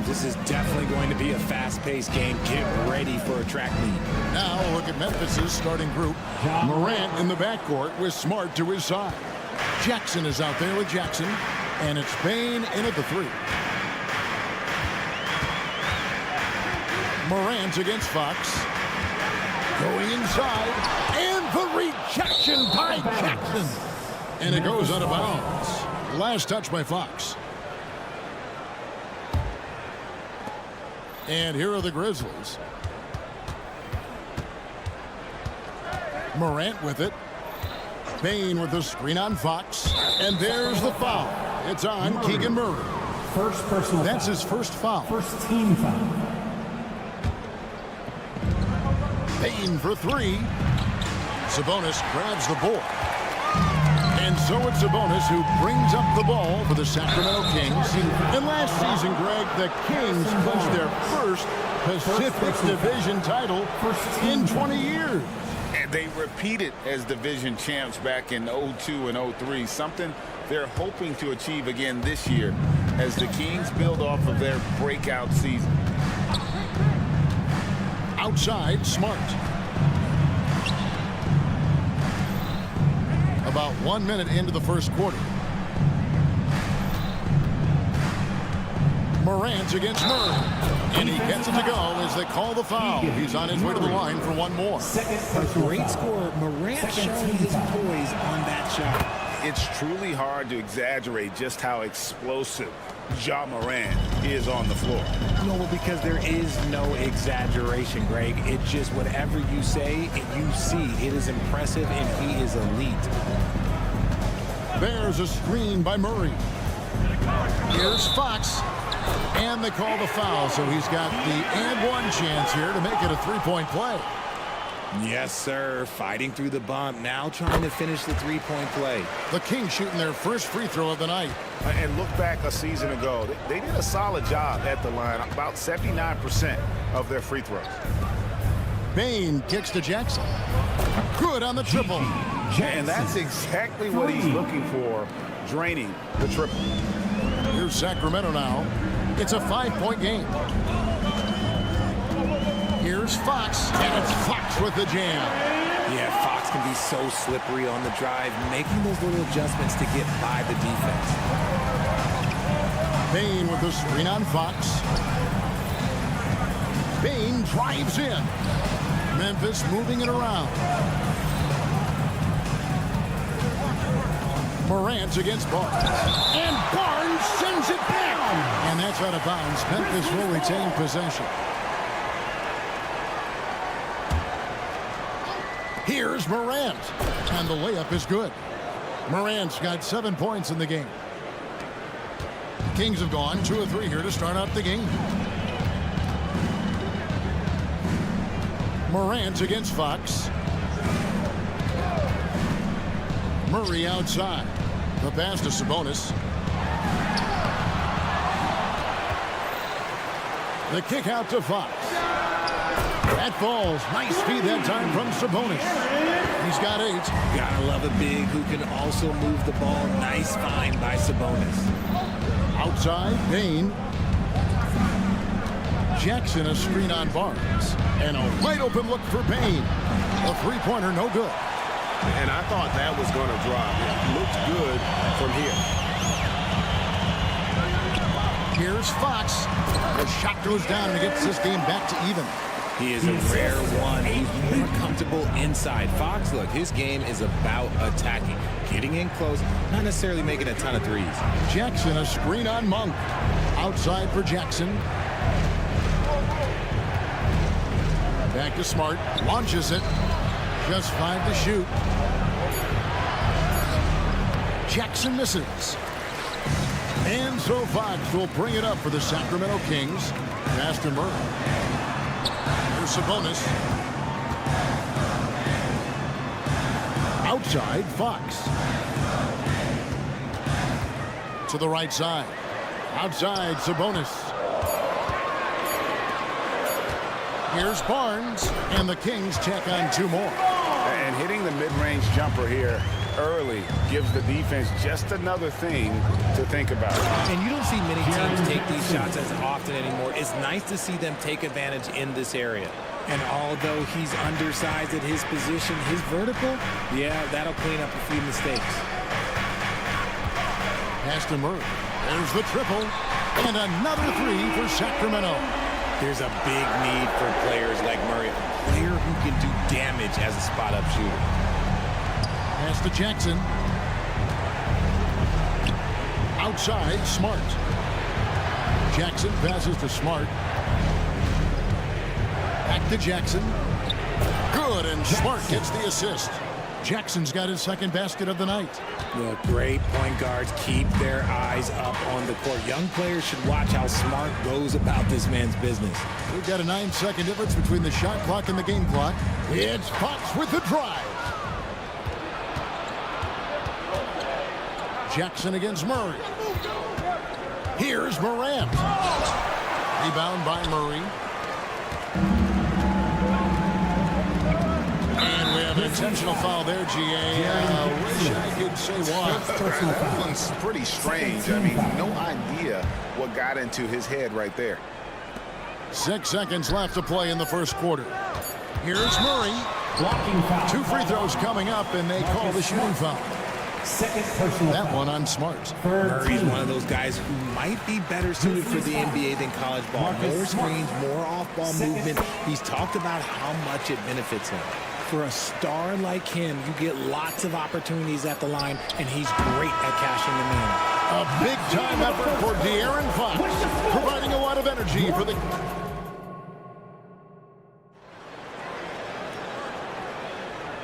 This is definitely going to be a fast-paced game. Get ready for a track meet. Now a look at Memphis's starting group. Morant in the backcourt with Smart to his side. Jackson is out there with Jackson, and it's Bane in at the 3. Morant against Fox. Going inside, and the rejection by Jackson. And it goes out of bounds. Last touch by Fox. And here are the Grizzlies. Morant with it. Bane with the screen on Fox. And there's the foul. It's on Keegan Murray. First personal That's foul. his first foul. First team foul. Bane for 3. Sabonis grabs the board. And so it's Sabonis who brings up the ball for the Sacramento Kings. And last season, Greg, the Kings clinched their first Pacific Division title in 20 years. And they repeated as division champs back in 02 and 03, something they're hoping to achieve again this year as the Kings build off of their breakout season. Outside, Smart. About 1 minute into the first quarter. Morant against Murray. And he gets it to go as they call the foul. He's on his way to the line for one more. A great scorer. Morant showing his poise on that shot. It's truly hard to exaggerate just how explosive Ja Morant is on the floor. No, because there is no exaggeration, Greg. It's just whatever you say and you see. It is impressive, and he is elite. There's a screen by Murray. Here's Fox. And they call the foul, so he's got the and one chance here to make it a three-point play. Yes, sir. Fighting through the bump. Now trying to finish the three-point play. The Kings shooting their first free throw of the night. And look back a season ago. They did a solid job at the line, about 79% of their free throws. Bane kicks to Jackson. Good on the triple. And that's exactly what he's looking for, draining the triple. Here's Sacramento now. It's a 5-point game. Here's Fox, and it's Fox with the jam. Yeah, Fox can be so slippery on the drive, making those little adjustments to get by the defense. Bane with the screen on Fox. Bane drives in. Memphis moving it around. Morant against Barnes. And Barnes sends it down. And that's out of bounds. Memphis will retain possession. Here's Morant. And the layup is good. Morant's got 7 points in the game. The Kings have gone 2 of 3 here to start out the game. Morant against Fox. Murray outside. The pass to Sabonis. The kick out to Fox. That falls. Nice feed that time from Sabonis. He's got 8. Gotta love a big who can also move the ball. Nice find by Sabonis. Outside, Bane. Jackson a screen on Barnes. And a wide open look for Bane. A three-pointer, no good. And I thought that was going to drop. It looked good from here. Here's Fox. The shot goes down and gets this game back to even. He is a rare one. He's more comfortable inside. Fox, look, his game is about attacking, getting in close, not necessarily making a ton of threes. Jackson a screen on Monk. Outside for Jackson. Back to Smart. Launches it. Just 5 to shoot. Jackson misses. And so Fox will bring it up for the Sacramento Kings. Pass to Murray. Here's Sabonis. Outside, Fox. To the right side. Outside, Sabonis. Here's Barnes, and the Kings check on 2 more. And hitting the mid-range jumper here early gives the defense just another thing to think about. And you don't see many teams take these shots as often anymore. It's nice to see them take advantage in this area. And although he's undersized at his position, his vertical, yeah, that'll clean up a few mistakes. Pass to Murray. There's the triple. And another three for Sacramento. There's a big need for players like Murray, a player who can do damage as a spot-up shooter. Pass to Jackson. Outside, Smart. Jackson passes to Smart. Back to Jackson. Good, and Smart gets the assist. Jackson's got his second basket of the night. The great point guards keep their eyes up on the court. Young players should watch how Smart goes about this man's business. We've got a 9-second difference between the shot clock and the game clock. It's Fox with the drive. Jackson against Murray. Here's Morant. Rebound by Murray. And we have an intentional foul there, GA. I wish I could say why. That one's pretty strange. I mean, no idea what got into his head right there. 6 seconds left to play in the first quarter. Here's Murray. Blocking foul. 2 free throws coming up, and they call the shooting foul. Second personal That foul. one on Smart. Murray's one of those guys who might be better suited for the NBA than college ball. More screens, more off-ball movement. He's talked about how much it benefits him. For a star like him, you get lots of opportunities at the line, and he's great at cashing them in. A big-time effort for De'Aaron Fox, providing a lot of energy for the...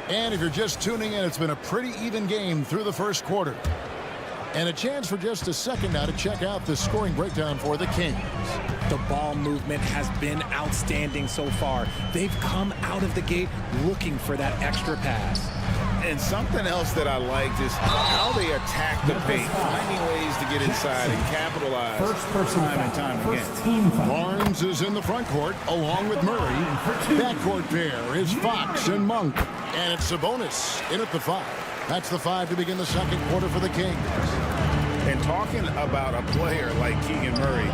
And if you're just tuning in, it's been a pretty even game through the first quarter. And a chance for just a second now to check out the scoring breakdown for the Kings. The ball movement has been outstanding so far. They've come out of the gate looking for that extra pass. And something else that I liked is how they attack the paint, finding ways to get inside and capitalize First personal time and foul. time again. First team foul. Barnes is in the front court, along with Murray. Backcourt pair is Fox and Monk. And it's Sabonis in at the 5. That's the 5 to begin the second quarter for the Kings. And talking about a player like Keegan Murray,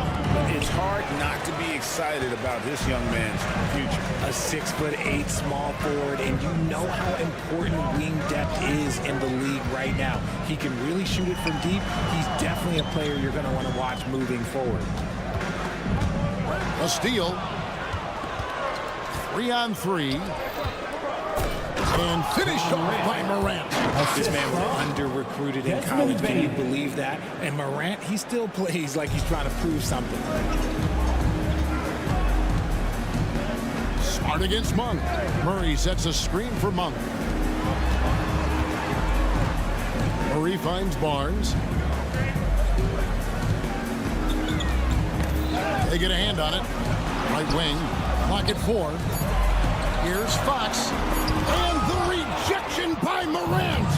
it's hard not to be excited about this young man's future. A 6'8" small forward, and you know how important wing depth is in the league right now. He can really shoot it from deep. He's definitely a player you're going to want to watch moving forward. A steal. 3-on-3. And finished off by Morant. This man was under-recruited in college. Can you believe that? And Morant, he still plays like he's trying to prove something. Smart against Monk. Murray sets a screen for Monk. Murray finds Barnes. They get a hand on it. Right wing. Clock at 4. Here's Fox. And the rejection by Morant.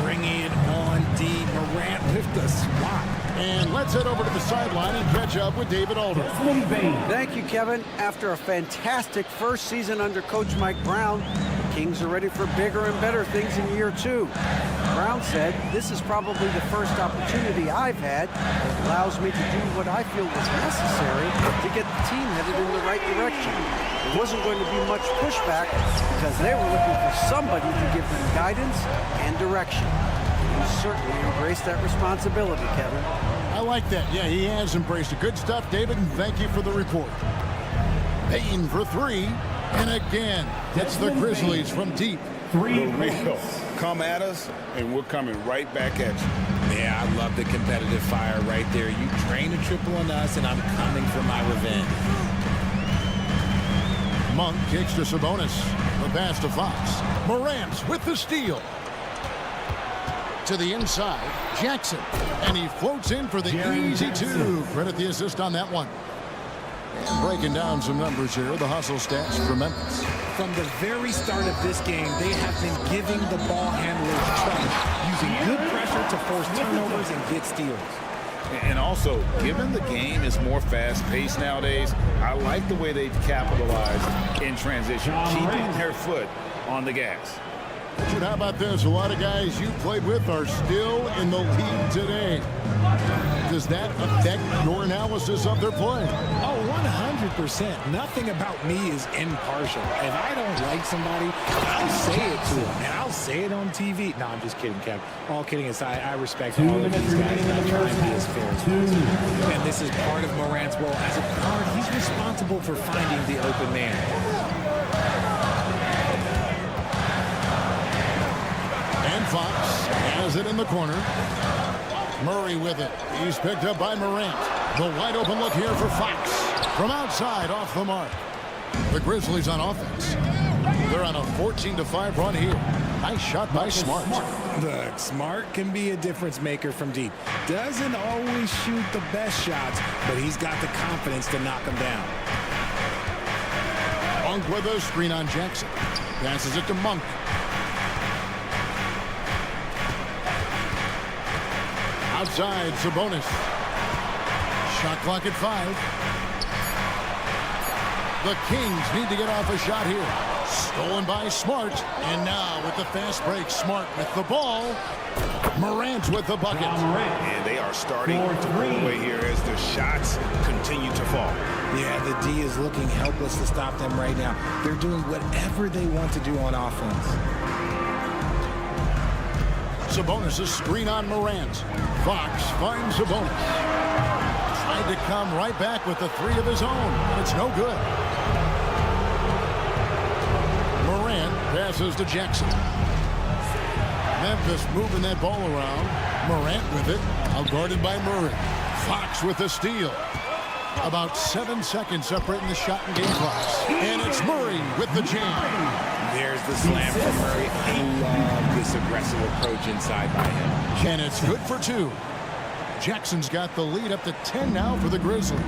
Bringing it on D. Morant with the swat. And let's head over to the sideline and catch up with David Alder. Thank you, Kevin. After a fantastic first season under Coach Mike Brown, the Kings are ready for bigger and better things in year 2. Brown said, "This is probably the first opportunity I've had that allows me to do what I feel was necessary to get the team headed in the right direction. There wasn't going to be much pushback because they were looking for somebody to give them guidance and direction." You certainly embraced that responsibility, Kevin. I like that. Yeah, he has embraced it. Good stuff, David, and thank you for the report. Payne for 3, and again, it's the Grizzlies from deep. Real. Come at us, and we're coming right back at you. Yeah, I love the competitive fire right there. You train a triple on us, and I'm coming for my revenge. Monk kicks to Sabonis. The pass to Fox. Morant with the steal. To the inside, Jackson. And he floats in for the easy 2. Credit the assist on that one. And breaking down some numbers here, the hustle stats for Memphis. From the very start of this game, they have been giving the ball handlers trouble, using good pressure to force turnovers and get steals. And also, given the game is more fast-paced nowadays, I like the way they've capitalized in transition, keeping their foot on the gas. Richard, how about this? A lot of guys you played with are still in the league today. Does that affect your analysis of their play? Oh, 100%. Nothing about me is impartial. If I don't like somebody, I'll say it to them, and I'll say it on TV. No, I'm just kidding, Kev. All kidding aside, I respect all of these guys, and I try and be as fair as possible. And this is part of Morant's role. As a guard, he's responsible for finding the open man. And Fox has it in the corner. Murray with it. He's picked up by Morant. The wide open look here for Fox. From outside, off the mark. The Grizzlies on offense. They're on a 14-5 run here. Nice shot by Smart. Look, Smart can be a difference maker from deep. Doesn't always shoot the best shots, but he's got the confidence to knock them down. Monk with a screen on Jackson. Passes it to Monk. Outside, Sabonis. Shot clock at 5. The Kings need to get off a shot here. Stolen by Smart. And now with the fast break, Smart with the ball. Morant with the bucket. And they are starting to pull away here as the shots continue to fall. Yeah, the D is looking helpless to stop them right now. They're doing whatever they want to do on offense. Sabonis a screen on Morant. Fox finds Sabonis. Tried to come right back with the 3 of his own. It's no good. Morant passes to Jackson. Memphis moving that ball around. Morant with it. Outguarded by Murray. Fox with the steal. About 7 seconds separating the shot and game clocks. And it's Murray with the jam. There's the slam from Murray. I love this aggressive approach inside by him. And it's good for 2. Jackson's got the lead up to 10 now for the Grizzlies.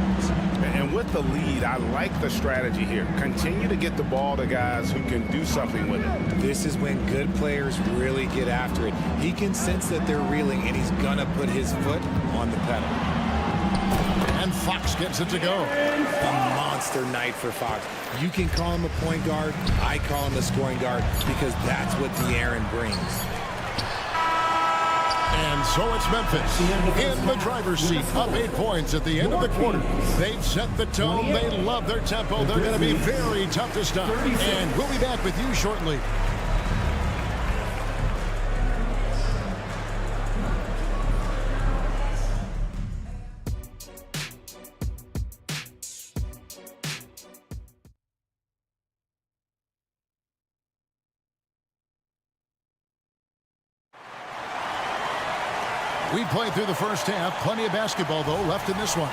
And with the lead, I like the strategy here. Continue to get the ball to guys who can do something with it. This is when good players really get after it. He can sense that they're reeling, and he's going to put his foot on the pedal. And Fox gets it to go. A monster night for Fox. You can call him a point guard. I call him a scoring guard because that's what De'Aaron brings. And so it's Memphis in the driver's seat, up 8 points at the end of the quarter. They've set the tone. They love their tempo. They're going to be very tough to stop. And we'll be back with you shortly. We played through the first half. Plenty of basketball, though, left in this one.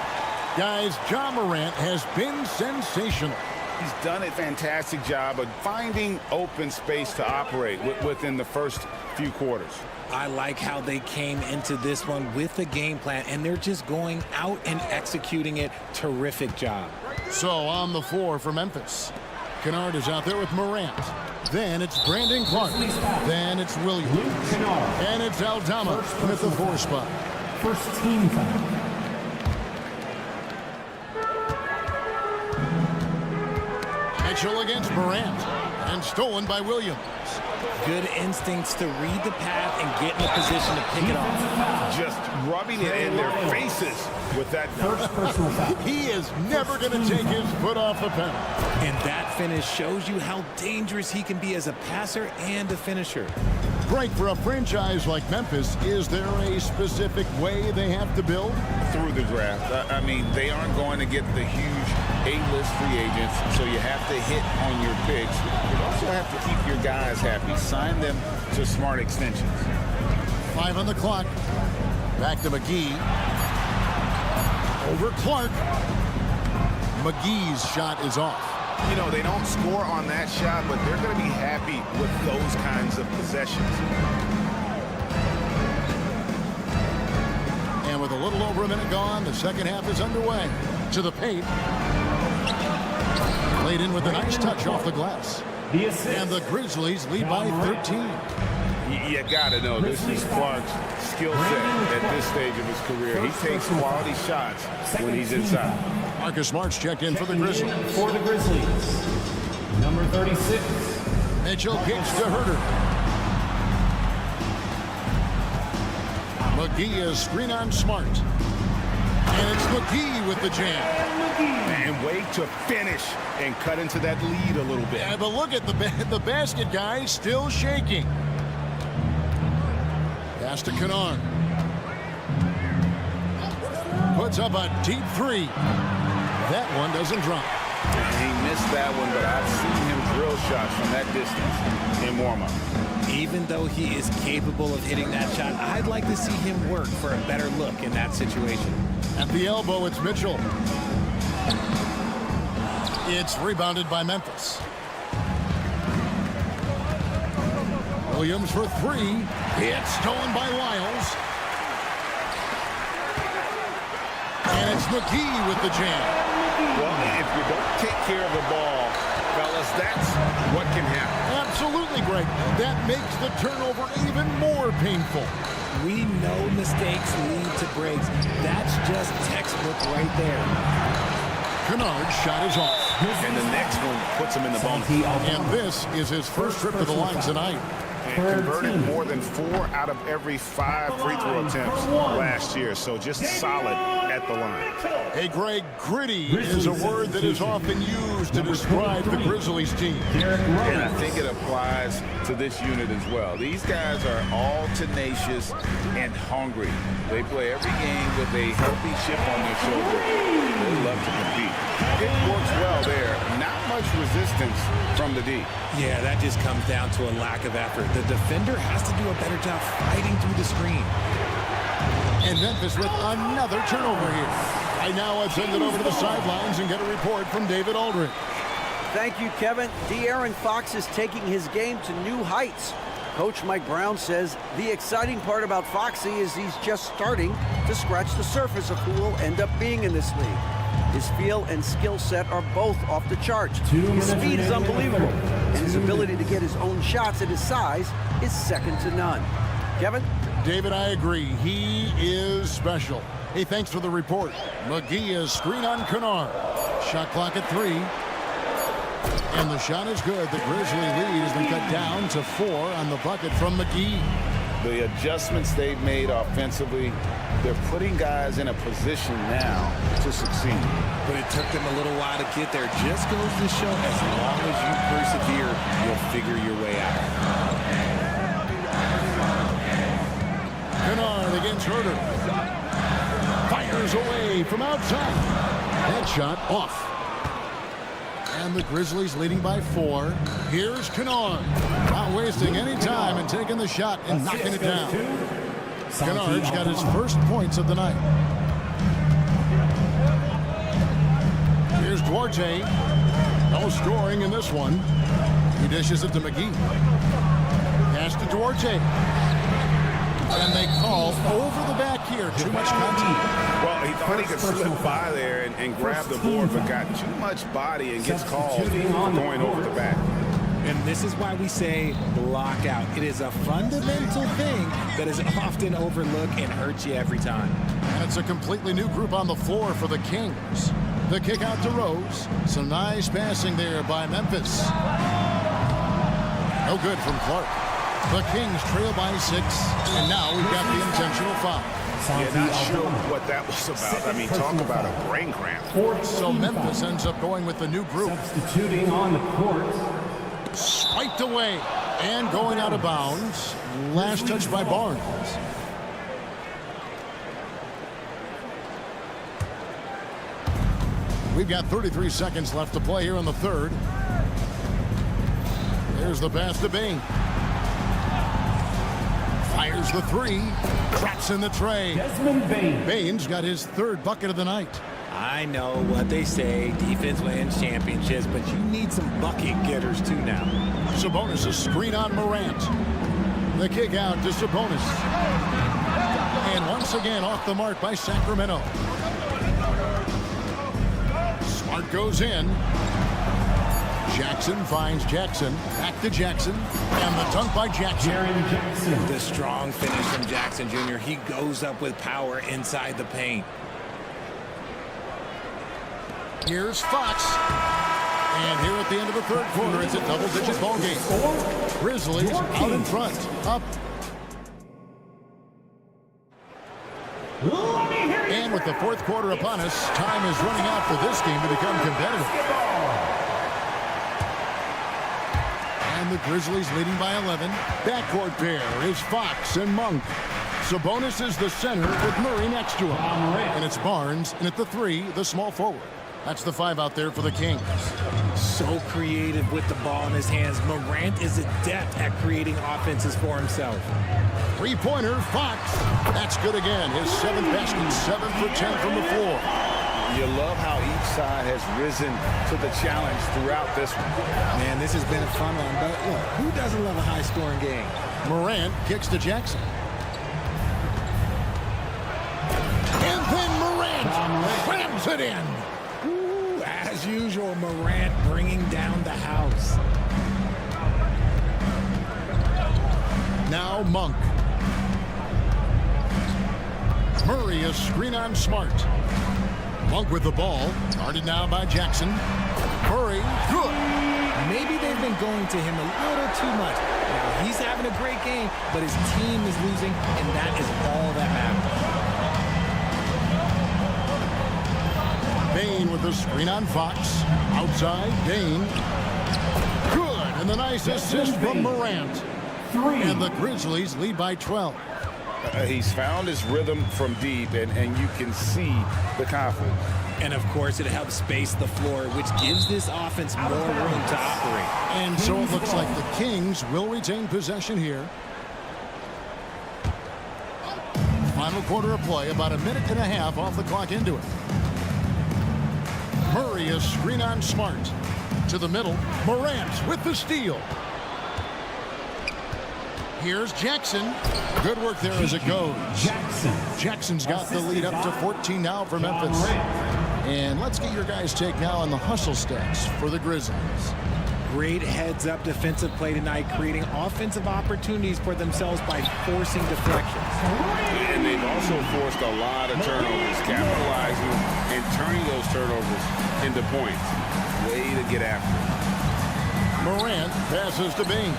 Guys, Ja Morant has been sensational. He's done a fantastic job of finding open space to operate within the first few quarters. I like how they came into this one with a game plan, and they're just going out and executing it. Terrific job. So on the floor for Memphis. Kennard is out there with Morant. Then it's Brandon Clark. Then it's Williams. And it's Aldama with the 4 spot. First team foul. Mitchell against Morant. And stolen by Williams. Good instincts to read the path and get in a position to pick it off. Just rubbing it in their faces with that First personal foul. He is never going to take his foot off the pedal. And that finish shows you how dangerous he can be as a passer and a finisher. Break for a franchise like Memphis. Is there a specific way they have to build? through the draft. I mean, they aren't going to get the huge A-list free agents, so you have to hit on your picks. You also have to keep your guys happy. Sign them to smart extensions. 5 on the clock. Back to McGee. Over Clark. McGee's shot is off. You know, they don't score on that shot, but they're going to be happy with those kinds of possessions. And with a little over a minute gone, the second half is underway. To the paint. Laid in with a nice touch off the glass. And the Grizzlies lead by 13. You got to know, this is Clark's skill set at this stage of his career. He takes quality shots when he's inside. Marcus Smart's checked in for the Grizzlies. For the Grizzlies, number 36. Mitchell kicks to Herter. McGee is screen on Smart. And it's McGee with the jam. And way to finish and cut into that lead a little bit. Yeah, but look at the basket guy still shaking. Pass to Kennard. Puts up a deep three. That one doesn't drop. He missed that one, but I've seen him drill shots from that distance in warm-up. Even though he is capable of hitting that shot, I'd like to see him work for a better look in that situation. At the elbow, it's Mitchell. It's rebounded by Memphis. Williams for three. It's stolen by Lyles. And it's McGee with the jam. Well, if you don't take care of the ball, fellas, that's what can happen. Absolutely, Greg. That makes the turnover even more painful. We know mistakes lead to breaks. That's just textbook right there. Kennard's shot is off. And the next one puts him in the bonus. And this is his first trip to the line tonight. And converted more than 4 out of every 5 free throw attempts last year. So just solid at the line. Hey, Greg, gritty is a word that is often used to describe the Grizzlies team. And I think it applies to this unit as well. These guys are all tenacious and hungry. They play every game with a healthy chip on their shoulder. They love to compete. It works well there. Not much resistance from the D. Yeah, that just comes down to a lack of effort. The defender has to do a better job fighting through the screen. And Memphis with another turnover here. Right now, let's send it over to the sidelines and get a report from David Aldridge. Thank you, Kevin. De'Aaron Fox is taking his game to new heights. Coach Mike Brown says the exciting part about Foxy is he's just starting to scratch the surface of who will end up being in this league. His feel and skill set are both off the charts. His speed is unbelievable, and his ability to get his own shots at his size is second to none. Kevin? David, I agree. He is special. Hey, thanks for the report. McGee is screen on Kennard. Shot clock at 3. And the shot is good. The Grizzly lead has been cut down to 4 on the bucket from McGee. The adjustments they've made offensively, they're putting guys in a position now to succeed. But it took them a little while to get there. Just goes to show as long as you persevere, you'll figure your way out. Kennard against Herter. Fires away from outside. That shot off. And the Grizzlies leading by 4. Here's Kennard. Not wasting any time and taking the shot and knocking it down. Kennard's got his first points of the night. Here's Duarte. No scoring in this one. He dishes it to McGee. Pass to Duarte. And they call over the back here. Too much contact. Well, he thought he could slip by there and grab the board, but got too much body and gets called for going over the back. And this is why we say block out. It is a fundamental thing that is often overlooked and hurts you every time. And it's a completely new group on the floor for the Kings. The kick out to Rose. Some nice passing there by Memphis. No good from Clark. The Kings trail by 6, and now we've got the intentional foul. Yeah, not sure what that was about. I mean, talk about a brain cramp. So Memphis ends up going with the new group. Substituting on the court. Swiped away and going out of bounds. Last touch by Barnes. We've got 33 seconds left to play here in the third. There's the pass to Bain. Fires the 3. Traps in the tray. Desmond Bane. Bain's got his 3rd bucket of the night. I know what they say, defense wins championships, but you need some bucket getters too now. Sabonis a screen on Morant. The kick out to Sabonis. And once again off the mark by Sacramento. Smart goes in. Jackson finds Jackson. Back to Jackson. And the dunk by Jackson. Jaren Jackson. The strong finish from Jackson Jr. He goes up with power inside the paint. Here's Fox. And here at the end of the third quarter, it's a double-digit ball game. Grizzlies out in front. Up. with the fourth quarter upon us, time is running out for this game to become competitive. And the Grizzlies leading by 11. Backcourt pair is Fox and Monk. Sabonis is the center with Murray next to him. And it's Barnes, and at the 3, the small forward. That's the 5 out there for the Kings. So creative with the ball in his hands. Morant is adept at creating offenses for himself. Three-pointer, Fox. That's good again. His 7th basket, 7 for 10 from the floor. You love how each side has risen to the challenge throughout this one. Man, this has been a fun one, but look, who doesn't love a high-scoring game? Morant kicks to Jackson. And then Morant slams it in. Ooh, as usual, Morant bringing down the house. Now Monk. Murray a screen on Smart. Monk with the ball. Guarded now by Jackson. Murray, good. Maybe they've been going to him a little too much. Now, he's having a great game, but his team is losing, and that is all that matters. Bain with the screen on Fox. Outside, Bain. Good, and the nice assist from Morant. And the Grizzlies lead by 12. He's found his rhythm from deep, and you can see the confidence. And, of course, it helps space the floor, which gives this offense more room to operate. And so it looks like the Kings will retain possession here. Final quarter of play, about a minute and a half off the clock into it. Murray a screen on Smart. To the middle, Morant with the steal. Here's Jackson. Good work there as it goes. Jackson's got the lead up to 14 now for Memphis. And let's get your guys' take now on the hustle stats for the Grizzlies. Great heads-up defensive play tonight, creating offensive opportunities for themselves by forcing deflections. And they've also forced a lot of turnovers, capitalizing and turning those turnovers into points. Way to get after it. Morant passes to Bain.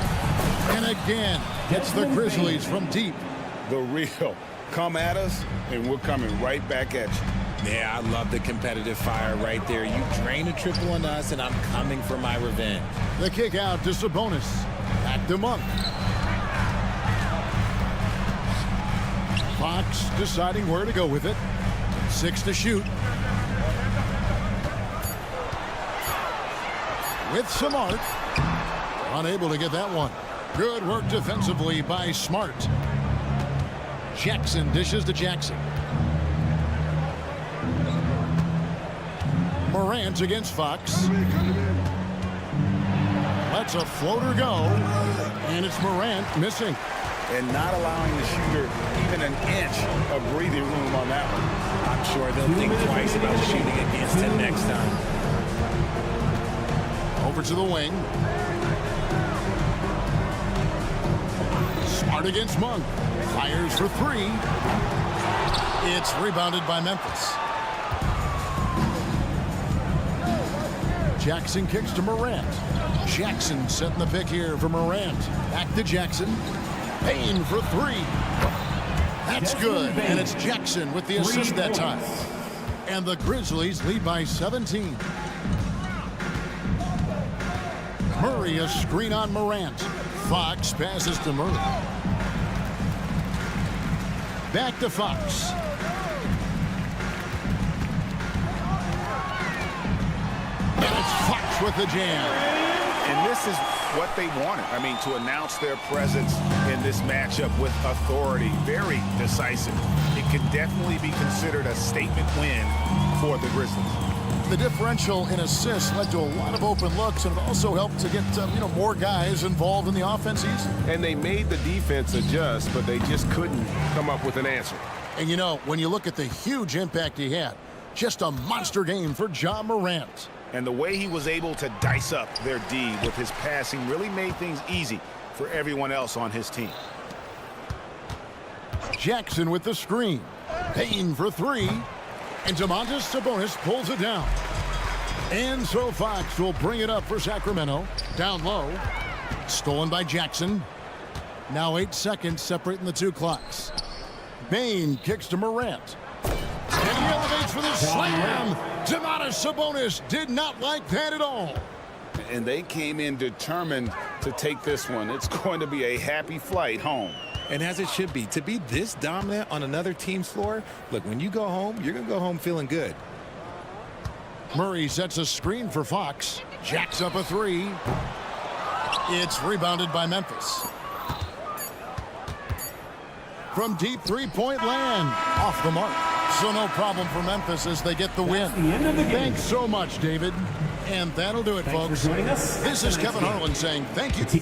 And again, gets the Grizzlies from deep. The real. Come at us, and we're coming right back at you. Yeah, I love the competitive fire right there. You drain a triple on us, and I'm coming for my revenge. The kick out to Sabonis. Back to Monk. Fox deciding where to go with it. 6 to shoot. With Smart. Unable to get that one. Good work defensively by Smart. Jackson dishes to Jackson. Morant against Fox. Lets a floater go. And it's Morant missing. And not allowing the shooter even an inch of breathing room on that one. I'm sure they'll think twice about shooting against him next time. Over to the wing. Smart against Monk. Fires for 3. It's rebounded by Memphis. Jackson kicks to Morant. Jackson setting the pick here for Morant. Back to Jackson. Payne for 3. That's good. And it's Jackson with the assist that time. And the Grizzlies lead by 17. Murray a screen on Morant. Fox passes to Murray. Back to Fox. And it's Fox with the jam. And this is what they wanted. I mean, to announce their presence in this matchup with authority, very decisive. It can definitely be considered a statement win for the Grizzlies. The differential in assists led to a lot of open looks, and it also helped to get more guys involved in the offense easy. And they made the defense adjust, but they just couldn't come up with an answer. And when you look at the huge impact he had, just a monster game for Ja Morant. And the way he was able to dice up their D with his passing really made things easy for everyone else on his team. Jackson with the screen. Payne for 3. And Domantas Sabonis pulls it down. And so Fox will bring it up for Sacramento. Down low. Stolen by Jackson. Now 8 seconds separating the two clocks. Bain kicks to Morant. And for the slam. Domantas Sabonis did not like that at all. And they came in determined to take this one. It's going to be a happy flight home. And as it should be. To be this dominant on another team's floor, look, when you go home, you're going to go home feeling good. Murray sets a screen for Fox. Jacks up a three. It's rebounded by Memphis. From deep three-point land. Off the mark. So no problem for Memphis as they get the win. the end of the game. Thanks so much, David. And that'll do it, Thanks folks. for joining us. This is Kevin Harlan saying thank you.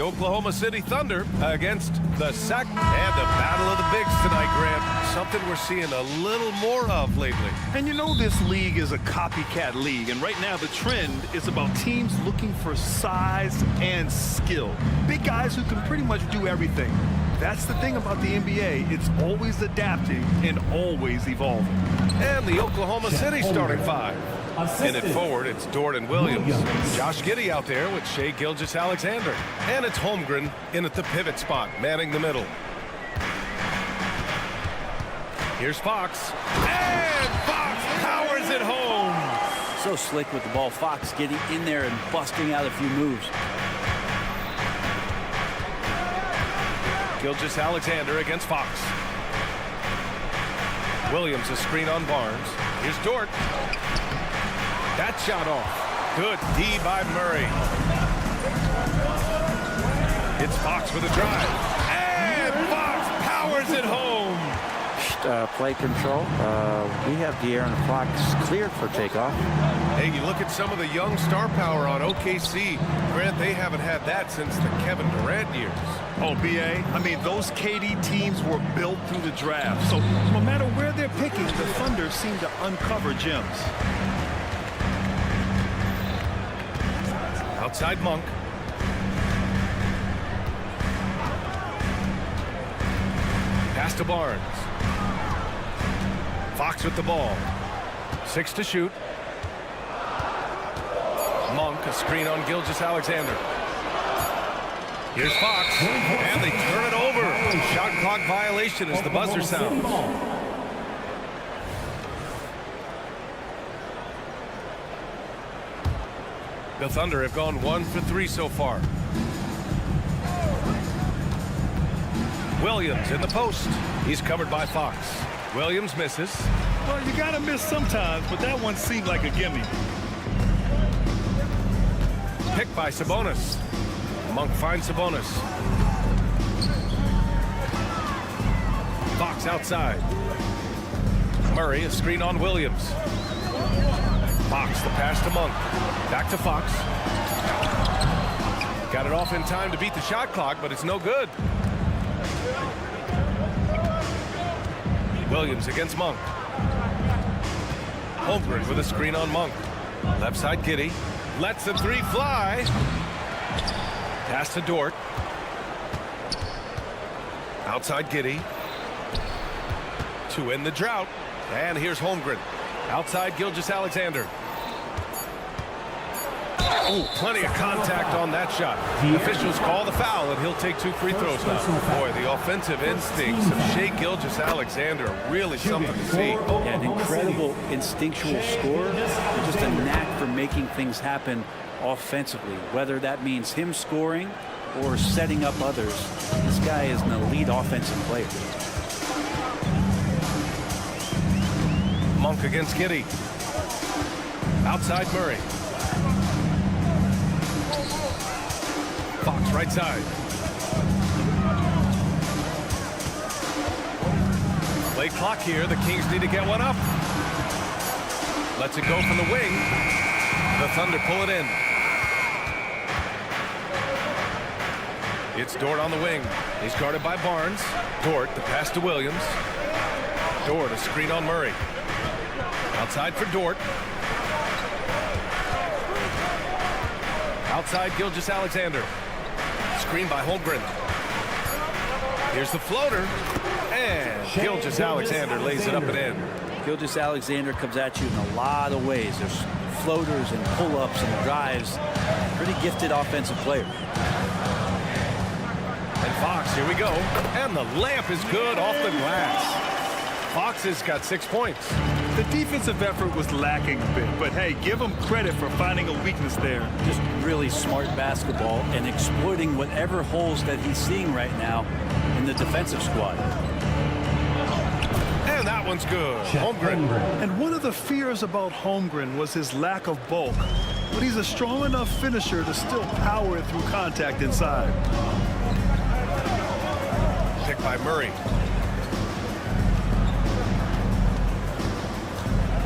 Oklahoma City Thunder against the Sac. And the battle of the bigs tonight, Grant. Something we're seeing a little more of lately. And you know this league is a copycat league, and right now the trend is about teams looking for size and skill. Big guys who can pretty much do everything. That's the thing about the NBA. It's always adapting and always evolving. And the Oklahoma City starting five. In it forward, it's Dort and Williams. Josh Giddey out there with Shai Gilgeous-Alexander. And it's Holmgren in at the pivot spot, manning the middle. Here's Fox. And Fox powers it home. So slick with the ball. Fox getting in there and busting out a few moves. Gilgeous-Alexander against Fox. Williams a screen on Barnes. Here's Dort. That shot off. Good D by Murray. It's Fox with a drive. And Fox powers it home. Play control. We have De'Aaron Fox cleared for takeoff. Hey, you look at some of the young star power on OKC. Grant, they haven't had that since the Kevin Durant years. Oh, B.A., I mean, those KD teams were built through the draft. So no matter where they're picking, the Thunder seem to uncover gems. Outside Monk. Pass to Barnes. Fox with the ball. 6 to shoot. Monk, a screen on Gilgeous-Alexander. Here's Fox, and they turn it over. Shot clock violation as the buzzer sounds. The Thunder have gone 1 for 3 so far. Williams in the post. He's covered by Fox. Williams misses. Well, you got to miss sometimes, but that one seemed like a gimme. Picked by Sabonis. Monk finds Sabonis. Fox outside. Murray, a screen on Williams. Fox, the pass to Monk. Back to Fox. Got it off in time to beat the shot clock, but it's no good. Williams against Monk. Holmgren with a screen on Monk. Left side Giddey. Lets the three fly. Pass to Dort. Outside Giddey. To end the drought. And here's Holmgren. Outside Gilgeous-Alexander. Oh, plenty of contact on that shot. Officials call the foul, and he'll take 2 free throws now. Boy, the offensive instincts of Shai Gilgeous-Alexander are really something to see. Yeah, an incredible instinctual scorer. Just a knack for making things happen offensively, whether that means him scoring or setting up others. This guy is an elite offensive player. Monk against Giddey. Outside Murray. Fox right side. Play clock here. The Kings need to get one up. Lets it go from the wing. The Thunder pull it in. It's Dort on the wing. He's guarded by Barnes. Dort, the pass to Williams. Dort, a screen on Murray. Outside for Dort. Outside Gilgeous-Alexander. Screen by Holmgren. Here's the floater. And Gilgeous-Alexander lays it up and in. Gilgeous-Alexander comes at you in a lot of ways. There's floaters and pull-ups and drives. Pretty gifted offensive player. And Fox, here we go. And the layup is good off the glass. Fox has got 6 points. The defensive effort was lacking a bit, but hey, give him credit for finding a weakness there. Just really smart basketball and exploiting whatever holes that he's seeing right now in the defensive squad. And that one's good. Holmgren. And one of the fears about Holmgren was his lack of bulk, but he's a strong enough finisher to still power it through contact inside. Picked by Murray.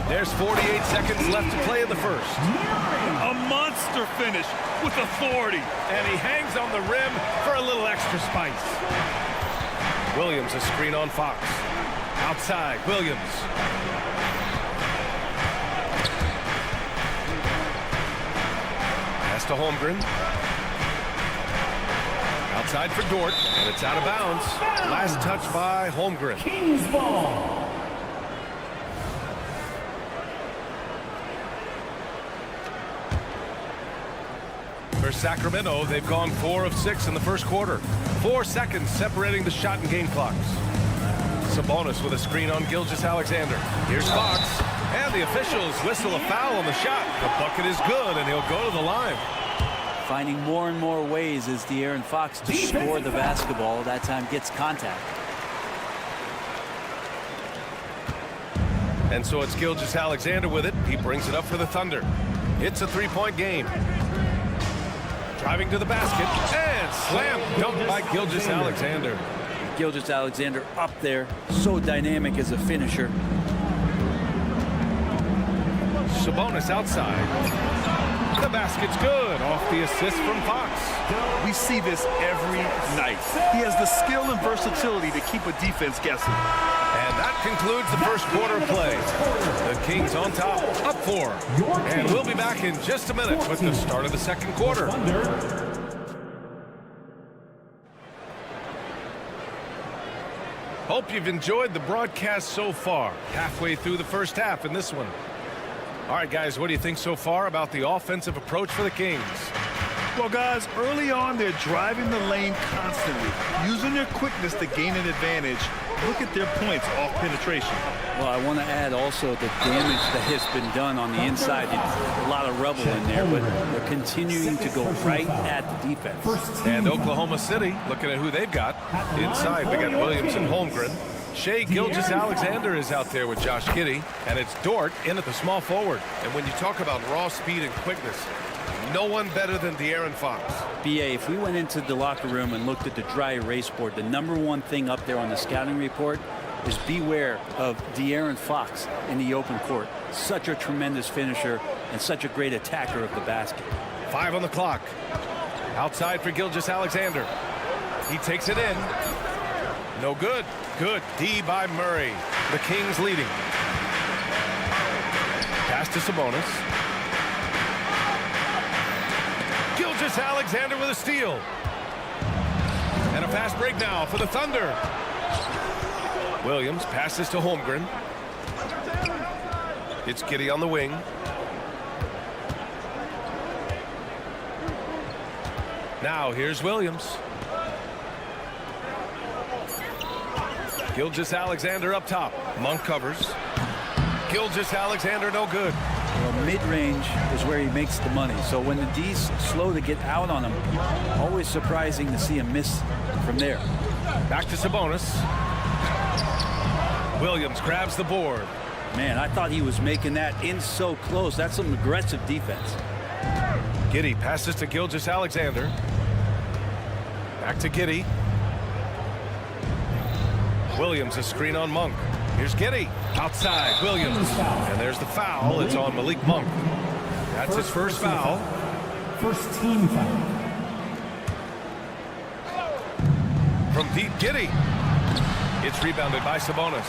There's 48 seconds left to play in the first. A monster finish with authority. And he hangs on the rim for a little extra spice. Williams, a screen on Fox. Outside, Williams. Pass to Holmgren. Outside for Dort, and it's out of bounds. Last touch by Holmgren. Kings ball. For Sacramento, they've gone 4 of 6 in the first quarter. 4 seconds separating the shot and game clocks. Sabonis with a screen on Gilgeous-Alexander. Here's Fox, and the officials whistle a foul on the shot. The bucket is good, and he'll go to the line. Finding more and more ways as De'Aaron Fox to score the basketball. That time gets contact. And so it's Gilgeous-Alexander with it. He brings it up for the Thunder. It's a 3-point game. Driving to the basket, and slam dunk by Gilgeous-Alexander. Gilgeous-Alexander up there, so dynamic as a finisher. Sabonis outside. The basket's good off the assist from Fox. We see this every night. He has the skill and versatility to keep a defense guessing. And that concludes the first quarter of play. The Kings on top, up 4. And we'll be back in just a minute with the start of the second quarter. Hope you've enjoyed the broadcast so far. Halfway through the first half in this one. All right, guys, what do you think so far about the offensive approach for the Kings? Well, guys, early on, they're driving the lane constantly, using their quickness to gain an advantage. Look at their points off penetration. Well, I want to add also the damage that has been done on the inside. A lot of rubble in there, but they're continuing to go right at the defense. And Oklahoma City, looking at who they've got. Inside, we got Williams and Holmgren. Shai Gilgeous-Alexander is out there with Josh Giddey, and it's Dort in at the small forward. And when you talk about raw speed and quickness, no one better than De'Aaron Fox. BA, if we went into the locker room and looked at the dry erase board, the #1 thing up there on the scouting report is beware of De'Aaron Fox in the open court. Such a tremendous finisher and such a great attacker of the basket. 5 on the clock. Outside for Gilgeous-Alexander. He takes it in. No good. Good D by Murray. The Kings leading. Pass to Sabonis. Gilgeous-Alexander with a steal. And a fast break now for the Thunder. Williams passes to Holmgren. It's Giddey on the wing. Now here's Williams. Gilgeous-Alexander up top. Monk covers. Gilgeous-Alexander no good. Well, mid-range is where he makes the money. So when the D's slow to get out on him, always surprising to see him miss from there. Back to Sabonis. Williams grabs the board. Man, I thought he was making that in so close. That's some aggressive defense. Giddey passes to Gilgeous-Alexander. Back to Giddey. Williams, a screen on Monk. Here's Giddey. Outside, Williams. And there's the foul. It's on Malik Monk. That's his first foul. First team foul. From deep, Giddey. It's rebounded by Sabonis.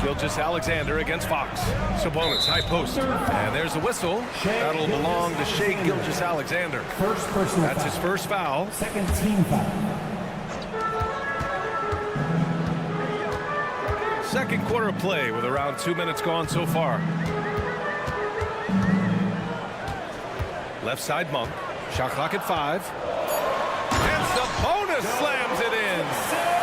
Gilgeous-Alexander against Fox. Sabonis, high post. And there's the whistle. That'll belong to Shai Gilgeous-Alexander. First personal That's his first foul. Second team foul. Second quarter of play with around 2 minutes gone so far. Left side Monk. Shot clock at 5. And Sabonis slams it in.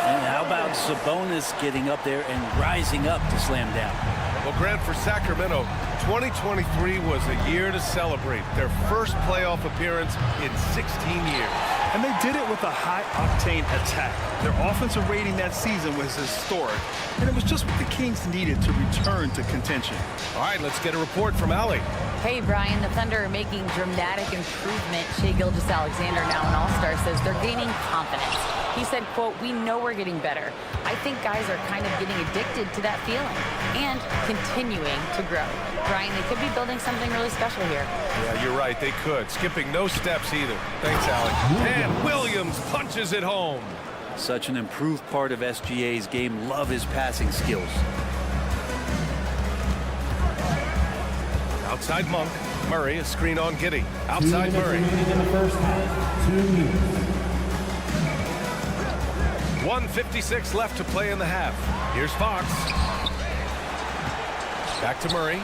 And how about Sabonis getting up there and rising up to slam down? Well, Grant, for Sacramento, 2023 was a year to celebrate. Their first playoff appearance in 16 years. And they did it with a high-octane attack. Their offensive rating that season was historic, and it was just what the Kings needed to return to contention. All right, let's get a report from Allie. Hey, Brian, the Thunder are making dramatic improvement. Shai Gilgeous-Alexander, now an all-star, says they're gaining confidence. He said, quote, "We know we're getting better. I think guys are kind of getting addicted to that feeling and continuing to grow. Brian, they could be building something really special here. Yeah, you're right. They could. Skipping no steps either. Thanks, Alec. And Williams punches it home. Such an improved part of SGA's game. Love his passing skills. Outside Monk. Murray, a screen on Giddey. Outside Murray. In the first half, 2 minutes. 1:56 left to play in the half. Here's Fox. Back to Murray.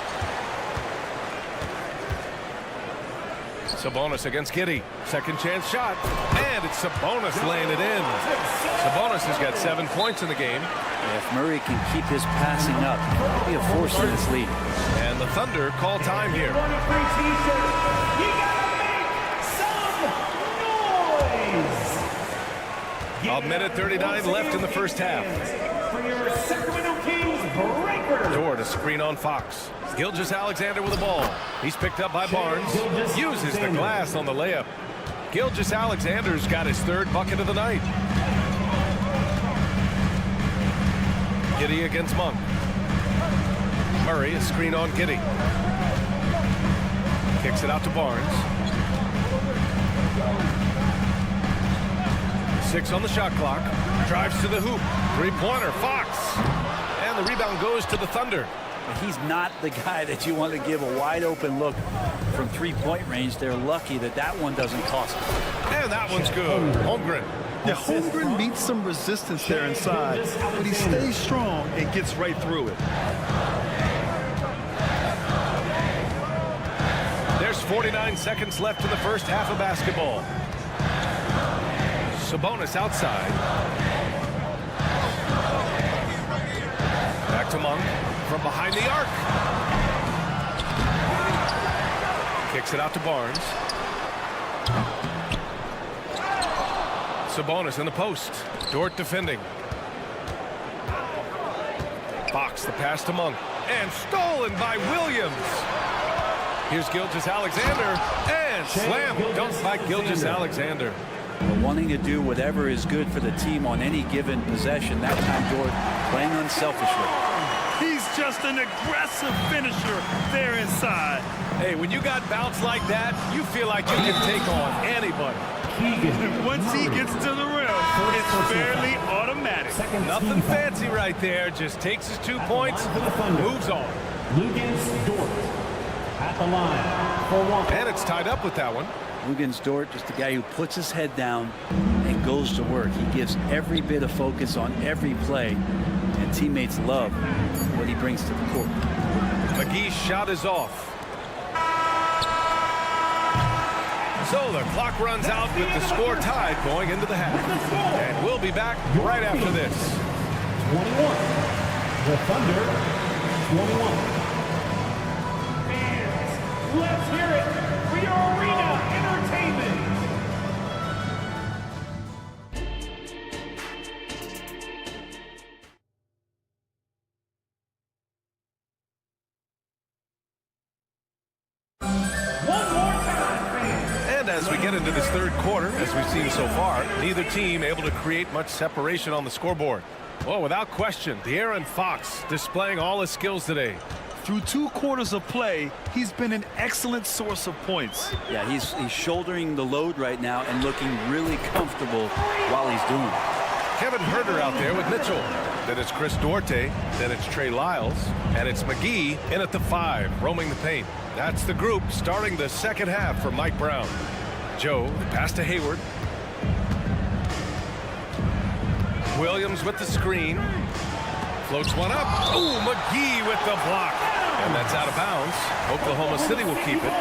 Sabonis against Giddey. Second chance shot. And it's Sabonis laying it in. Sabonis has got 7 points in the game. If Murray can keep his passing up, he'll be a force in this league. And the Thunder call time here. A minute 39 left in the first half. For your Sacramento Kings breaker. Dort, a screen on Fox. Gilgeous-Alexander with the ball. He's picked up by Barnes. Uses the glass on the layup. Gilgeous-Alexander's got his 3rd bucket of the night. Giddey against Monk. Murray, a screen on Giddey. Kicks it out to Barnes. 6 on the shot clock. Drives to the hoop. 3-pointer, Fox. And the rebound goes to the Thunder. He's not the guy that you want to give a wide open look from 3-point range. They're lucky that that one doesn't cost them. And that one's good. Holmgren. Yeah, Holmgren meets some resistance there inside, but he stays strong and gets right through it. There's 49 seconds left in the first half of basketball. Sabonis outside. Back to Monk from behind the arc. Kicks it out to Barnes. Sabonis in the post. Dort defending. Fox, the pass to Monk. And stolen by Williams. Here's Gilgeous-Alexander. And slam dunked by Gilgeous-Alexander. Wanting to do whatever is good for the team on any given possession. That time, Dort playing unselfishly. He's just an aggressive finisher there inside. Hey, when you got bounce like that, you feel like you can take on anybody. And once he gets to the rim, it's fairly automatic. Nothing fancy right there. Just takes his 2 points, moves on. Luguentz Dort at the line for 1. And it's tied up with that one. Luguentz Dort, just a guy who puts his head down and goes to work. He gives every bit of focus on every play, and teammates love what he brings to the court. McGee's shot is off. So the clock runs out with the score tied going into the half. And we'll be back right after this. 21. The Thunder, 21. Fans, let's hear it for your arena entertainment. As we get into this 3rd quarter, as we've seen so far, neither team able to create much separation on the scoreboard. Well, without question, De'Aaron Fox displaying all his skills today. Through 2 quarters of play, he's been an excellent source of points. Yeah, he's shouldering the load right now and looking really comfortable while he's doing it. Kevin Huerter out there with Mitchell. Then it's Chris Duarte. Then it's Trey Lyles. And it's McGee in at the 5, roaming the paint. That's the group starting the second half for Mike Brown. Joe, the pass to Hayward. Williams with the screen. Floats one up. Ooh, McGee with the block. And that's out of bounds. Oklahoma City will keep it.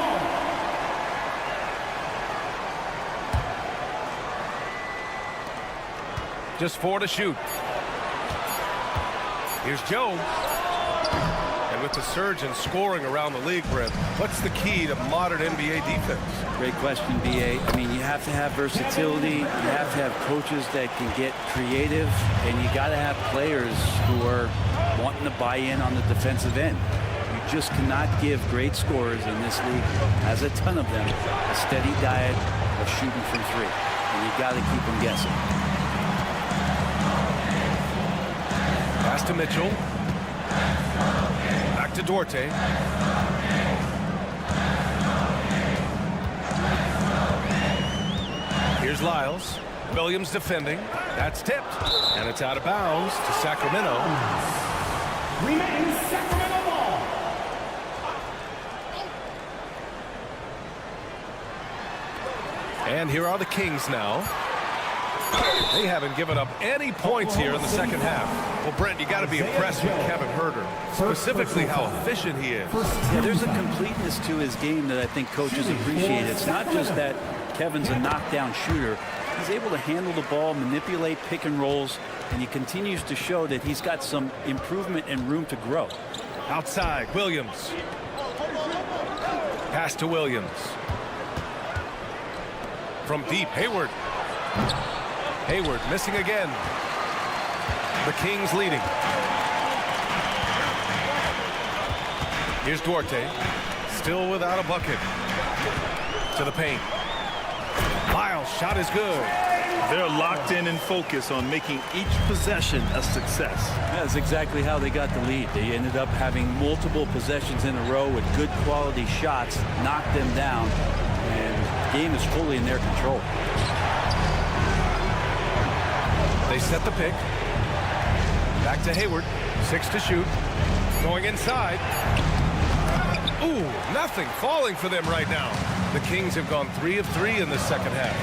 Just 4 to shoot. Here's Joe. And with the surge in scoring around the league, Brent, what's the key to modern NBA defense? Great question, B.A. I mean, you have to have versatility. You have to have coaches that can get creative. And you got to have players who are wanting to buy in on the defensive end. You just cannot give great scorers in this league, has a ton of them, a steady diet of shooting from 3. And you got to keep them guessing. Pass to Mitchell. Back to Duarte. Here's Lyles. Williams defending. That's tipped. And it's out of bounds to Sacramento. Remains Sacramento ball. And here are the Kings now. They haven't given up any points here in the second half. Well, Brent, you got to be impressed with Kevin Huerter, specifically how efficient he is. Yeah, there's a completeness to his game that I think coaches appreciate. It's not just that Kevin's a knockdown shooter. He's able to handle the ball, manipulate pick and rolls, and he continues to show that he's got some improvement and room to grow. Outside, Williams. Pass to Williams. From deep, Hayward. Hayward missing again. The Kings leading. Here's Duarte. Still without a bucket. To the paint. Lyles' shot is good. They're locked in and focused on making each possession a success. That's exactly how they got the lead. They ended up having multiple possessions in a row with good quality shots, knocked them down, and the game is fully in their control. They set the pick. Back to Hayward. 6 to shoot. Going inside. Ooh, nothing falling for them right now. The Kings have gone 3 of 3 in the second half.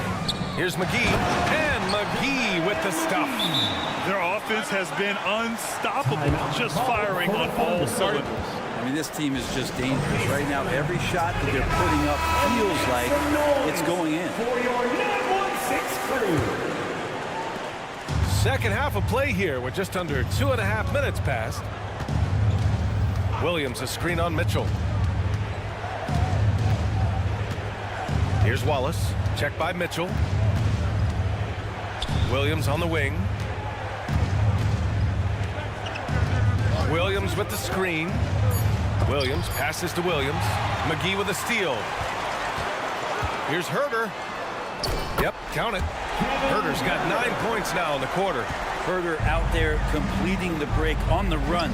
Here's McGee. And McGee with the stuff. Their offense has been unstoppable, just firing on all cylinders. I mean, this team is just dangerous. Right now, every shot that they're putting up feels like it's going in. For your number 1-6 crew. Second half of play here with just under 2.5 minutes passed. Williams, a screen on Mitchell. Here's Wallace. Checked by Mitchell. Williams on the wing. Williams with the screen. Williams passes to Williams. McGee with a steal. Here's Huerter. Yep, count it. Huerter's got 9 points now in the quarter. Huerter out there completing the break on the run.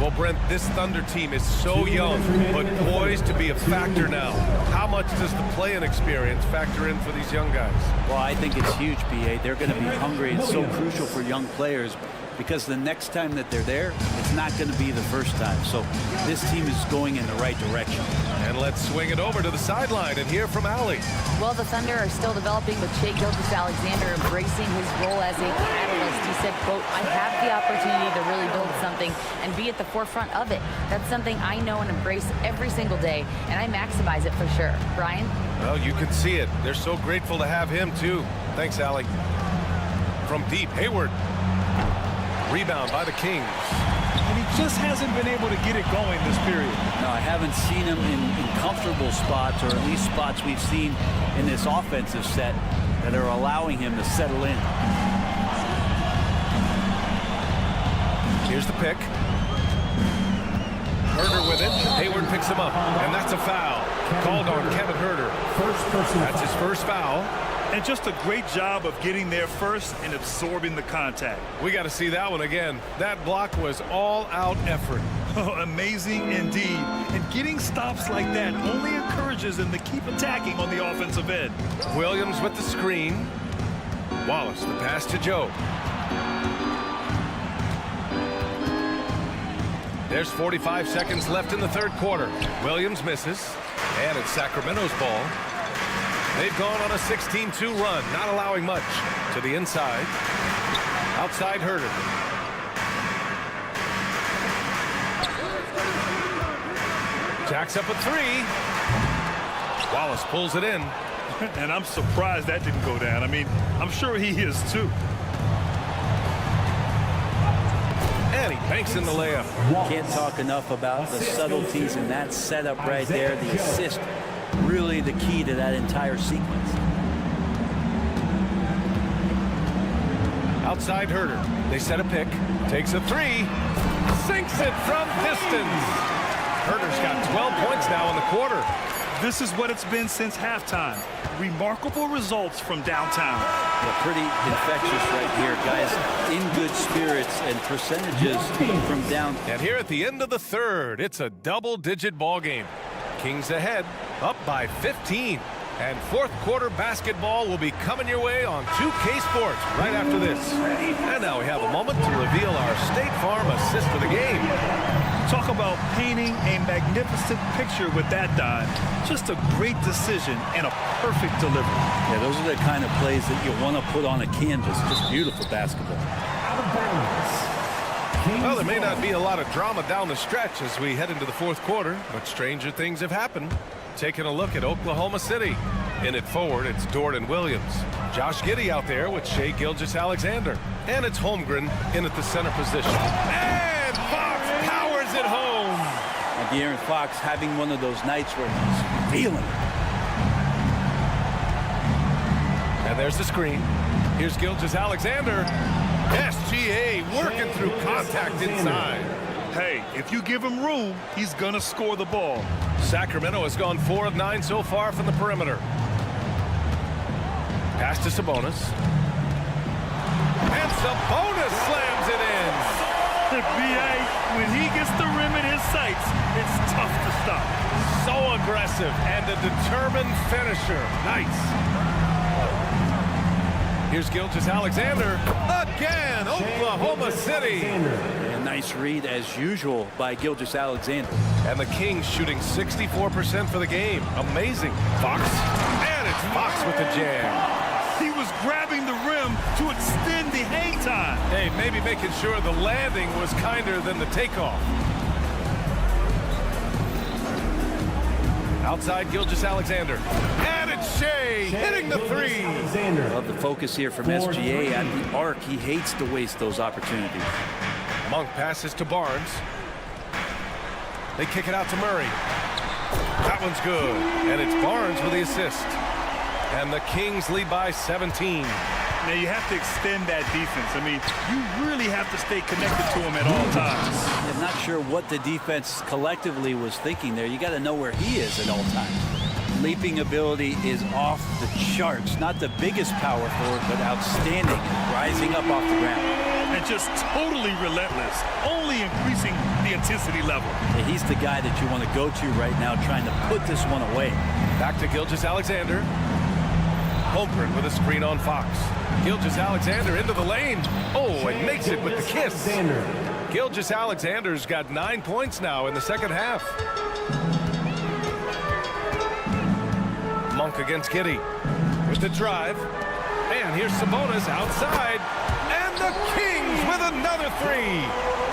Well, Brent, this Thunder team is so young, but poised to be a factor now. How much does the play-in experience factor in for these young guys? Well, I think it's huge, B.A. They're going to be hungry. It's so crucial for young players because the next time that they're there, it's not going to be the first time. So this team is going in the right direction. And let's swing it over to the sideline and hear from Allie. Well, the Thunder are still developing with Shai Gilgeous-Alexander embracing his role as a catalyst. He said, quote, I have the opportunity to really build something and be at the forefront of it. That's something I know and embrace every single day, and I maximize it for sure. Brian? Well, you can see it. They're so grateful to have him, too. Thanks, Allie. From deep, Hayward. Rebound by the Kings. And he just hasn't been able to get it going this period. No, I haven't seen him in comfortable spots, or at least spots we've seen in this offensive set that are allowing him to settle in. Here's the pick. Huerter with it. Hayward picks him up, and that's a foul. Called on Kevin Huerter. That's his first foul. And just a great job of getting there first and absorbing the contact. We got to see that one again. That block was all-out effort. Oh, amazing indeed. And getting stops like that only encourages them to keep attacking on the offensive end. Williams with the screen. Wallace, the pass to Joe. There's 45 seconds left in the third quarter. Williams misses, and it's Sacramento's ball. They've gone on a 16-2 run, not allowing much. To the inside. Outside Huerter. Jacks up a three. Wallace pulls it in. And I'm surprised that didn't go down. I mean, I'm sure he is too. And he banks in the layup. Can't talk enough about the subtleties in that setup right there. The assist, really the key to that entire sequence. Outside Huerter. They set a pick. Takes a three. Sinks it from distance. Huerter's got 12 points now in the quarter. This is what it's been since halftime. Remarkable results from downtown. Yeah, pretty infectious right here, guys. In good spirits and percentages from down. And here at the end of the third, it's a double-digit ball game. Kings ahead, up by 15. And fourth quarter basketball will be coming your way on 2K Sports right after this. And now we have a moment to reveal our State Farm assist of the game. Talk about painting a magnificent picture with that dive. Just a great decision and a perfect delivery. Yeah, those are the kind of plays that you want to put on a canvas. Just beautiful basketball. Out of bounds. Well, there may not be a lot of drama down the stretch as we head into the fourth quarter, but stranger things have happened. Taking a look at Oklahoma City. In it forward, it's Jordan Williams. Josh Giddey out there with Shai Gilgeous-Alexander. And it's Holmgren in at the center position. And Fox powers it home. And De'Aaron Fox having one of those nights where he's feeling it. And there's the screen. Here's Gilgeous-Alexander. SGA working through contact inside. Hey, if you give him room, he's going to score the ball. Sacramento has gone 4 of 9 so far from the perimeter. Pass to Sabonis. And Sabonis slams it in. The BA, when he gets the rim in his sights, it's tough to stop. So aggressive and a determined finisher. Nice. Here's Gilgeous-Alexander. Again, Oklahoma City. A nice read, as usual, by Gilgeous-Alexander. And the Kings shooting 64% for the game. Amazing. Fox. And it's Fox with the jam. He was grabbing the rim to extend the hang time. Hey, maybe making sure the landing was kinder than the takeoff. Outside Gilgeous-Alexander. And it's Shai hitting the three. Love the focus here from SGA at the arc. He hates to waste those opportunities. Monk passes to Barnes. They kick it out to Murray. That one's good. And it's Barnes with the assist. And the Kings lead by 17. Now, you have to extend that defense. I mean, you really have to stay connected to him at all times. I'm not sure what the defense collectively was thinking there. You got to know where he is at all times. Leaping ability is off the charts. Not the biggest power forward, but outstanding, rising up off the ground. And just totally relentless, only increasing the intensity level. Yeah, he's the guy that you want to go to right now, trying to put this one away. Back to Gilgeous-Alexander. Holmgren with a screen on Fox. Gilgeous-Alexander into the lane. Oh, and makes it with the kiss. Gilgeous-Alexander's got 9 points now in the second half. Monk against Giddey with the drive. And here's Sabonis outside. And the Kings with another three.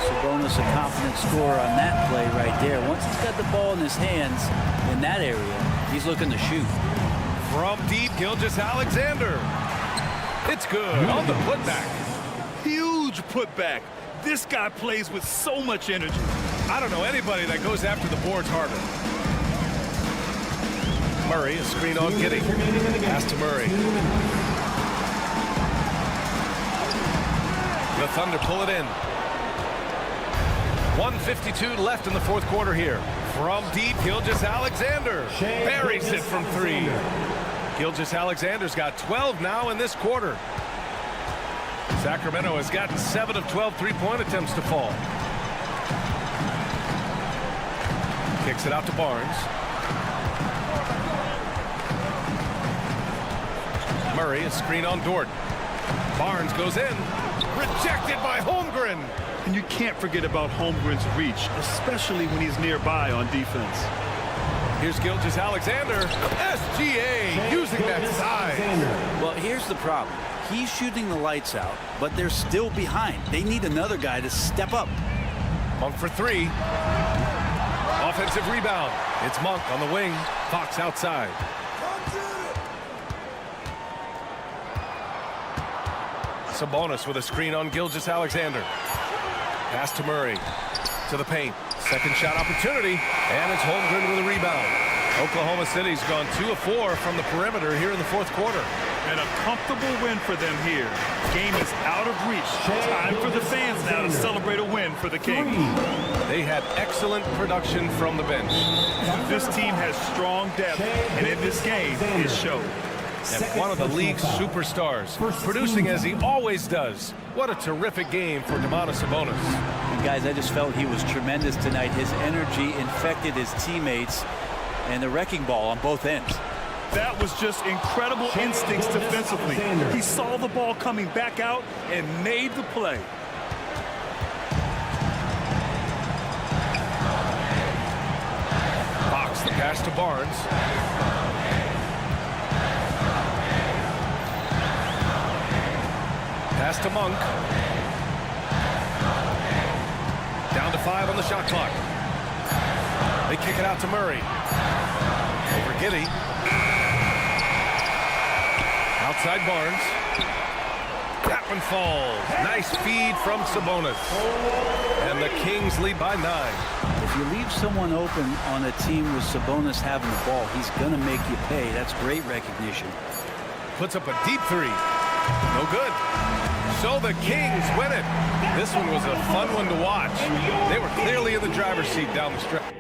Sabonis, a confident scorer on that play right there. Once he's got the ball in his hands in that area, he's looking to shoot. From deep, Gilgeous-Alexander. It's good on the putback. Huge putback. This guy plays with so much energy. I don't know anybody that goes after the boards harder. Murray, a screen on Giddey. Pass to Murray. The Thunder pull it in. 1:52 left in the fourth quarter here. From deep, Gilgeous-Alexander buries it from three. Gilgeous-Alexander's got 12 now in this quarter. Sacramento has gotten 7 of 12 three-point attempts to fall. Kicks it out to Barnes. Murray, a screen on Dort. Barnes goes in. Rejected by Holmgren. And you can't forget about Holmgren's reach, especially when he's nearby on defense. Here's Gilgeous-Alexander. SGA using that size. Well, here's the problem. He's shooting the lights out, but they're still behind. They need another guy to step up. Monk for three. Offensive rebound. It's Monk on the wing. Fox outside. Sabonis with a screen on Gilgeous-Alexander. Pass to Murray. To the paint. Second shot opportunity. And it's Holmgren with a rebound. Oklahoma City's gone 2 of 4 from the perimeter here in the fourth quarter. And a comfortable win for them here. Game is out of reach. Time for the fans now to celebrate a win for the Kings. They had excellent production from the bench. This team has strong depth, and in this game, it showed. And one of the league's superstars, producing as he always does. What a terrific game for Domantas Sabonis. And guys, I just felt he was tremendous tonight. His energy infected his teammates, and the wrecking ball on both ends. That was just incredible instincts defensively. He saw the ball coming back out and made the play. Fox, the pass to Barnes. Pass to Monk. Down to 5 on the shot clock. They kick it out to Murray. Over Giddey. Outside Barnes. That one falls. Nice feed from Sabonis. And the Kings lead by 9. If you leave someone open on a team with Sabonis having the ball, he's going to make you pay. That's great recognition. Puts up a deep 3. No good. So the Kings win it. This one was a fun one to watch. They were clearly in the driver's seat down the stretch.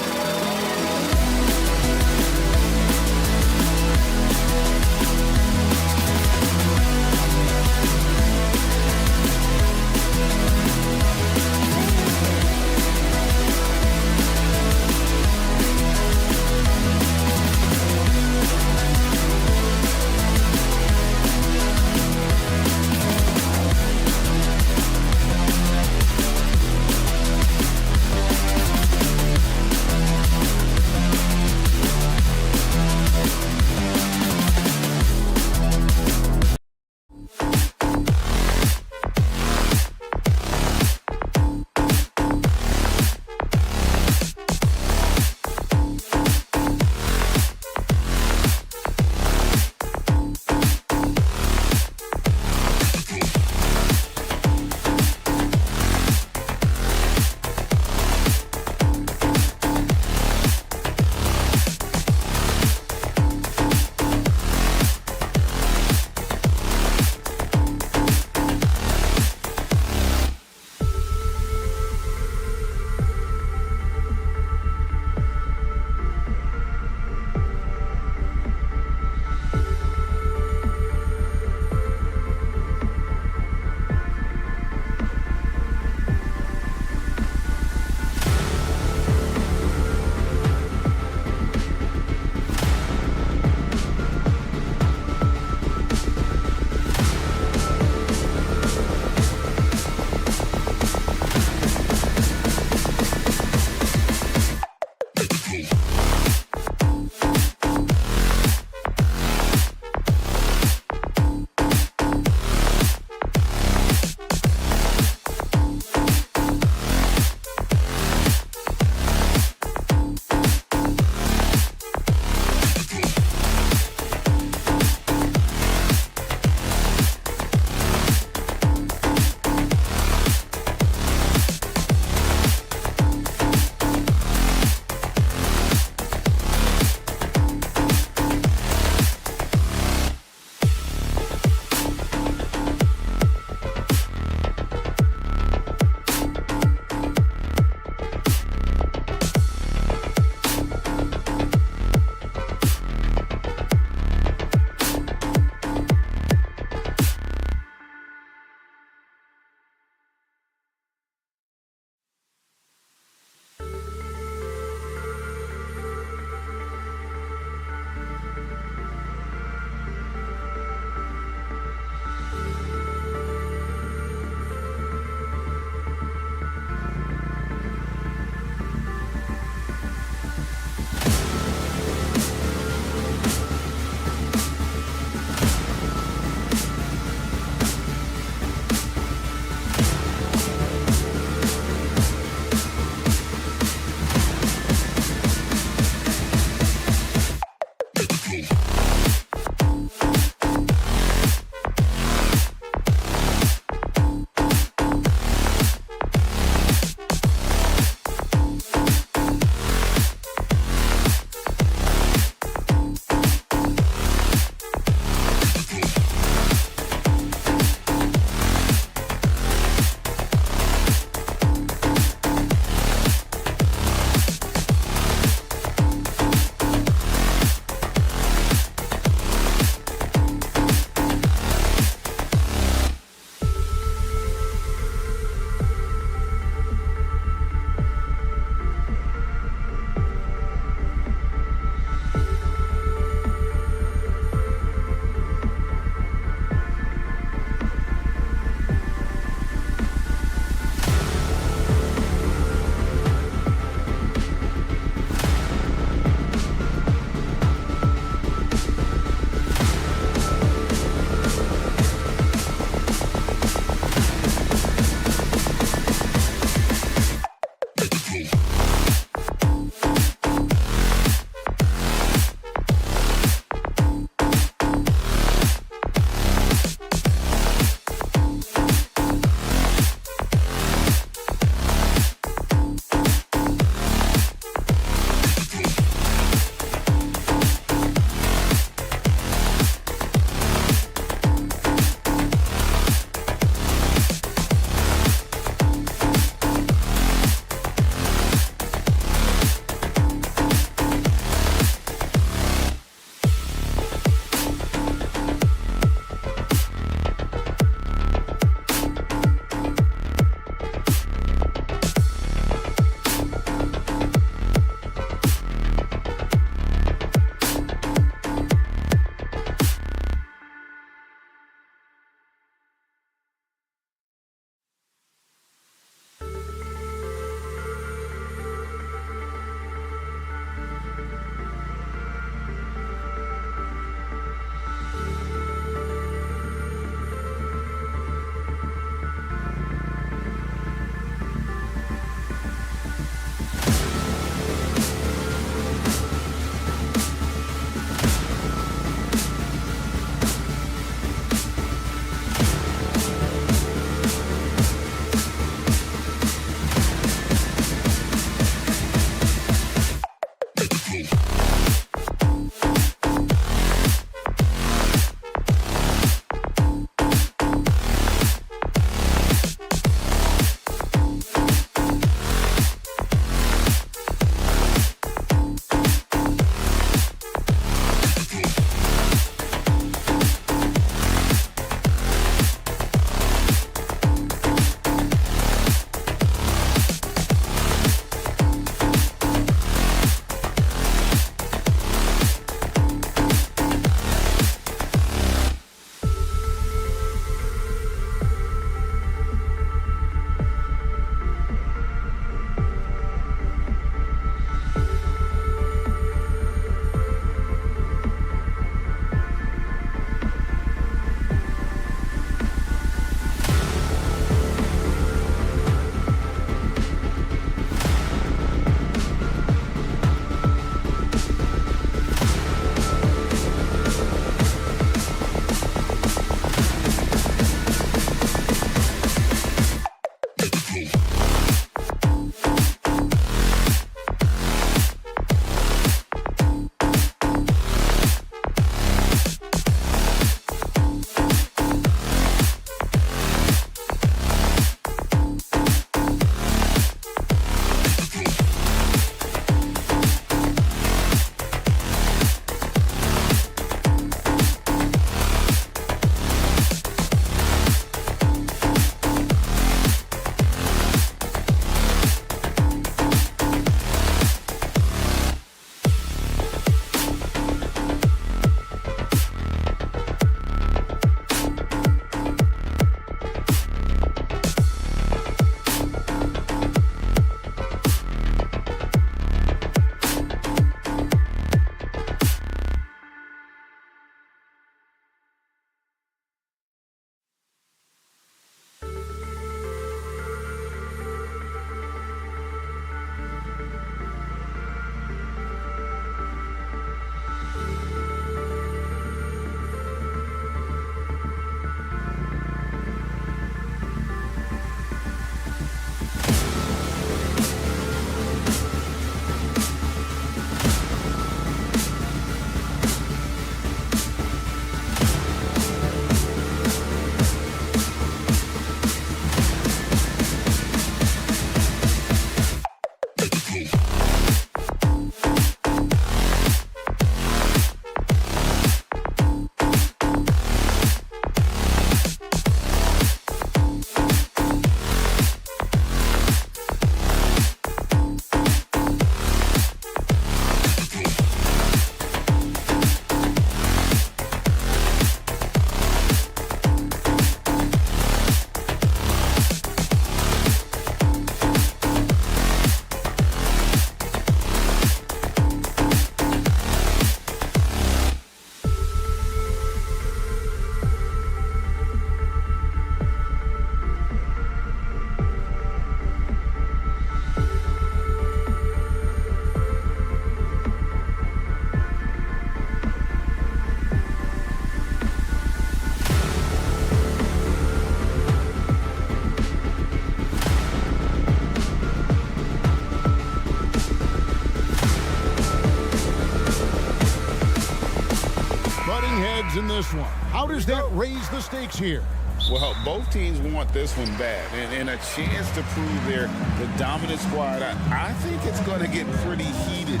Butting heads in this one. How does that raise the stakes here? Well, both teams want this one bad, and a chance to prove they're the dominant squad. I think it's going to get pretty heated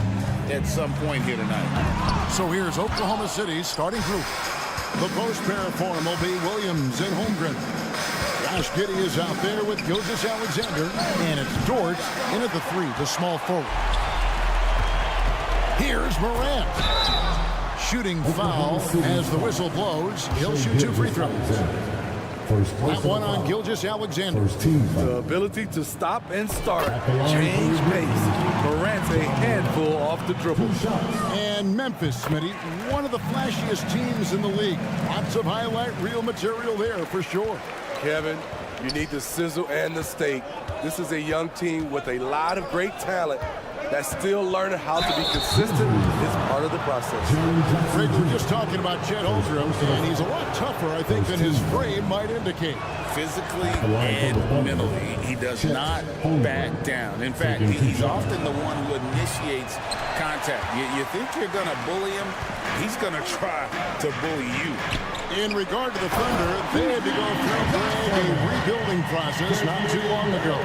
at some point here tonight. So here's Oklahoma City's starting group. The post pair form will be Williams and Holmgren. Josh Giddey is out there with Gilgeous-Alexander, and it's Dort in at the 3, the small forward. Here's Morant. Shooting foul as the whistle blows. He'll shoot 2 free throws. That one on Gilgeous-Alexander. The ability to stop and start, change pace. Morant's a handful off the dribble. And Memphis, Smitty, one of the flashiest teams in the league. Lots of highlight reel material there for sure. Kevin, you need the sizzle and the steak. This is a young team with a lot of great talent that's still learning how to be consistent. It's part of the process. Fred, we're just talking about Chet Holmgren, and he's a lot tougher, I think, than his frame might indicate. Physically and mentally, he does not back down. In fact, he's often the one who initiates contact. You think you're going to bully him, he's going to try to bully you. In regard to the Thunder, they had to go through a rebuilding process not too long ago.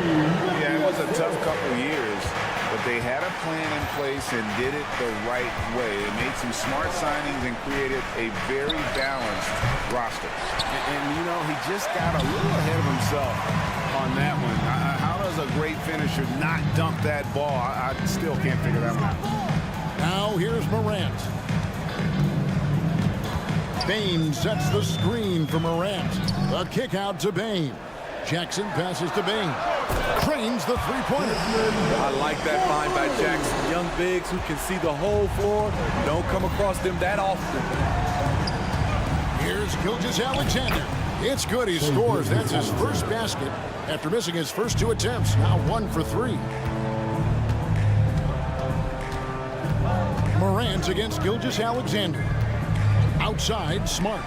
Yeah, it was a tough couple years, but they had a plan in place and did it the right way. They made some smart signings and created a very balanced roster. And you know, he just got a little ahead of himself on that one. How does a great finisher not dunk that ball? I still can't figure that one out. Now here's Morant. Bane sets the screen for Morant. A kick out to Bane. Jackson passes to Bane. Trains the three-pointer. I like that find by Jackson. Young bigs who can see the whole floor. Don't come across them that often. Here's Gilgeous-Alexander. It's good. He scores. That's his first basket after missing his first 2 attempts. Now 1 for 3. Morant against Gilgeous-Alexander. Outside, Smart.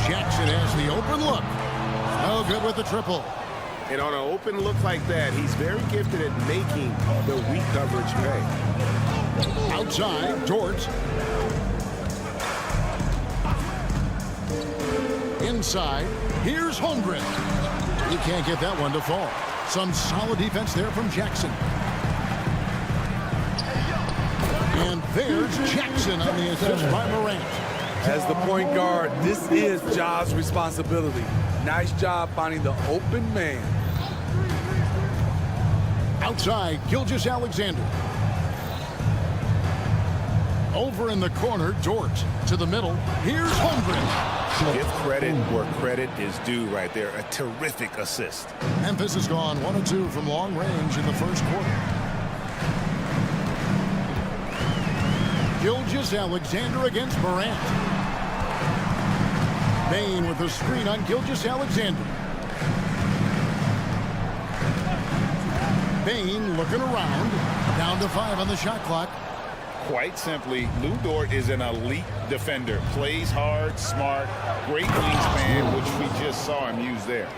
Jackson has the open look. No good with the triple. And on an open look like that, he's very gifted at making the weak coverage pay. Outside, Dort. Inside, here's Holmgren. He can't get that one to fall. Some solid defense there from Jackson. And there's Jackson on the assist by Morant. As the point guard, this is Ja's responsibility. Nice job finding the open man. Outside, Gilgeous-Alexander. Over in the corner, Dort. To the middle, here's Holmgren. Give credit where credit is due right there. A terrific assist. Memphis has gone 1 of 2 from long range in the first quarter. Gilgeous-Alexander against Morant. Bane with the screen on Gilgeous-Alexander. Bane looking around. Down to 5 on the shot clock. Quite simply, Lou Dort is an elite defender. Plays hard, smart, great wingspan, which we just saw him use there.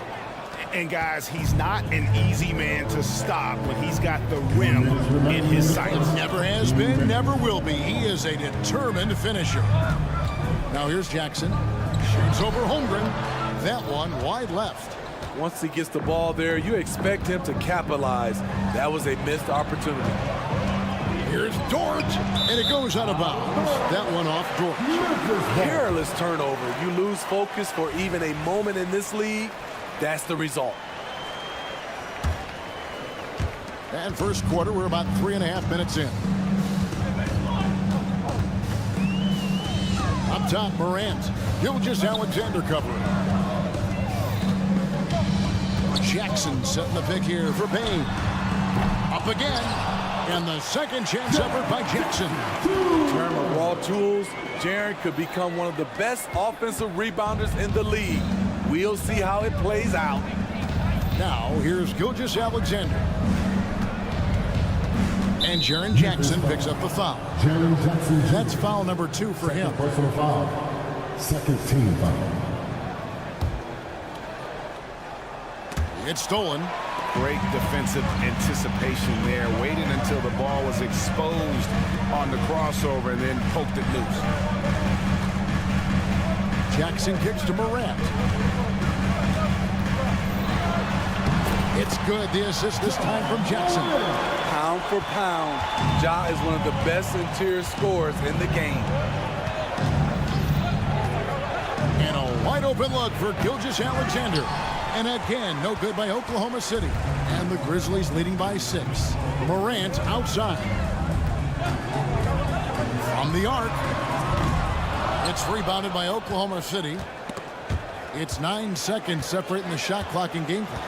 And guys, he's not an easy man to stop when he's got the rim in his sights. Never has been, never will be. He is a determined finisher. Now here's Jackson. Shoots over Holmgren. That one wide left. Once he gets the ball there, you expect him to capitalize. That was a missed opportunity. Here's Dort, and it goes out of bounds. That one off Dort. Careless turnover. You lose focus for even a moment in this league. That's the result. And first quarter, we're about 3.5 minutes in. Up top, Morant. Gilgeous-Alexander covering. Jackson setting the pick here for Bane. Up again. And the second chance effort by Jackson. In terms of raw tools, Jaren could become one of the best offensive rebounders in the league. We'll see how it plays out. Now, here's Gilgeous-Alexander. And Jaren Jackson picks up the foul. That's foul number 2 for him. Personal foul. Second team foul. It's stolen. Great defensive anticipation there. Waited until the ball was exposed on the crossover and then poked it loose. Jackson kicks to Morant. It's good. The assist this time from Jackson. Pound for pound, Ja is one of the best interior scorers in the game. And a wide open look for Gilgeous-Alexander. And again, no good by Oklahoma City. And the Grizzlies leading by 6. Morant outside. From the arc. It's rebounded by Oklahoma City. It's 9 seconds separating the shot clock and game clock.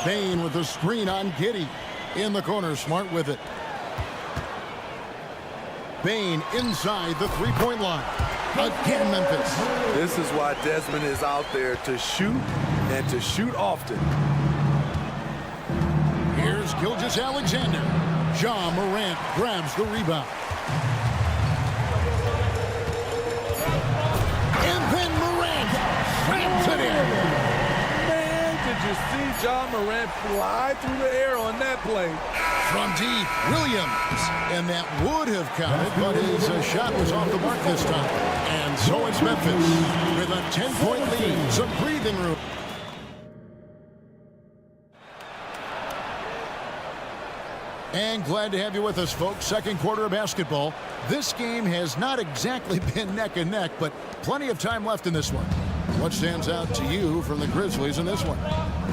Bane with the screen on Giddey. In the corner, Smart with it. Bane inside the three-point line. Again, Memphis. This is why Desmond is out there to shoot and to shoot often. Here's Gilgeous-Alexander. Ja Morant grabs the rebound. And then Morant traps it in. Did you see Ja Morant fly through the air on that play? From deep, Williams. And that would have counted, but his shot was off the mark this time. And so it's Memphis with a 10-point lead. Some breathing room. And glad to have you with us, folks. Second quarter of basketball. This game has not exactly been neck and neck, but plenty of time left in this one. What stands out to you from the Grizzlies in this one?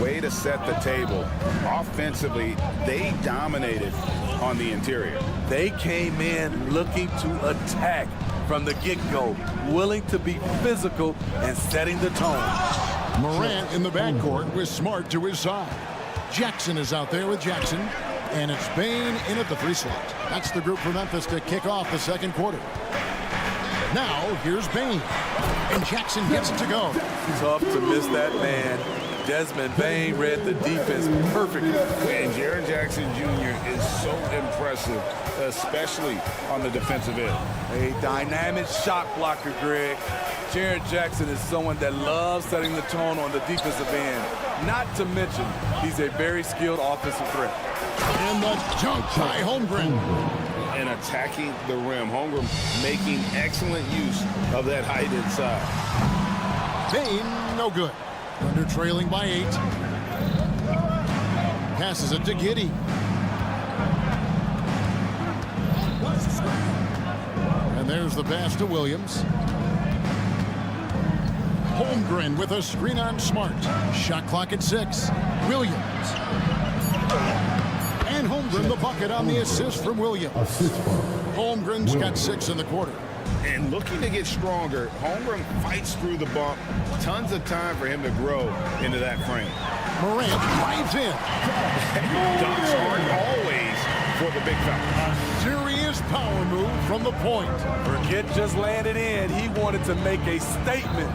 Way to set the table. Offensively, they dominated on the interior. They came in looking to attack from the get-go, willing to be physical and setting the tone. Morant in the backcourt with Smart to his side. Jackson is out there with Jackson. And it's Bane in at the free slot. That's the group for Memphis to kick off the second quarter. Now, here's Bane. And Jackson gets it to go. Tough to miss that man. Desmond Bane read the defense perfectly. And Jaren Jackson Jr. is so impressive, especially on the defensive end. A dynamic shot blocker, Greg. Jaren Jackson is someone that loves setting the tone on the defensive end. Not to mention, he's a very skilled offensive threat. And the dunk by Holmgren. And attacking the rim. Holmgren making excellent use of that height inside. Bane, no good. Under trailing by 8. Passes it to Giddey. And there's the pass to Williams. Holmgren with a screen on Smart. Shot clock at 6. Williams. And Holmgren the bucket on the assist from Williams. Holmgren's got 6 in the quarter. And looking to get stronger, Holmgren fights through the bump. Tons of time for him to grow into that frame. Morant drives in. Dunks aren't always for the big fella. Serious power move from the point. Forget just landed in. He wanted to make a statement.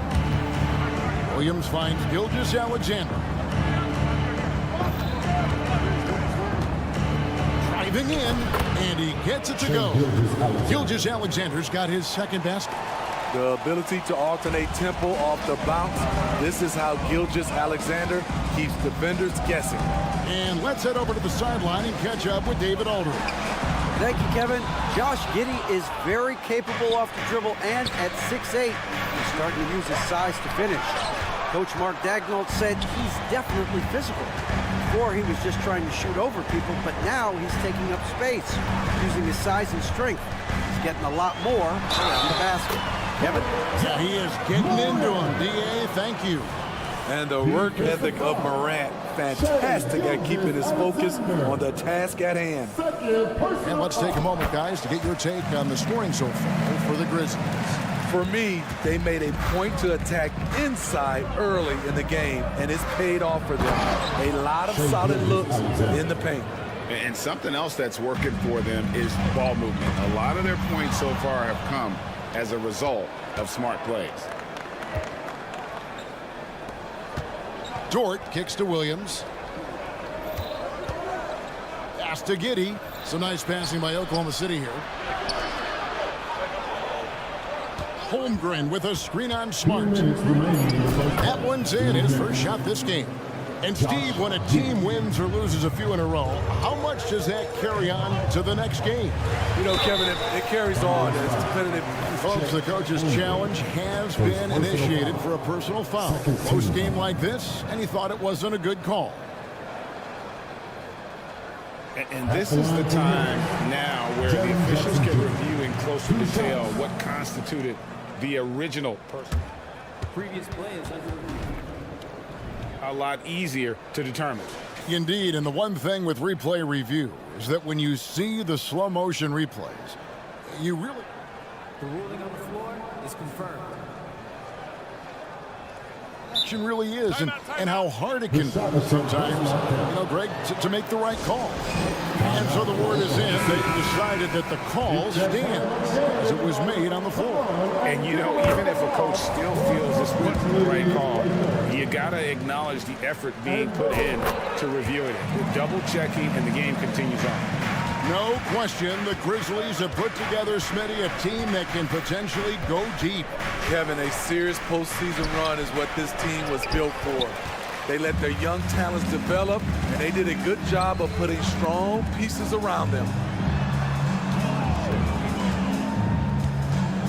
Williams finds Gilgeous-Alexander. Driving in, and he gets it to go. Gilgeous-Alexander's got his second basket. The ability to alternate tempo off the bounce. This is how Gilgeous-Alexander keeps defenders guessing. And let's head over to the sideline and catch up with David Aldridge. Thank you, Kevin. Josh Giddey is very capable off the dribble, and at 6'8", he's starting to use his size to finish. Coach Mark Daigneault said he's definitely physical. Before, he was just trying to shoot over people, but now he's taking up space, using his size and strength. He's getting a lot more around the basket. Kevin? Yeah, he is getting into him. D.A., thank you. And the work ethic of Morant, fantastic at keeping his focus on the task at hand. And let's take a moment, guys, to get your take on the scoring so far for the Grizzlies. For me, they made a point to attack inside early in the game, and it's paid off for them. A lot of solid looks in the paint. And something else that's working for them is ball movement. A lot of their points so far have come as a result of smart plays. Dort kicks to Williams. Pass to Giddey. Some nice passing by Oklahoma City here. Holmgren with a screen on Smart. That one's in, his first shot this game. And Steve, when a team wins or loses a few in a row, how much does that carry on to the next game? You know, Kevin, it carries on. It's competitive. Folks, the coach's challenge has been initiated for a personal foul. Post-game like this, and he thought it wasn't a good call. And this is the time now where the officials can review in closer detail what constituted the original person. The previous play is under review. A lot easier to determine. Indeed, and the one thing with replay review is that when you see the slow motion replays, you really... The ruling on the floor is confirmed. Action really is, and how hard it can be sometimes, you know, Greg, to make the right call. And so the word is in. They decided that the call stands as it was made on the floor. And, you know, even if a coach still feels this wasn't the right call, you got to acknowledge the effort being put in to reviewing it. The double checking, and the game continues on. No question, the Grizzlies have put together, Smitty, a team that can potentially go deep. Kevin, a serious postseason run is what this team was built for. They let their young talents develop, and they did a good job of putting strong pieces around them.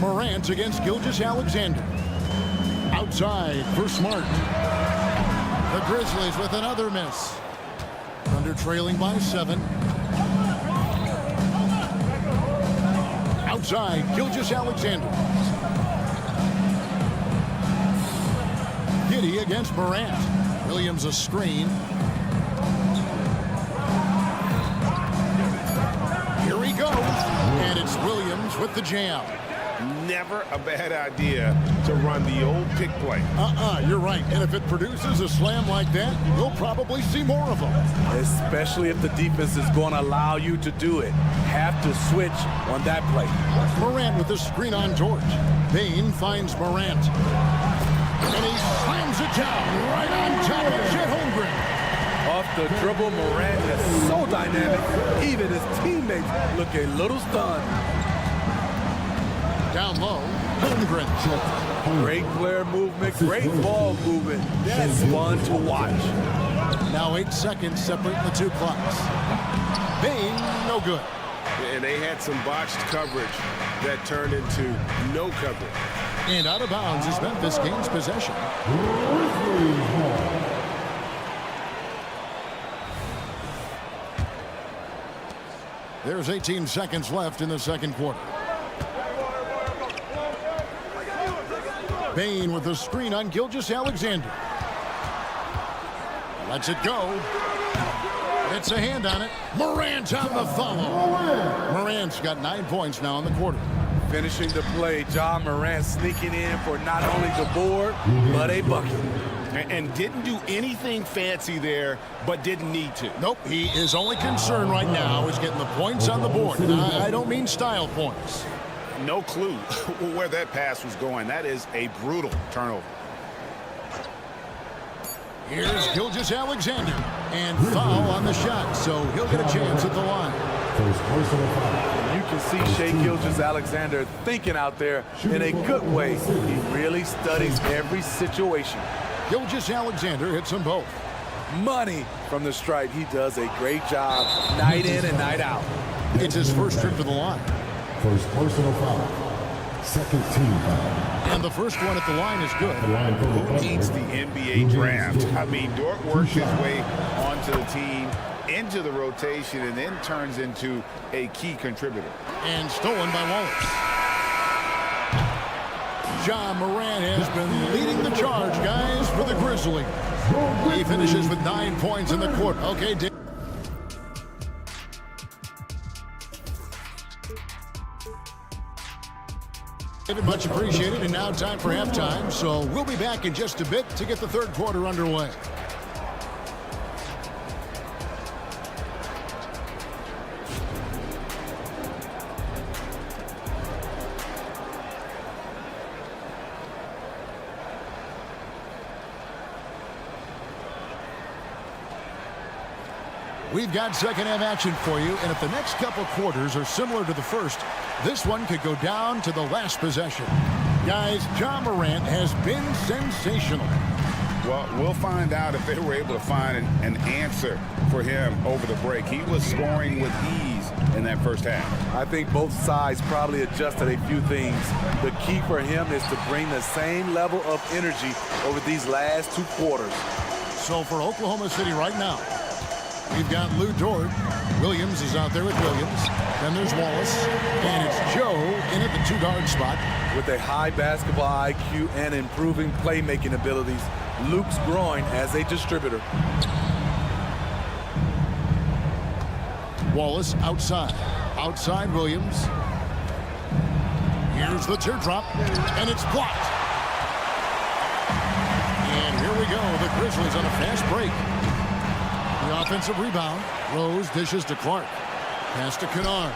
Morant against Gilgeous-Alexander. Outside for Smart. The Grizzlies with another miss. Under trailing by 7. Outside, Gilgeous-Alexander. Giddy against Morant. Williams a screen. Here he goes. And it's Williams with the jam. Never a bad idea to run the old pick play. You're right. And if it produces a slam like that, we'll probably see more of them. Especially if the defense is going to allow you to do it. Have to switch on that play. Morant with the screen on George. Bain finds Morant. And he slams it down right on top of Chet Holmgren. Off the dribble, Morant is so dynamic. Even his teammates look a little stunned. Down low, Holmgren. Great player movement, great ball movement. That's fun to watch. Now 8 seconds separating the two clocks. Bain, no good. And they had some botched coverage that turned into no coverage. And out of bounds is Memphis gains possession. There's 18 seconds left in the second quarter. Bain with the screen on Gilgeous-Alexander. Lets it go. It's a hand on it. Morant on the follow. Morant's got 9 points now in the quarter. Finishing the play, John Morant sneaking in for not only the board, but a bucket. And didn't do anything fancy there, but didn't need to. Nope, his only concern right now is getting the points on the board. And I don't mean style points. No clue where that pass was going. That is a brutal turnover. Here's Gilgeous-Alexander. And foul on the shot, so he'll get a chance at the line. You can see Shai Gilgeous-Alexander thinking out there in a good way. He really studies every situation. Gilgeous-Alexander hits them both. Money from the stripe. He does a great job night in and night out. It's his first trip to the line. First personal foul. Second team foul. And the first one at the line is good. Who needs the NBA draft? I mean, Dort worked his way onto the team, into the rotation, and then turns into a key contributor. And stolen by Wallace. John Morant has been leading the charge, guys, for the Grizzlies. He finishes with 9 points in the quarter. Okay, Dave. David, much appreciated, and now time for halftime. So we'll be back in just a bit to get the third quarter underway. We've got second half action for you, and if the next couple quarters are similar to the first, this one could go down to the last possession. Guys, John Morant has been sensational. Well, we'll find out if they were able to find an answer for him over the break. He was scoring with ease in that first half. I think both sides probably adjusted a few things. The key for him is to bring the same level of energy over these last 2 quarters. So for Oklahoma City right now, we've got Lou Dort. Williams is out there with Williams. Then there's Wallace. And it's Joe in at the 2-guard spot. With a high basketball IQ and improving playmaking abilities, Luke's growing as a distributor. Wallace outside. Outside Williams. Here's the teardrop. And it's blocked. And here we go. The Grizzlies on a fast break. The offensive rebound. Rose dishes to Clark. Pass to Kennard.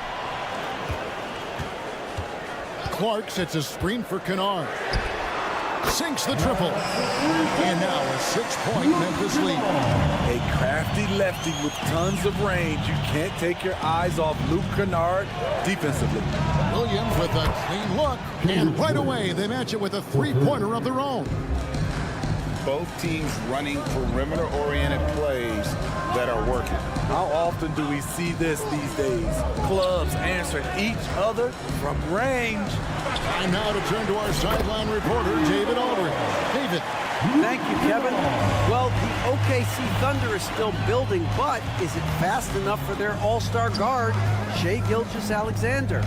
Clark sets a screen for Kennard. Sinks the triple. And now a 6-point Memphis lead. A crafty lefty with tons of range. You can't take your eyes off Luke Kennard defensively. Williams with a clean look. And right away they match it with a 3-pointer of their own. Both teams running perimeter-oriented plays that are working. How often do we see this these days? Clubs answering each other from range. Time now to turn to our sideline reporter, David Aldridge. David. Thank you, Kevin. Well, the OKC Thunder is still building, but is it fast enough for their all-star guard, Shai Gilgeous-Alexander?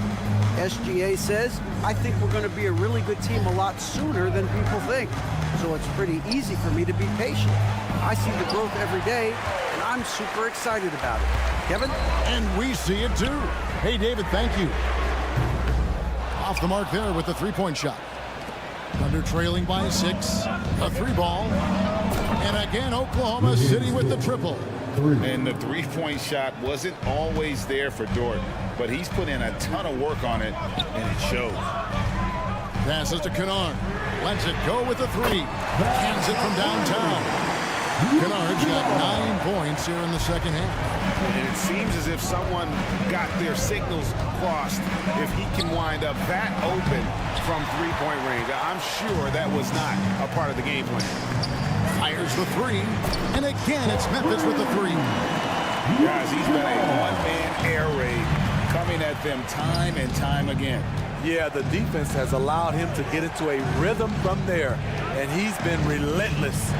SGA says, I think we're going to be a really good team a lot sooner than people think. So it's pretty easy for me to be patient. I see the growth every day, and I'm super excited about it. Kevin? And we see it too. Hey, David, thank you. Off the mark there with the 3-point shot. Thunder trailing by 6. A 3-ball. And again, Oklahoma City with the triple. And the 3-point shot wasn't always there for Dort, but he's put in a ton of work on it, and it shows. Passes to Kennard. Lets it go with the 3. Hands it from downtown. Kennard's got 9 points here in the second half. And it seems as if someone got their signals crossed if he can wind up that open from 3-point range. I'm sure that was not a part of the game plan. Fires the 3. And again, it's Memphis with the 3. Guys, he's been a one-man air raid coming at them time and time again. Yeah, the defense has allowed him to get into a rhythm from there, and he's been relentless.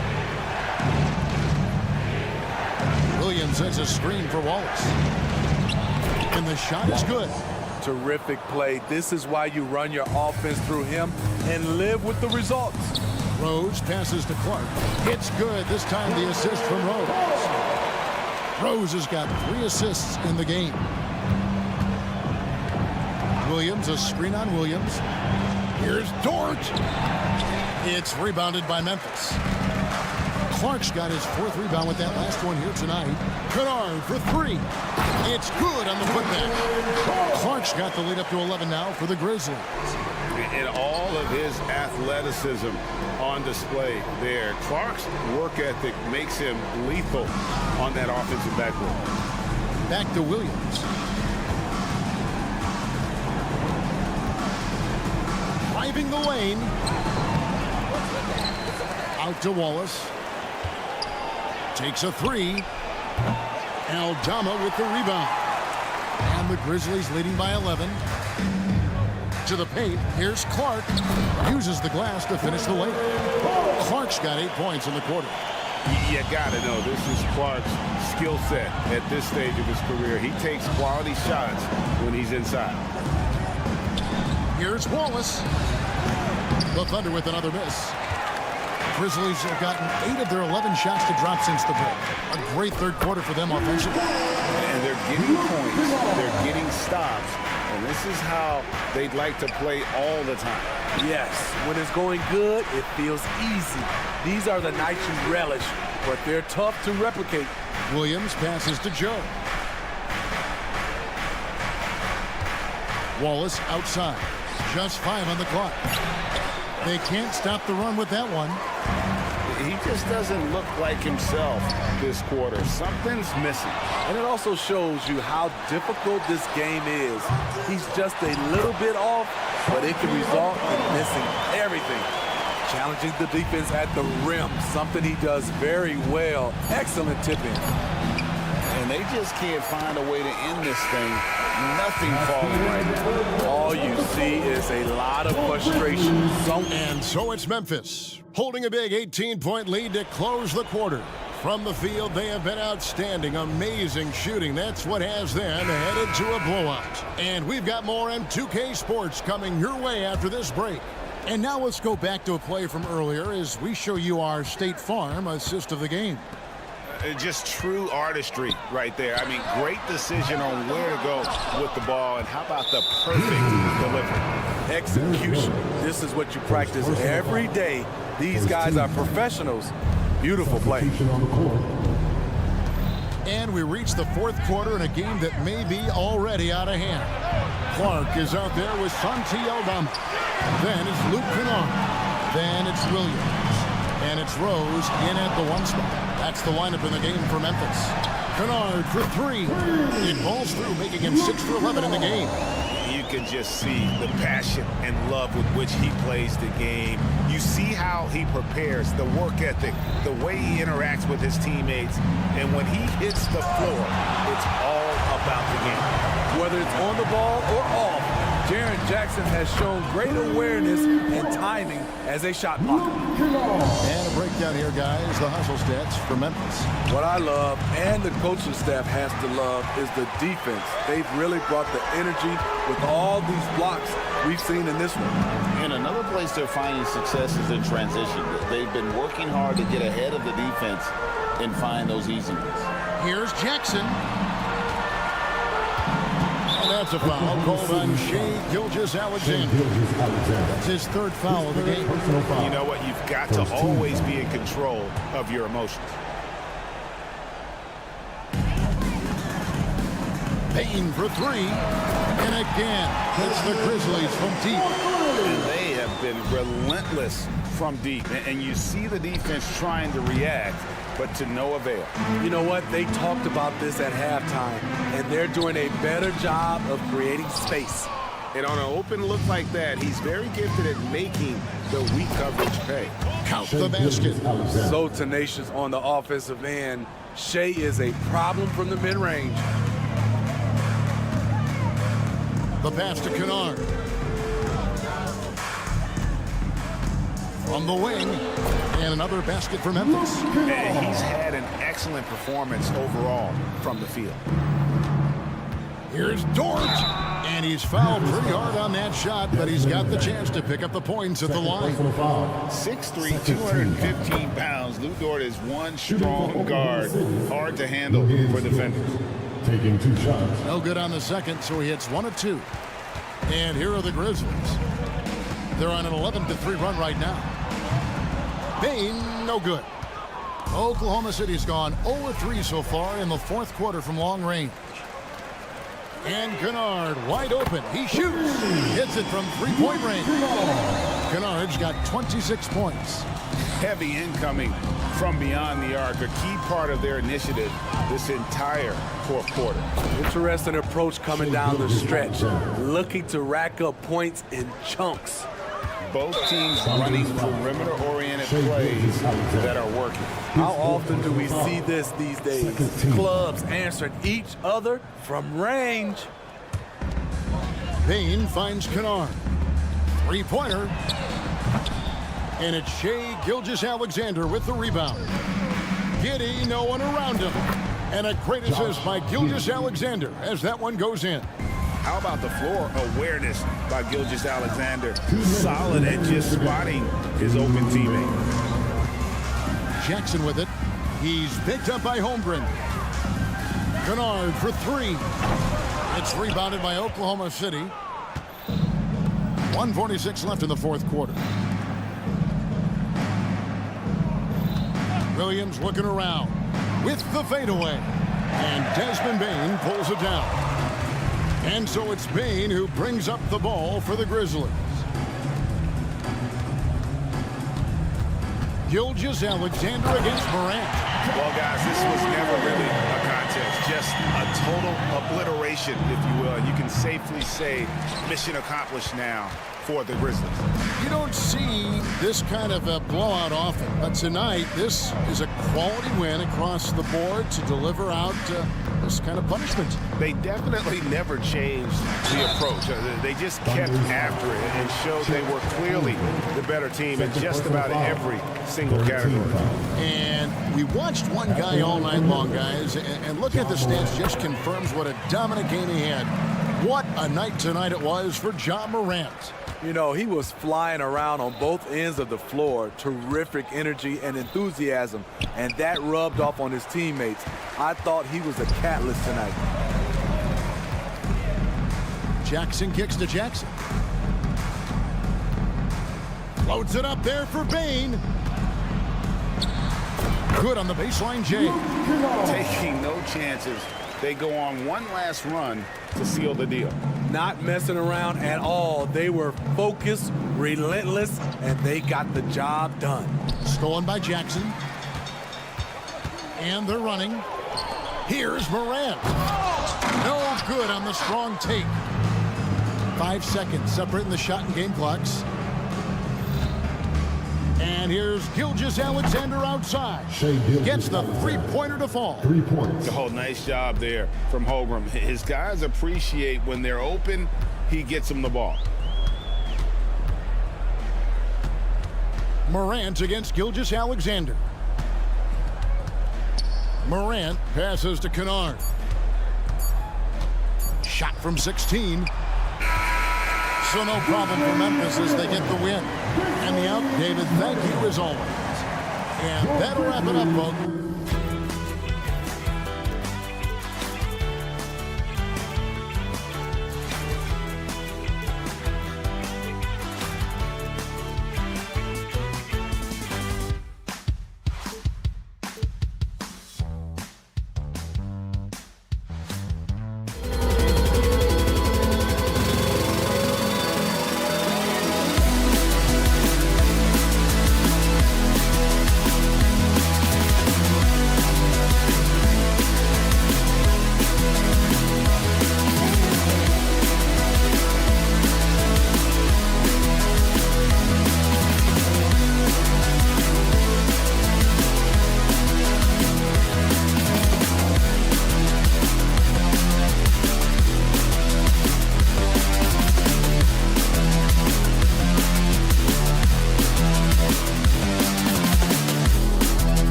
Williams sets a screen for Wallace. And the shot is good. Terrific play. This is why you run your offense through him and live with the results. Rose passes to Clark. It's good. This time the assist from Rose. Rose has got 3 assists in the game. Williams, a screen on Williams. Here's Dort. It's rebounded by Memphis. Clark's got his 4th rebound with that last one here tonight. Kennard for 3. It's good on the putback. Clark's got the lead up to 11 now for the Grizzlies. And all of his athleticism on display there. Clark's work ethic makes him lethal on that offensive backboard. Back to Williams. Driving the lane. Out to Wallace. Takes a 3. Aldama with the rebound. And the Grizzlies leading by 11. To the paint. Here's Clark. Uses the glass to finish the lane. Clark's got 8 points in the quarter. You got to know this is Clark's skill set at this stage of his career. He takes quality shots when he's inside. Here's Wallace. The Thunder with another miss. Grizzlies have gotten 8 of their 11 shots to drop since the break. A great third quarter for them offensively. And they're getting points. They're getting stops. And this is how they'd like to play all the time. Yes, when it's going good, it feels easy. These are the nights you relish, but they're tough to replicate. Williams passes to Joe. Wallace outside. Just 5 on the clock. They can't stop the run with that one. He just doesn't look like himself this quarter. Something's missing. And it also shows you how difficult this game is. He's just a little bit off, but it can result in missing everything. Challenging the defense at the rim, something he does very well. Excellent tip-in. And they just can't find a way to end this thing. Nothing falling right now. All you see is a lot of frustration. And so it's Memphis, holding a big 18-point lead to close the quarter. From the field, they have been outstanding. Amazing shooting. That's what has them headed to a blowout. And we've got more M2K Sports coming your way after this break. And now let's go back to a play from earlier as we show you our State Farm assist of the game. Just true artistry right there. I mean, great decision on where to go with the ball, and how about the perfect delivery. Execution. This is what you practice every day. These guys are professionals. Beautiful play. And we reach the fourth quarter in a game that may be already out of hand. Clark is out there with Santi Aldama. Then it's Luke Kennard. Then it's Williams. And it's Rose in at the 1 spot. That's the lineup in the game for Memphis. Kennard for 3. It falls through, making him 6 for 11 in the game. You can just see the passion and love with which he plays the game. You see how he prepares, the work ethic, the way he interacts with his teammates. And when he hits the floor, it's all about the game. Whether it's on the ball or off, Jaren Jackson has shown great awareness and timing as a shot blocker. And a breakdown here, guys. The hustle stats for Memphis. What I love, and the coaching staff has to love, is the defense. They've really brought the energy with all these blocks we've seen in this one. And another place they're finding success is in transition. They've been working hard to get ahead of the defense and find those easy ones. Here's Jackson. And that's a foul called on Shai Gilgeous-Alexander. That's his 3rd foul of the game. You know what? You've got to always be in control of your emotions. Payne for 3. And again, it's the Grizzlies from deep. And they have been relentless from deep. And you see the defense trying to react, but to no avail. You know what? They talked about this at halftime, and they're doing a better job of creating space. And on an open look like that, he's very gifted at making the weak coverage pay. Count the basket. So tenacious on the offensive end. Shai is a problem from the mid-range. The pass to Kennard. From the wing. And another basket for Memphis. And he's had an excellent performance overall from the field. Here's Dort. And he's fouled pretty hard on that shot, but he's got the chance to pick up the points at the line. 6'3", 215 pounds. Lou Dort is one strong guard. Hard to handle for defenders. Taking 2 shots. No good on the second, so he hits 1 of 2. And here are the Grizzlies. They're on an 11-3 run right now. Payne, no good. Oklahoma City's gone 0-3 so far in the 4th quarter from long range. And Kennard wide open. He shoots. Hits it from 3-point range. Kennard's got 26 points. Heavy incoming from beyond the arc, a key part of their initiative this entire 4th quarter. Interesting approach coming down the stretch, looking to rack up points in chunks. Both teams running perimeter-oriented plays that are working. How often do we see this these days? Clubs answering each other from range. Payne finds Kennard. 3-pointer. And it's Shai Gilgeous-Alexander with the rebound. Giddy, no one around him. And a great assist by Gilgeous-Alexander as that one goes in. How about the floor awareness by Gilgeous-Alexander? Solid at just spotting his open teammate. Jackson with it. He's picked up by Holmgren. Kennard for 3. It's rebounded by Oklahoma City. 1:46 left in the 4th quarter. Williams looking around with the fadeaway. And Desmond Bane pulls it down. And so it's Bane who brings up the ball for the Grizzlies. Gilgeous-Alexander against Morant. Well, guys, this was never really a contest. Just a total obliteration, if you will. You can safely say mission accomplished now for the Grizzlies. You don't see this kind of a blowout often. But tonight, this is a quality win across the board to deliver out this kind of punishment. They definitely never changed the approach. They just kept after it and showed they were clearly the better team in just about every single category. And we watched one guy all night long, guys, and look at the stats, just confirms what a dominant game he had. What a night tonight it was for Ja Morant. You know, he was flying around on both ends of the floor. Terrific energy and enthusiasm, and that rubbed off on his teammates. I thought he was a catalyst tonight. Jackson kicks to Jackson. Loads it up there for Bane. Good on the baseline, Jay. Taking no chances. They go on one last run to seal the deal. Not messing around at all. They were focused, relentless, and they got the job done. Stolen by Jackson. And they're running. Here's Morant. No good on the strong take. 5 seconds separating the shot and game clocks. And here's Gilgeous-Alexander outside. Gets the three-pointer to fall. 3 points. Oh, nice job there from Holmgren. His guys appreciate when they're open, he gets them the ball. Morant against Gilgeous-Alexander. Morant passes to Kennard. Shot from 16. So no problem for Memphis as they get the win. And the out, David, thank you as always. And that'll wrap it up, folks.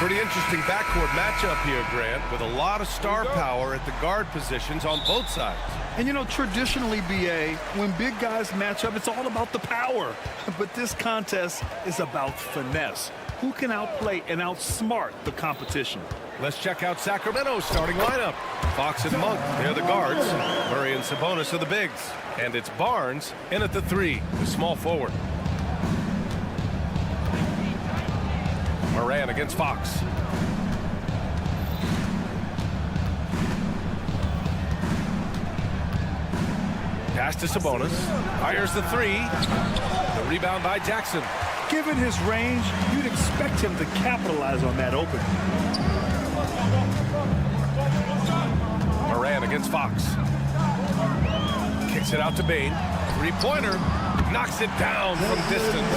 Pretty interesting backcourt matchup here, Grant, with a lot of star power at the guard positions on both sides. And, you know, traditionally, BA, when big guys match up, it's all about the power. But this contest is about finesse. Who can outplay and outsmart the competition? Let's check out Sacramento's starting lineup. Fox and Monk, they're the guards. Murray and Sabonis are the bigs. And it's Barnes in at the 3, the small forward. Moran against Fox. Pass to Sabonis. Fires the 3. The rebound by Jackson. Given his range, you'd expect him to capitalize on that opening. Moran against Fox. Kicks it out to Bain. 3-pointer. Knocks it down from distance.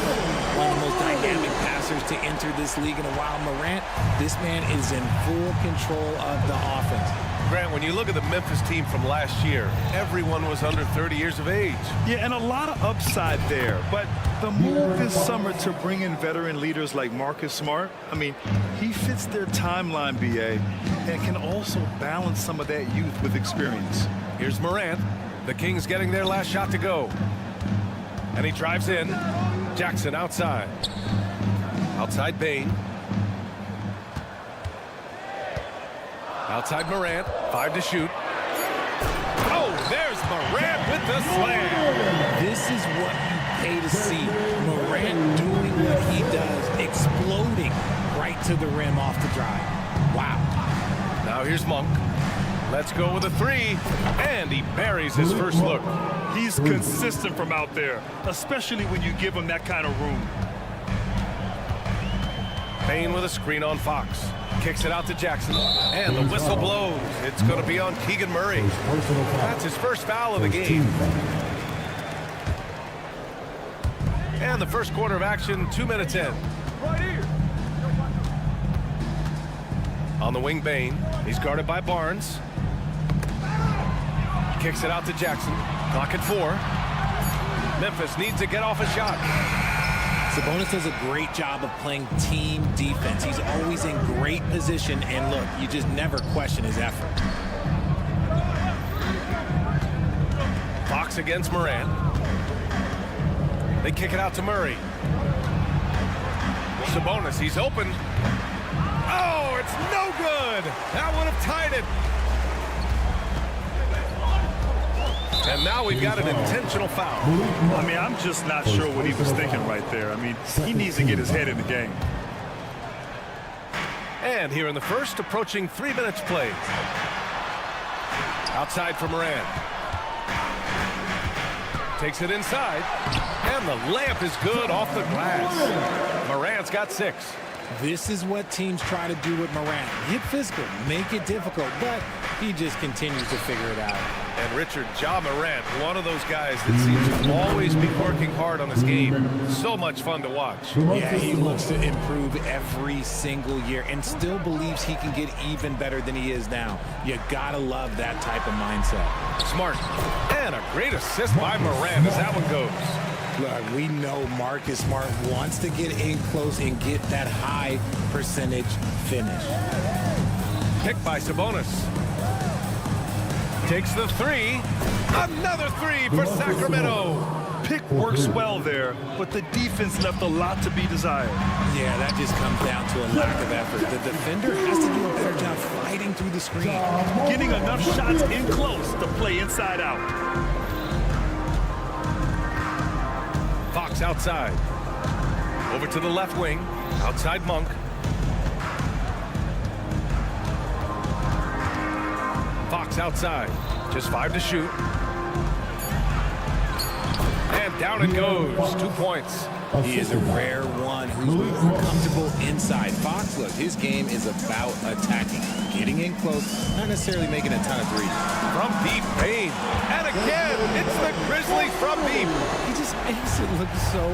One of the most dynamic passers to enter this league in a while. Morant, this man is in full control of the offense. Grant, when you look at the Memphis team from last year, everyone was under 30 years of age. Yeah, and a lot of upside there. But the move this summer to bring in veteran leaders like Marcus Smart, I mean, he fits their timeline, BA, and can also balance some of that youth with experience. Here's Morant. The Kings getting their last shot to go. And he drives in. Jackson outside. Outside Bain. Outside Morant. 5 to shoot. Oh, there's Morant with the slam. This is what you pay to see. Morant doing what he does, exploding right to the rim off the drive. Wow. Now here's Monk. Let's go with a 3. And he buries his first look. He's consistent from out there, especially when you give him that kind of room. Bain with a screen on Fox. Kicks it out to Jackson. And the whistle blows. It's going to be on Keegan Murray. That's his first foul of the game. And the first quarter of action, 2 minutes in. Right here. On the wing, Bain. He's guarded by Barnes. Kicks it out to Jackson. Clock at 4. Memphis needs to get off a shot. Sabonis does a great job of playing team defense. He's always in great position, and look, you just never question his effort. Fox against Morant. They kick it out to Murray. Sabonis, he's open. Oh, it's no good. That would have tied it. And now we've got an intentional foul. I mean, I'm just not sure what he was thinking right there. I mean, he needs to get his head in the game. And here in the first, approaching 3 minutes played. Outside for Morant. Takes it inside. And the layup is good off the glass. Morant's got 6. This is what teams try to do with Morant. Get physical, make it difficult, but he just continues to figure it out. And Richard, Ja Morant, one of those guys that seems to always be working hard on his game. So much fun to watch. Yeah, he looks to improve every single year and still believes he can get even better than he is now. You gotta love that type of mindset. Smart. And a great assist by Morant as that one goes. Look, we know Marcus Smart wants to get in close and get that high percentage finish. Picked by Sabonis. Takes the 3. Another 3 for Sacramento. Pick works well there, but the defense left a lot to be desired. Yeah, that just comes down to a lack of effort. The defender has to do a better job fighting through the screen. Getting enough shots in close to play inside out. Fox outside. Over to the left wing. Outside Monk. Fox outside. Just 5 to shoot. And down it goes. 2 points. He is a rare one who's more comfortable inside. Fox, look, his game is about attacking, getting in close, not necessarily making a ton of threes. From deep, Bain. And again, it's the Grizzlies from deep. He just makes it look so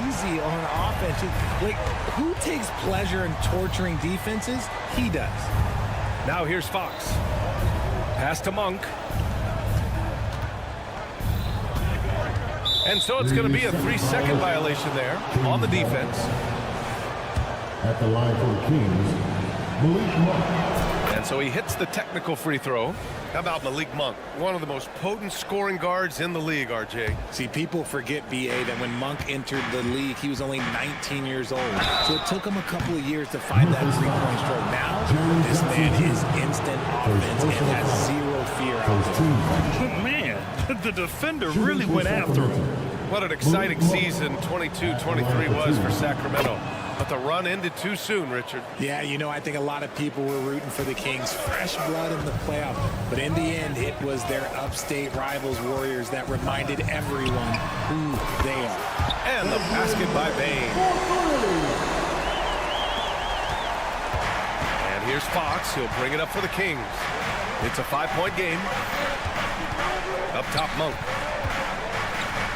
easy on offense. Like, who takes pleasure in torturing defenses? He does. Now here's Fox. Pass to Monk. And so it's going to be a 3-second violation there on the defense. At the line for the Kings, And so he hits the technical free throw. How about Malik Monk? One of the most potent scoring guards in the league, RJ. See, people forget, B.A., that when Monk entered the league, he was only 19 years old. So it took him a couple of years to find that three-point stroke. Now, this man is instant offense and has zero fear out there. Man, the defender really went after him. What an exciting season 22-23 was for Sacramento. But the run ended too soon, Richard. Yeah, you know, I think a lot of people were rooting for the Kings. Fresh blood in the playoff. But in the end, it was their upstate rivals, Warriors, that reminded everyone who they are. And the basket by Bain. And here's Fox. He'll bring it up for the Kings. It's a 5-point game. Up top, Monk.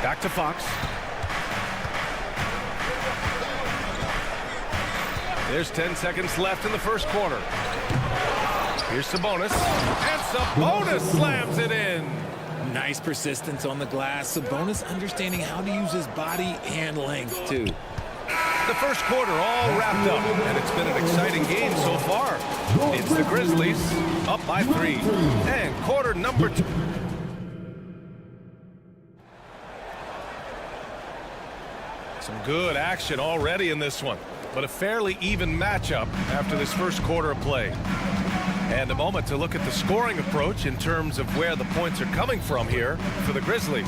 Back to Fox. There's 10 seconds left in the first quarter. Here's Sabonis. And Sabonis slams it in. Nice persistence on the glass. Sabonis understanding how to use his body and length, too. The first quarter all wrapped up, and it's been an exciting game so far. It's the Grizzlies up by 3. And quarter number 2. Some good action already in this one, but a fairly even matchup after this first quarter of play. And a moment to look at the scoring approach in terms of where the points are coming from here for the Grizzlies.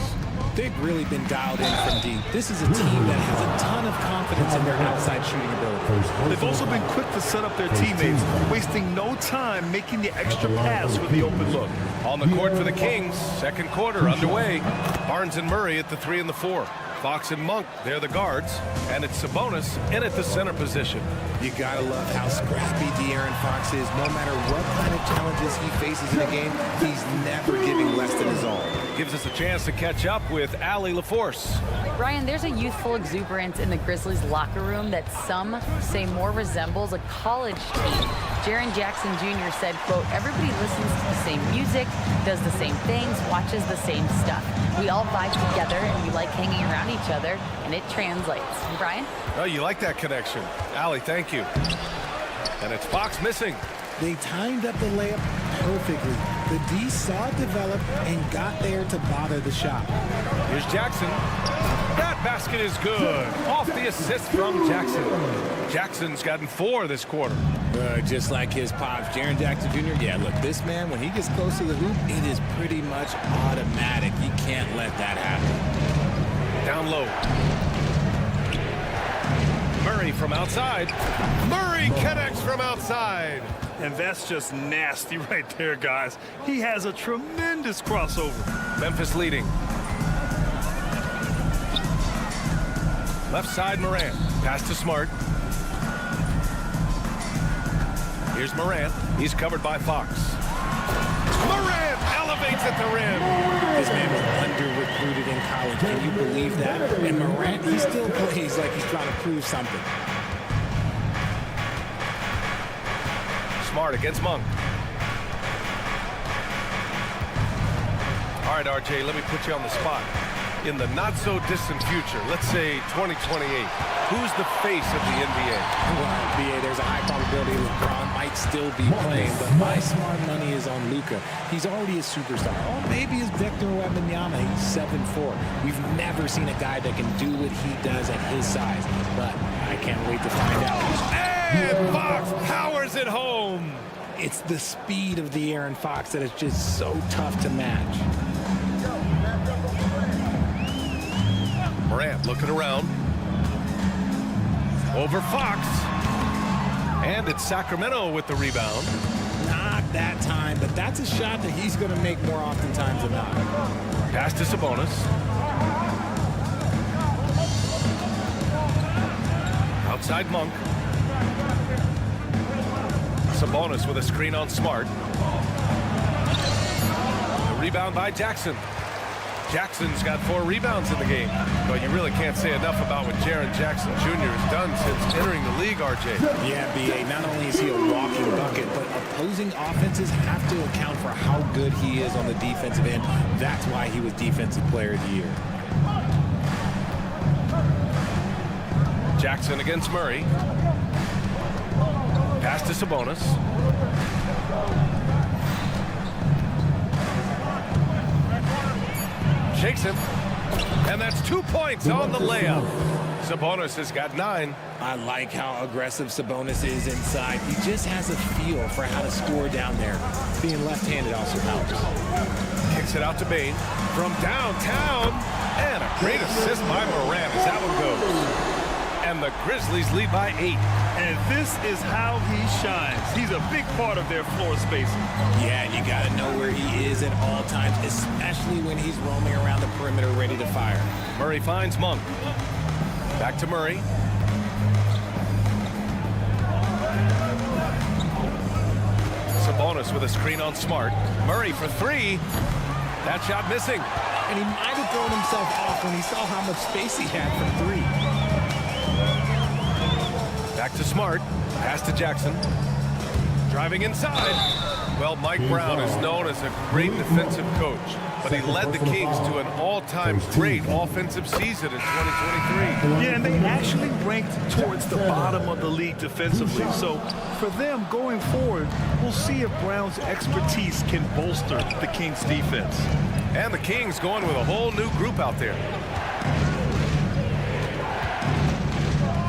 They've really been dialed in from deep. This is a team that has a ton of confidence in their outside shooting ability. They've also been quick to set up their teammates, wasting no time making the extra pass with the open look. On the court for the Kings, second quarter underway. Barnes and Murray at the 3 and the 4. Fox and Monk, they're the guards, and it's Sabonis in at the center position. You gotta love how scrappy De'Aaron Fox is. No matter what kind of challenges he faces in a game, he's never giving less than his all. Gives us a chance to catch up with Allie LaForce. Ryan, there's a youthful exuberance in the Grizzlies locker room that some say more resembles a college team. Jaren Jackson Jr. said, quote, everybody listens to the same music, does the same things, watches the same stuff. We all vibe together and we like hanging around each other, and it translates. Brian? Oh, you like that connection. Allie, thank you. And it's Fox missing. They timed up the layup perfectly. The D saw it develop and got there to bother the shot. Here's Jackson. That basket is good. Off the assist from Jackson. Jackson's gotten 4 this quarter. Just like his pops, Jaren Jackson Jr. Yeah, look, this man, when he gets close to the hoop, it is pretty much automatic. You can't let that happen. Down low. Murray from outside. Murray connects from outside. And that's just nasty right there, guys. He has a tremendous crossover. Memphis leading. Left side, Morant. Pass to Smart. Here's Morant. He's covered by Fox. Morant elevates at the rim. This man was under-recruited in college. Can you believe that? And Morant, he still plays like he's trying to prove something. Smart against Monk. All right, RJ, let me put you on the spot. In the not-so-distant future, let's say 2028, who's the face of the NBA? Well, BA, there's a high probability LeBron might still be playing, but my smart money is on Luka. He's already a superstar. Or maybe it's Victor Wembanyama. He's 7'4". We've never seen a guy that can do what he does at his size, but I can't wait to find out. And Fox powers it home. It's the speed of De'Aaron Fox that is just so tough to match. Morant looking around. Over Fox. And it's Sacramento with the rebound. Not that time, but that's a shot that he's going to make more oftentimes than not. Pass to Sabonis. Outside Monk. Sabonis with a screen on Smart. A rebound by Jackson. Jackson's got 4 rebounds in the game. But you really can't say enough about what Jaren Jackson Jr. has done since entering the league, RJ. Yeah, BA, not only is he a walking bucket, but opposing offenses have to account for how good he is on the defensive end. That's why he was Defensive Player of the Year. Jackson against Murray. Pass to Sabonis. Shakes him. And that's 2 points on the layup. Sabonis has got 9. I like how aggressive Sabonis is inside. He just has a feel for how to score down there. Being left-handed also helps. Kicks it out to Bane from downtown. And a great assist by Morant as that one goes. And the Grizzlies lead by 8. And this is how he shines. He's a big part of their floor spacing. Yeah, and you got to know where he is at all times, especially when he's roaming around the perimeter ready to fire. Murray finds Monk. Back to Murray. Sabonis with a screen on Smart. Murray for 3. That shot missing. And he might have thrown himself off when he saw how much space he had from 3. Back to Smart. Pass to Jackson. Driving inside. Well, Mike Brown is known as a great defensive coach, but he led the Kings to an all-time great offensive season in 2023. Yeah, and they actually ranked towards the bottom of the league defensively. So for them going forward, we'll see if Brown's expertise can bolster the Kings defense. And the Kings going with a whole new group out there.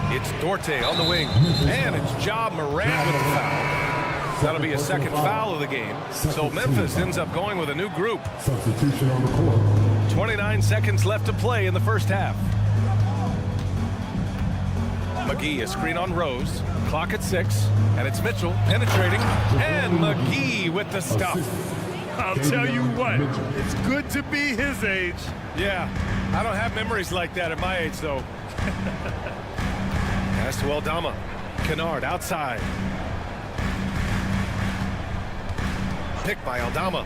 It's Dorte on the wing, and it's Ja Morant with the foul. That'll be a second foul of the game. So Memphis ends up going with a new group. Substitution on the court. 29 seconds left to play in the first half. McGee, a screen on Rose. Clock at 6, and it's Mitchell penetrating, and McGee with the stuff. I'll tell you what, it's good to be his age. Yeah, I don't have memories like that at my age, though. Pass to Aldama. Kennard outside. Pick by Aldama.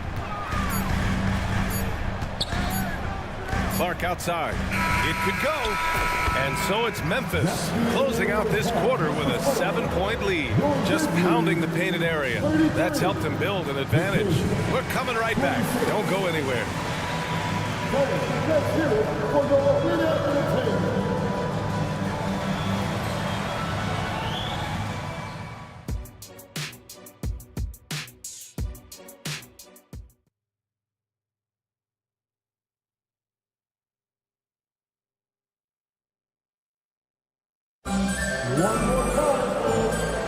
Clark outside. It could go. And so it's Memphis closing out this quarter with a 7-point lead. Just pounding the painted area. That's helped him build an advantage. We're coming right back. Don't go anywhere. Let's hear it for your arena entertainment.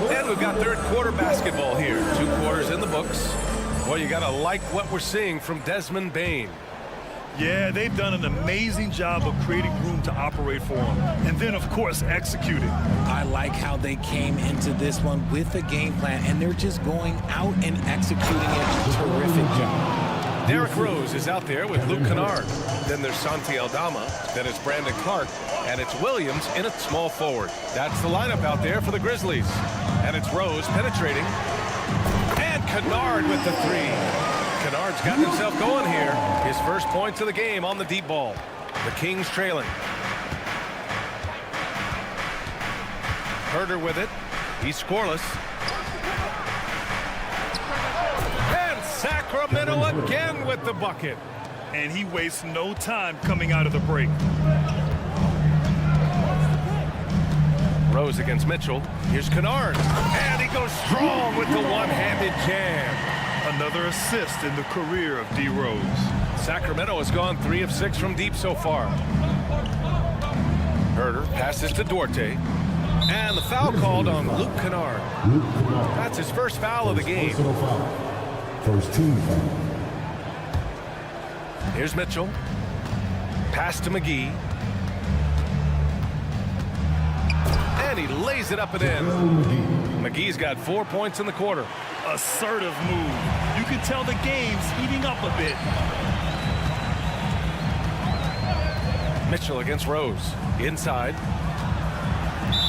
And we've got third quarter basketball here. 2 quarters in the books. Well, you got to like what we're seeing from Desmond Bane. Yeah, they've done an amazing job of creating room to operate for him. And then, of course, executing. I like how they came into this one with a game plan, and they're just going out and executing it. Terrific job. Derrick Rose is out there with Luke Kennard. Then there's Santi Aldama. Then it's Brandon Clark. And it's Williams in at small forward. That's the lineup out there for the Grizzlies. And it's Rose penetrating. And Kennard with the 3. Kennard's gotten himself going here. His first points of the game on the deep ball. The Kings trailing. Herter with it. He's scoreless. And Sacramento again with the bucket. And he wastes no time coming out of the break. Rose against Mitchell. Here's Kennard. And he goes strong with the one-handed jam. Another assist in the career of D. Rose. Sacramento has gone 3 of 6 from deep so far. Herter passes to Dorte. And the foul called on Luke Kennard. That's his first foul of the game. First team foul. Here's Mitchell. Pass to McGee. And he lays it up and in. McGee's got 4 points in the quarter. Assertive move. You can tell the game's heating up a bit. Mitchell against Rose. Inside.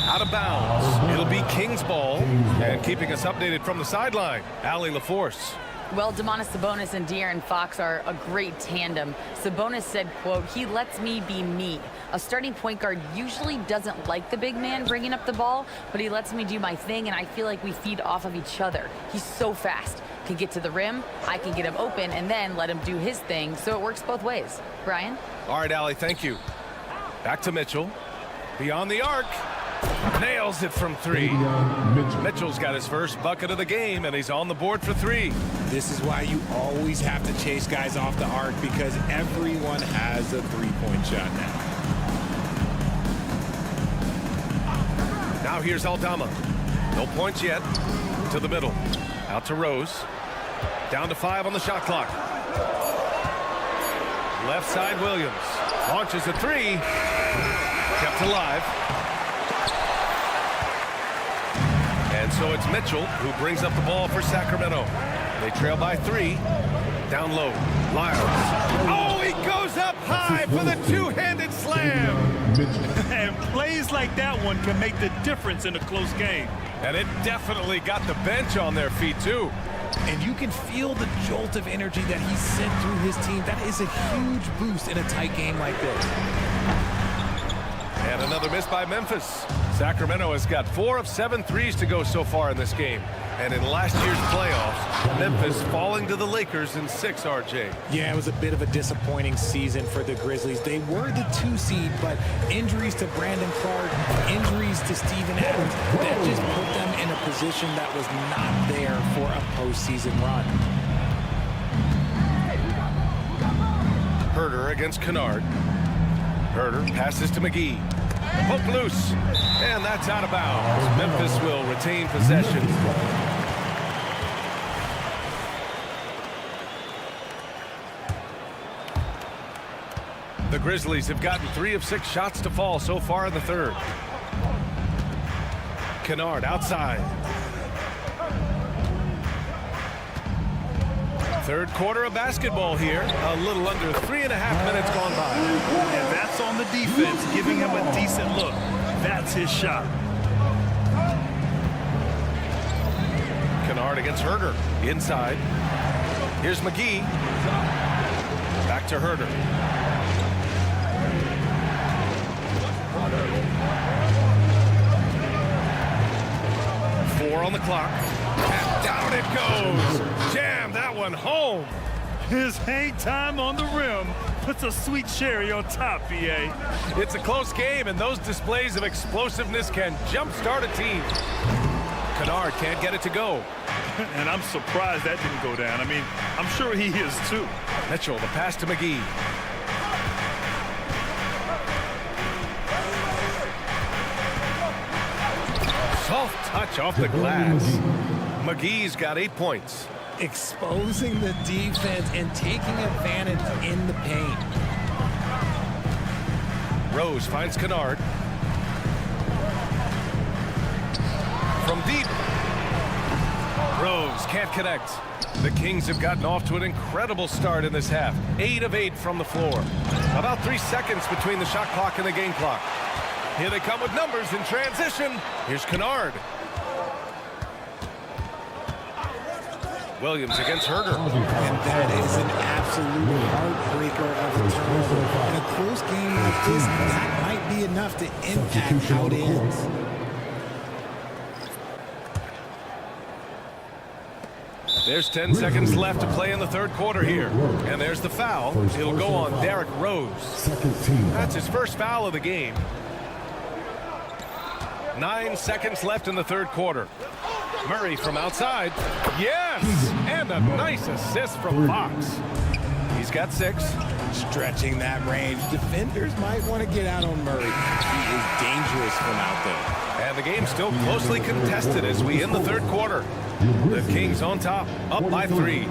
Out of bounds. It'll be Kings ball. And keeping us updated from the sideline, Allie LaForce. Well, Domantas Sabonis and De'Aaron Fox are a great tandem. Sabonis said, quote, "He lets me be me. A starting point guard usually doesn't like the big man bringing up the ball, but he lets me do my thing, and I feel like we feed off of each other. He's so fast. Can get to the rim, I can get him open, and then let him do his thing, so it works both ways." Brian? All right, Allie, thank you. Back to Mitchell. Beyond the arc. Nails it from 3. Mitchell's got his first bucket of the game, and he's on the board for 3. This is why you always have to chase guys off the arc, because everyone has a three-point shot now. Now here's Aldama. No points yet. To the middle. Out to Rose. Down to 5 on the shot clock. Left side, Williams. Launches a 3. Kept alive. And so it's Mitchell who brings up the ball for Sacramento. They trail by 3. Down low. Lyles. Oh, he goes up high for the two-handed slam. And plays like that one can make the difference in a close game. And it definitely got the bench on their feet, too. And you can feel the jolt of energy that he sent through his team. That is a huge boost in a tight game like this. And another miss by Memphis. Sacramento has got 4 of 7 threes to go so far in this game. And in last year's playoffs, Memphis falling to the Lakers in 6, RJ. Yeah, it was a bit of a disappointing season for the Grizzlies. They were the 2 seed, but injuries to Brandon Clark, injuries to Steven Adams, that just put them in a position that was not there for a postseason run. Herder against Kennard. Herder passes to McGee. Poke loose, and that's out of bounds. Memphis will retain possession. The Grizzlies have gotten 3 of 6 shots to fall so far in the third. Kennard outside. Third quarter of basketball here. A little under 3.5 minutes gone by. And that's on the defense, giving him a decent look. That's his shot. Kennard against Herder. Inside. Here's McGee. Back to Herder. Four on the clock. And down it goes. Jam that one home. His hang time on the rim puts a sweet cherry on top, VA. It's a close game, and those displays of explosiveness can jumpstart a team. Kennard can't get it to go. And I'm surprised that didn't go down. I mean, I'm sure he is too. Mitchell, the pass to McGee. Soft touch off the glass. McGee's got 8 points. Exposing the defense and taking advantage in the paint. Rose finds Kennard. From deep. Rose can't connect. The Kings have gotten off to an incredible start in this half. 8 of 8 from the floor. About 3 seconds between the shot clock and the game clock. Here they come with numbers in transition. Here's Kennard. Williams against Herder. And that is an absolute heartbreaker of a turnover. In a close game like this, that might be enough to impact how it ends. There's 10 seconds left to play in the third quarter here. And there's the foul. It'll go on Derrick Rose. That's his first foul of the game. 9 seconds left in the third quarter. Murray from outside. Yes! And a nice assist from Fox. He's got 6. Stretching that range. Defenders might want to get out on Murray. He is dangerous from out there. And the game's still closely contested as we end the third quarter. The Kings on top, up by 3.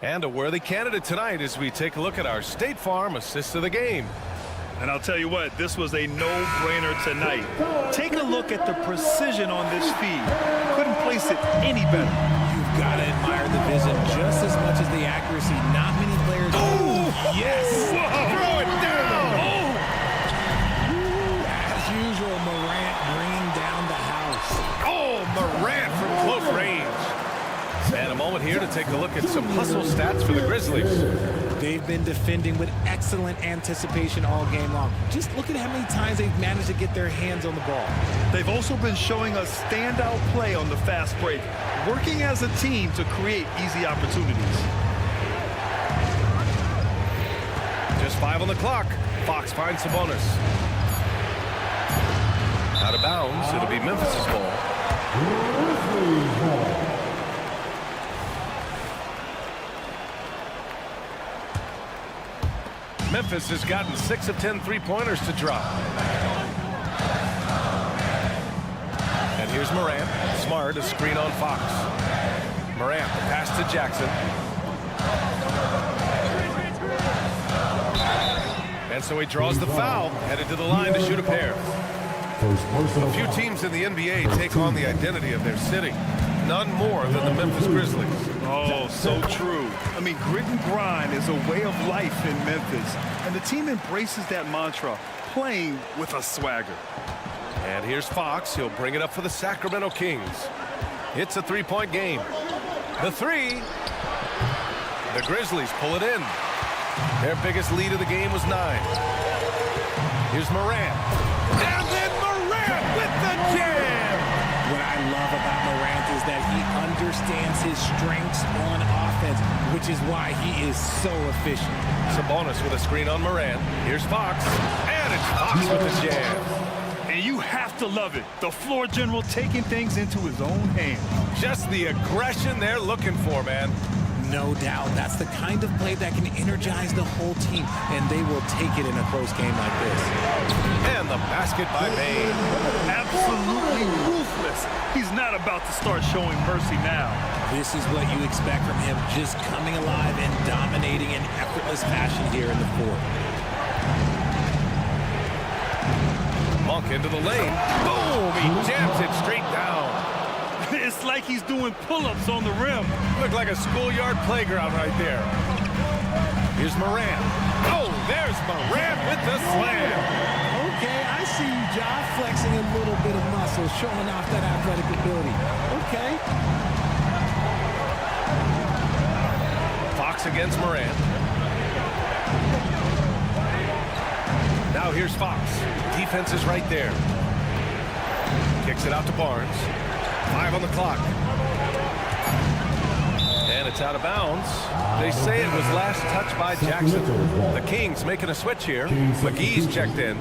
And a worthy candidate tonight as we take a look at our State Farm assist of the game. And I'll tell you what, this was a no-brainer tonight. Take a look at the precision on this feed. Couldn't place it any better. You've got to admire the vision just as much as the accuracy. Not many players. Oh, yes! Throw it down! As usual, Morant bringing down the house. Oh, Morant from close range. And a moment here to take a look at some hustle stats for the Grizzlies. They've been defending with excellent anticipation all game long. Just look at how many times they've managed to get their hands on the ball. They've also been showing us standout play on the fast break, working as a team to create easy opportunities. Just 5 on the clock. Fox finds Sabonis. Out of bounds. It'll be Memphis' ball. Memphis has gotten 6 of 10 three-pointers to drop. And here's Morant. Smart, a screen on Fox. Morant, the pass to Jackson. And so he draws the foul, headed to the line to shoot a pair. A few teams in the NBA take on the identity of their city. None more than the Memphis Grizzlies. Oh, so true. I mean, grit and grind is a way of life in Memphis. And the team embraces that mantra, playing with a swagger. And here's Fox. He'll bring it up for the Sacramento Kings. It's a three-point game. The three. The Grizzlies pull it in. Their biggest lead of the game was 9. Here's Morant. And then Morant with the jam. What I love about Morant is that he understands his strengths on offense, which is why he is so efficient. Sabonis with a screen on Morant. Here's Fox. And it's Fox with the jam. And you have to love it. The floor general taking things into his own hands. Just the aggression they're looking for, man. No doubt. That's the kind of play that can energize the whole team, and they will take it in a close game like this. And the basket by Bane. Absolutely ruthless. He's not about to start showing mercy now. This is what you expect from him, just coming alive and dominating in effortless fashion here in the fourth. Monk into the lane. Boom! He jams it straight down. It's like he's doing pull-ups on the rim. Looked like a schoolyard playground right there. Here's Morant. Oh, there's Morant with the slam. Okay, I see you, Ja, flexing a little bit of muscle, showing off that athletic ability. Okay. Fox against Morant. Now here's Fox. Defense is right there. Kicks it out to Barnes. 5 on the clock. And it's out of bounds. They say it was last touched by Jackson. The Kings making a switch here. McGee's checked in.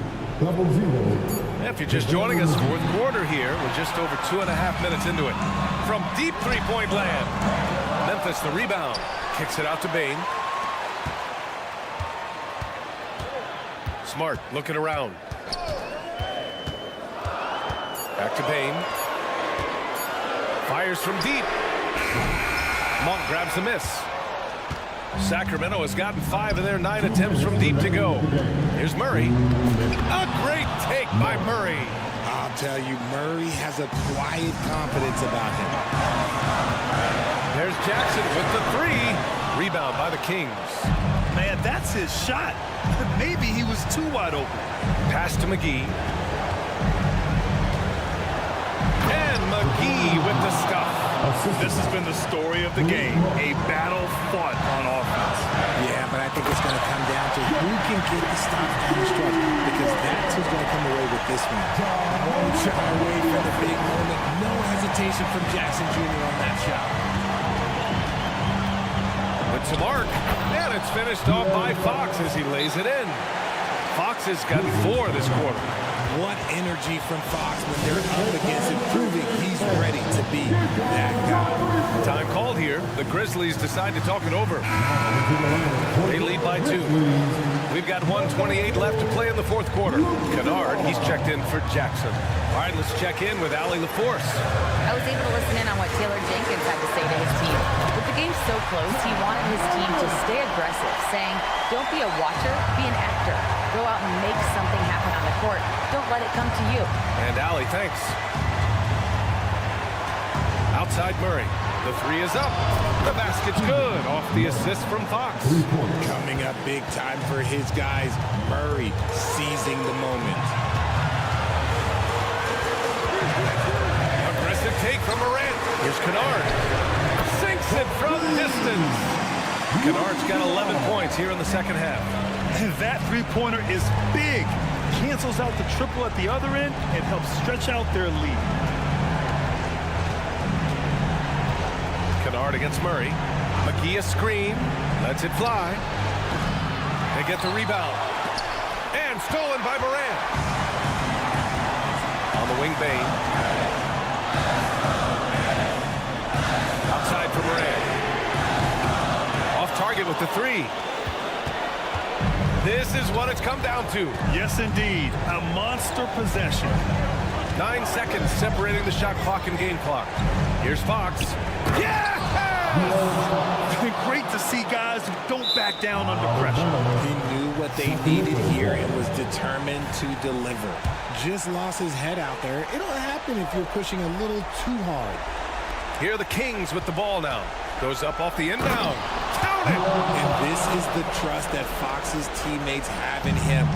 If you're just joining us, fourth quarter here. We're just over 2.5 minutes into it. From deep three-point land. Memphis the rebound. Kicks it out to Bane. Smart looking around. Back to Bane. Fires from deep. Monk grabs the miss. Sacramento has gotten 5 of their 9 attempts from deep to go. Here's Murray. A great take by Murray. I'll tell you, Murray has a quiet confidence about him. There's Jackson with the 3. Rebound by the Kings. Man, that's his shot. Maybe he was too wide open. Pass to McGee. And McGee with the stuff. This has been the story of the game. A battle fought on offense. Yeah, but I think it's going to come down to who can get the stop down the stretch, because that's who's going to come away with this one. Won't shy away from the big moment. No hesitation from Jackson Jr. on that shot. With to mark, and it's finished off by Fox as he lays it in. Fox has gotten 4 this quarter. What energy from Fox when they're up against it, proving he's ready to be that guy. Time called here. The Grizzlies decide to talk it over. They lead by 2. We've got 1:28 left to play in the fourth quarter. Kennard, he's checked in for Jackson. All right, let's check in with Allie LaForce. I was able to listen in on what Taylor Jenkins had to say to his team. With the game so close, he wanted his team to stay aggressive, saying, don't be a watcher, be an actor. Go out and make something happen on the court. Don't let it come to you. And Allie, thanks. Outside Murray. The 3 is up. The basket's good. Off the assist from Fox. Coming up big time for his guys. Murray seizing the moment. Aggressive take from Morant. Here's Kennard. Sinks it from distance. Kennard's got 11 points here in the second half. And that three-pointer is big. Cancels out the triple at the other end and helps stretch out their lead. Kennard against Murray. McGee a screen. Lets it fly. They get the rebound. And stolen by Morant. On the wing Bain. Outside for Moran. Off target with the three. This is what it's come down to. Yes, indeed. A monster possession. 9 seconds separating the shot clock and game clock. Here's Fox. Yeah! It's been great to see guys who don't back down under pressure. He knew what they needed here and was determined to deliver. Just lost his head out there. It'll happen if you're pushing a little too hard. Here are the Kings with the ball now. Goes up off the inbound. Count it! And this is the trust that Fox's teammates have in him.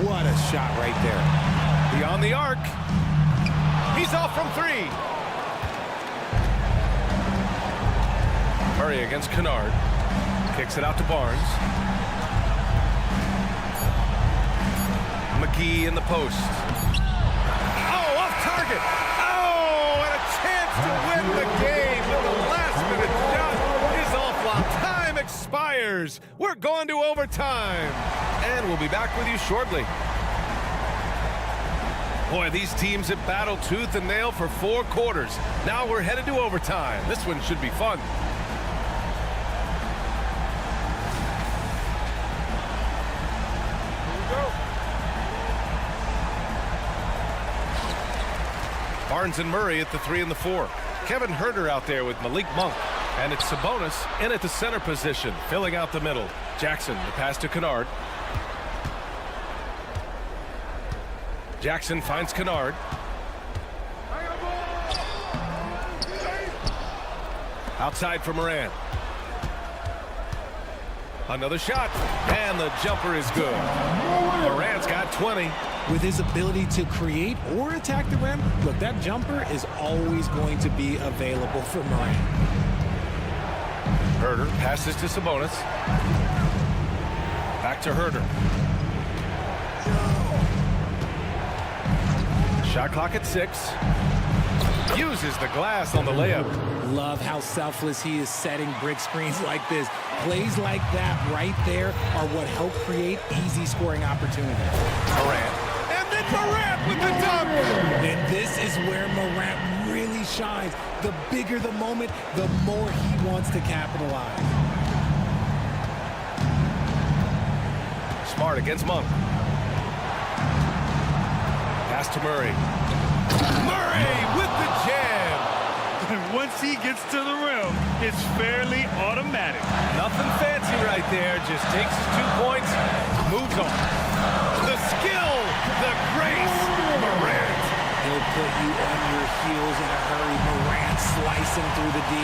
What a shot right there. Beyond the arc. He's off from three. Murray against Kennard. Kicks it out to Barnes. McGee in the post. Oh, off target. Oh, and a chance to win the game. But the last-minute shot is off while time expires. We're going to overtime. And we'll be back with you shortly. Boy, these teams have battled tooth and nail for 4 quarters. Now we're headed to overtime. This one should be fun. Barnes and Murray at the 3 and the 4. Kevin Huerter out there with Malik Monk. And it's Sabonis in at the center position, filling out the middle. Jackson, the pass to Kennard. Jackson finds Kennard. Outside for Moran. Another shot, and the jumper is good. Moran's got 20. With his ability to create or attack the rim, look, that jumper is always going to be available for Moran. Huerter passes to Sabonis. Back to Huerter. Shot clock at 6. Uses the glass on the layup. Love how selfless he is setting brick screens like this. Plays like that right there are what help create easy scoring opportunities. Morant. And then Morant with the dunk. And this is where Morant really shines. The bigger the moment, the more he wants to capitalize. Smart against Monk. Pass to Murray. Murray with the jam. And once he gets to the rim, it's fairly automatic. Nothing fancy right there. Just takes his 2 points, moves on. The skill, the grace, Morant. He'll put you on your heels in a hurry. Morant slicing through the D.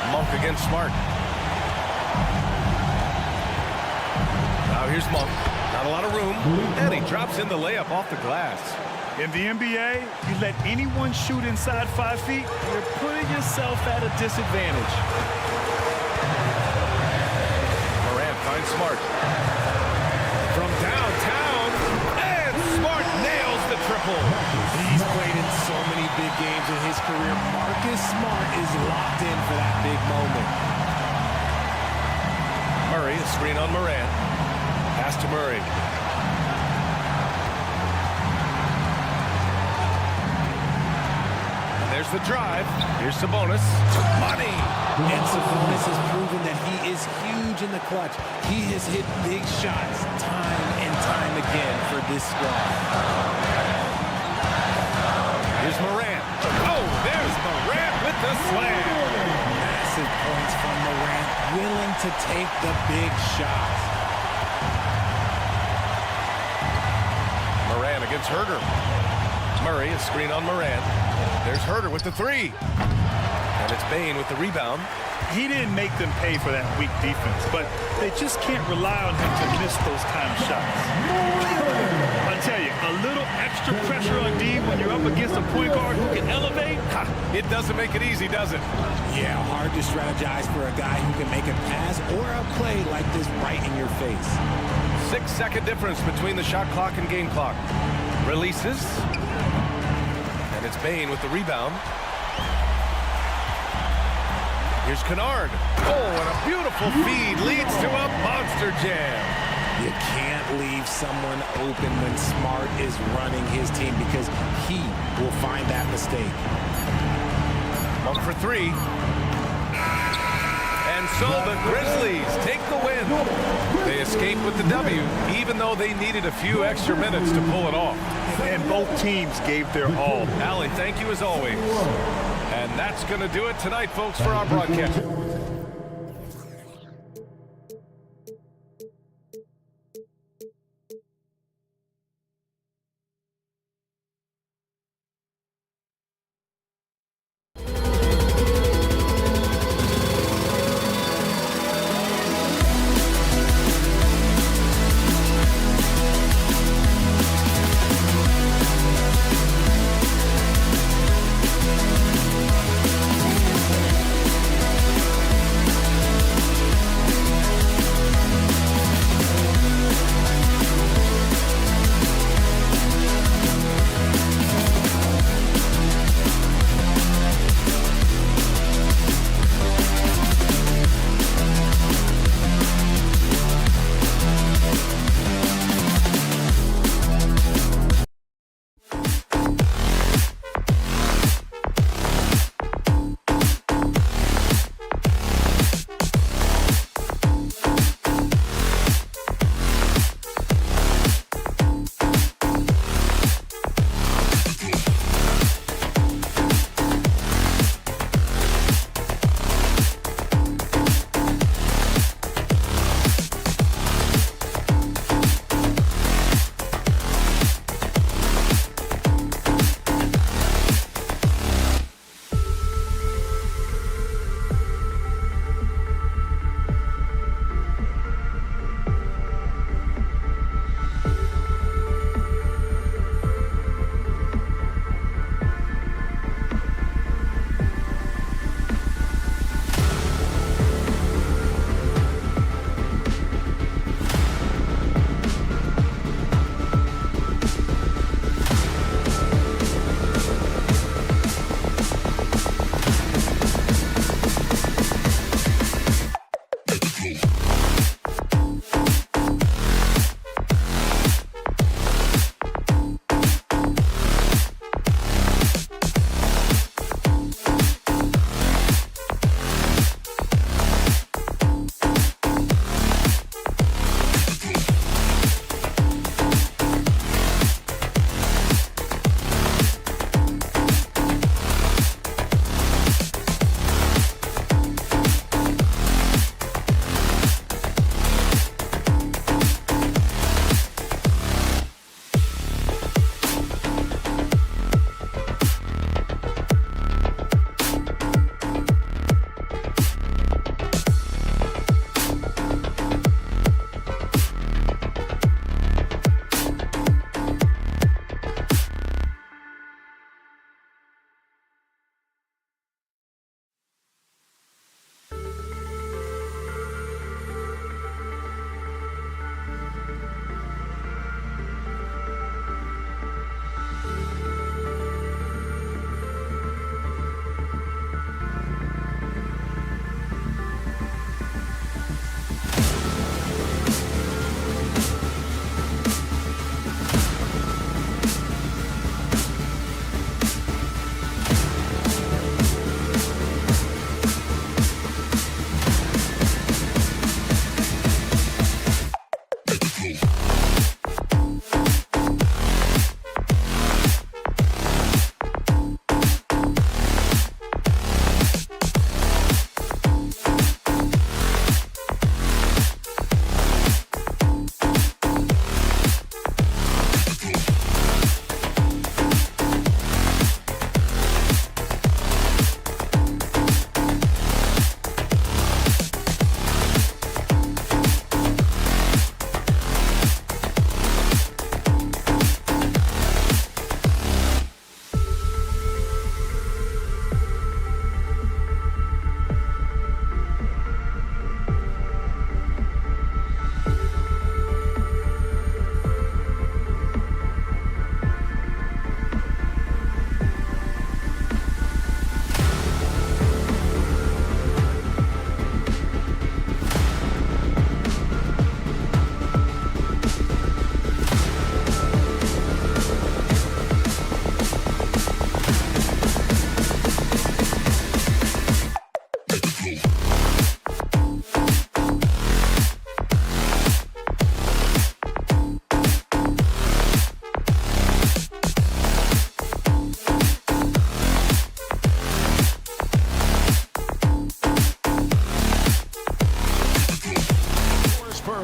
Monk against Smart. Now here's Monk. Not a lot of room, and he drops in the layup off the glass. In the NBA, you let anyone shoot inside 5 feet, you're putting yourself at a disadvantage. Morant finds Smart. From downtown, and Smart nails the triple. He's played in so many big games in his career. Marcus Smart is locked in for that big moment. Murray, a screen on Morant. Pass to Murray. There's the drive. Here's Sabonis. Money! And Sabonis has proven that he is huge in the clutch. He has hit big shots time and time again for this squad. Here's Morant. Oh, there's Morant with the slam. Massive points from Morant, willing to take the big shots. Morant against Huerter. Murray, a screen on Morant. There's Huerter with the 3. And it's Bain with the rebound. He didn't make them pay for that weak defense, but they just can't rely on him to miss those kind of shots. I tell you, a little extra pressure on D when you're up against a point guard who can elevate. It doesn't make it easy, does it? Yeah, hard to strategize for a guy who can make a pass or a play like this right in your face. 6-second difference between the shot clock and game clock. Releases. And it's Bain with the rebound. Here's Kennard. Oh, and a beautiful feed leads to a monster jam. You can't leave someone open when Smart is running his team, because he will find that mistake. 1 for 3. And so the Grizzlies take the win. They escape with the W, even though they needed a few extra minutes to pull it off. And both teams gave their all. Allie, thank you as always. And that's going to do it tonight, folks, for our broadcast.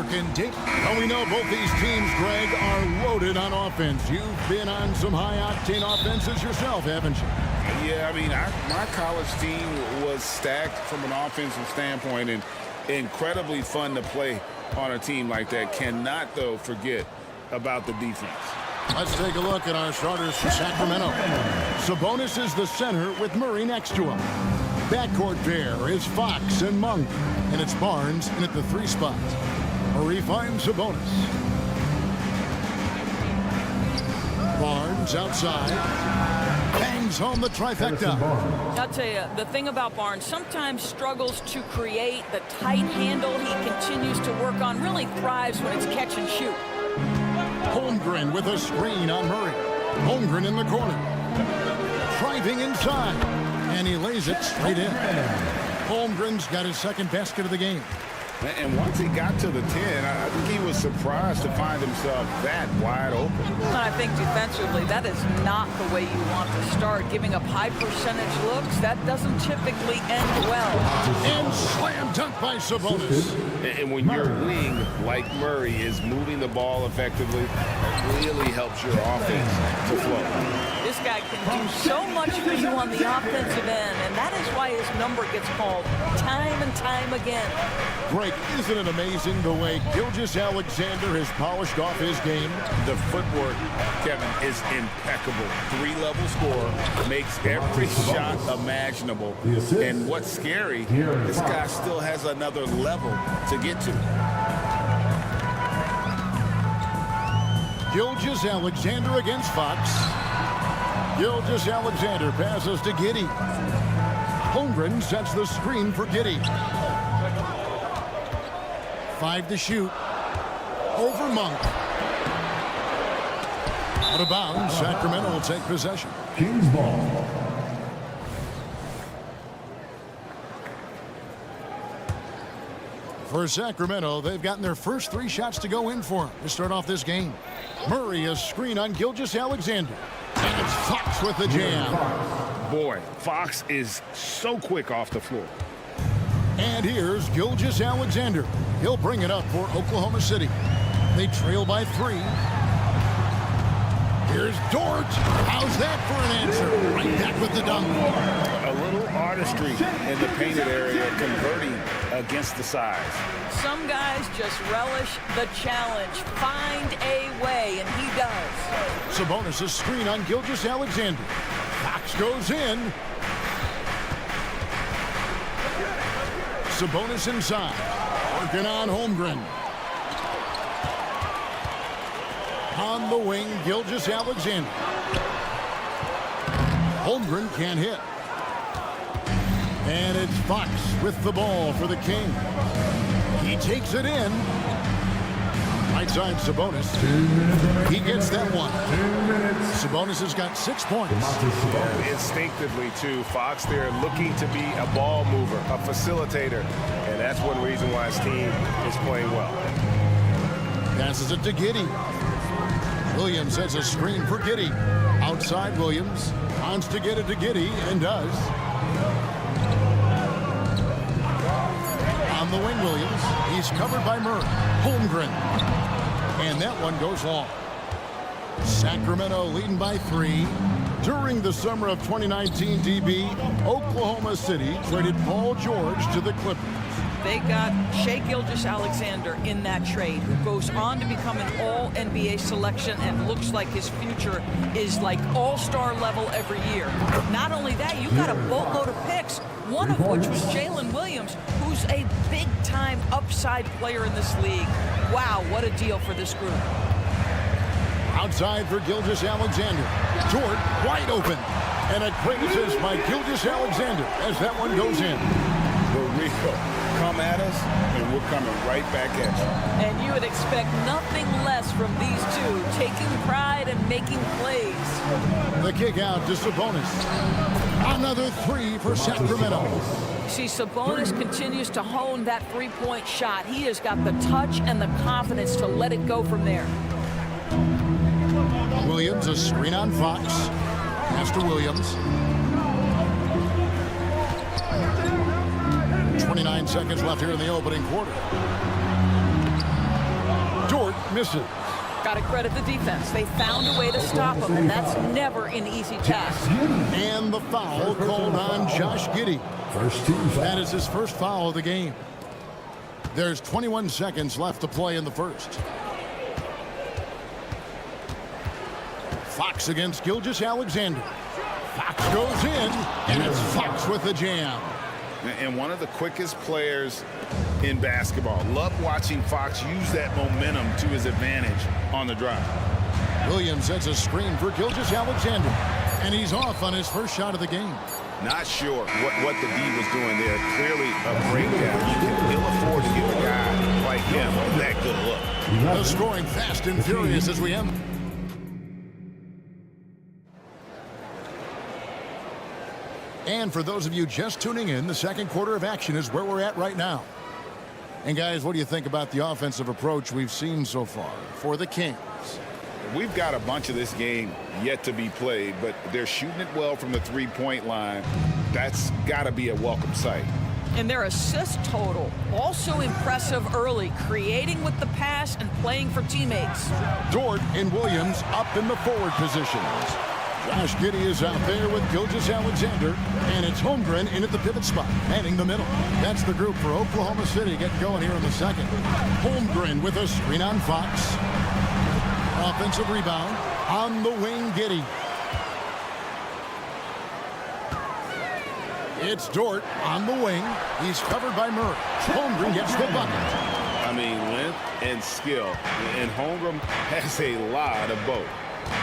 talking deep. Well, we know both these teams, Greg, are loaded on offense. You've been on some high-octane offenses yourself, haven't you? Yeah, I mean, my college team was stacked from an offensive standpoint and incredibly fun to play on a team like that. Cannot, though, forget about the defense. Let's take a look at our starters for Sacramento. Sabonis is the center with Murray next to him. Backcourt pair is Fox and Monk, and it's Barnes in at the 3 spot. Murray finds Sabonis. Barnes outside. Bangs home the trifecta. I'll tell you, the thing about Barnes, sometimes struggles to create the tight handle he continues to work on, really thrives when it's catch and shoot. Holmgren with a screen on Murray. Holmgren in the corner. Driving inside. And he lays it straight in. Holmgren's got his second basket of the game. And once he got to the 10, I think he was surprised to find himself that wide open. I think defensively, that is not the way you want to start. Giving up high percentage looks, that doesn't typically end well. And slam dunk by Sabonis. And when your wing, like Murray, is moving the ball effectively, that really helps your offense to flow. This guy can do so much for you on the offensive end, and that is why his number gets called time and time again. Greg, isn't it amazing the way Gilgeous-Alexander has polished off his game? The footwork, Kevin, is impeccable. 3-level scorer, makes every shot imaginable. And what's scary, this guy still has another level to get to. Gilgeous-Alexander against Fox. Gilgeous-Alexander passes to Giddey. Holmgren sets the screen for Giddey. 5 to shoot. Over Monk. Out of bounds. Sacramento will take possession. Kings ball. For Sacramento, they've gotten their first 3 shots to go in for him to start off this game. Murray a screen on Gilgeous-Alexander. And it's Fox with the jam. Boy, Fox is so quick off the floor. And here's Gilgeous-Alexander. He'll bring it up for Oklahoma City. They trail by 3. Here's Dort. How's that for an answer? Right back with the dunk. A little artistry in the painted area, converting against the size. Some guys just relish the challenge. Find a way, and he does. Sabonis' screen on Gilgeous-Alexander. Fox goes in. Sabonis inside. Working on Holmgren. On the wing, Gilgeous-Alexander. Holmgren can't hit. And it's Fox with the ball for the King. He takes it in. Right side, Sabonis. He gets that one. Sabonis has got 6 points. Instinctively, too, Fox there looking to be a ball mover, a facilitator. And that's one reason why his team is playing well. Passes it to Giddey. Williams has a screen for Giddey. Outside Williams. Wants to get it to Giddey and does. On the wing, Williams. He's covered by Murray. Holmgren. And that one goes long. Sacramento leading by 3. During the summer of 2019, DB, Oklahoma City traded Paul George to the Clippers. They got Shai Gilgeous-Alexander in that trade, who goes on to become an all-NBA selection and looks like his future is like all-star level every year. Not only that, you got a boatload of picks, one of which was Jalen Williams, who's a big-time upside player in this league. Wow, what a deal for this group. Outside for Gilgeous-Alexander. Dort wide open. And a great assist by Gilgeous-Alexander as that one goes in. Come at us, and we're coming right back at you. And you would expect nothing less from these two, taking pride and making plays. The kick out to Sabonis. Another 3 for Sacramento. See, Sabonis continues to hone that three-point shot. He has got the touch and the confidence to let it go from there. Williams, a screen on Fox. Pass to Williams. 29 seconds left here in the opening quarter. misses. Got to credit the defense. They found a way to stop him, and that's never an easy task. And the foul called on Josh Giddey. That is his first foul of the game. There's 21 seconds left to play in the first. Fox against Gilgeous-Alexander. Fox goes in, and it's Fox with the jam. And one of the quickest players in basketball. Love watching Fox use that momentum to his advantage on the drive. Williams sets a screen for Gilgeous-Alexander, and he's off on his first shot of the game. Not sure what the D was doing there. Clearly a breakdown. He'll afford to give a guy like him that good look. The scoring fast and furious as we end. And for those of you just tuning in, the second quarter of action is where we're at right now. And guys, what do you think about the offensive approach we've seen so far for the Kings? We've got a bunch of this game yet to be played, but they're shooting it well from the three-point line. That's got to be a welcome sight. And their assist total, also impressive early, creating with the pass and playing for teammates. Dort and Williams up in the forward positions. Josh Giddey is out there with Gilgeous-Alexander, and it's Holmgren in at the pivot spot, manning the middle. That's the group for Oklahoma City getting going here in the second. Holmgren with a screen on Fox. Offensive rebound on the wing, Giddey. It's Dort on the wing. He's covered by Murray. Holmgren gets the bucket. I mean, length and skill, and Holmgren has a lot of both.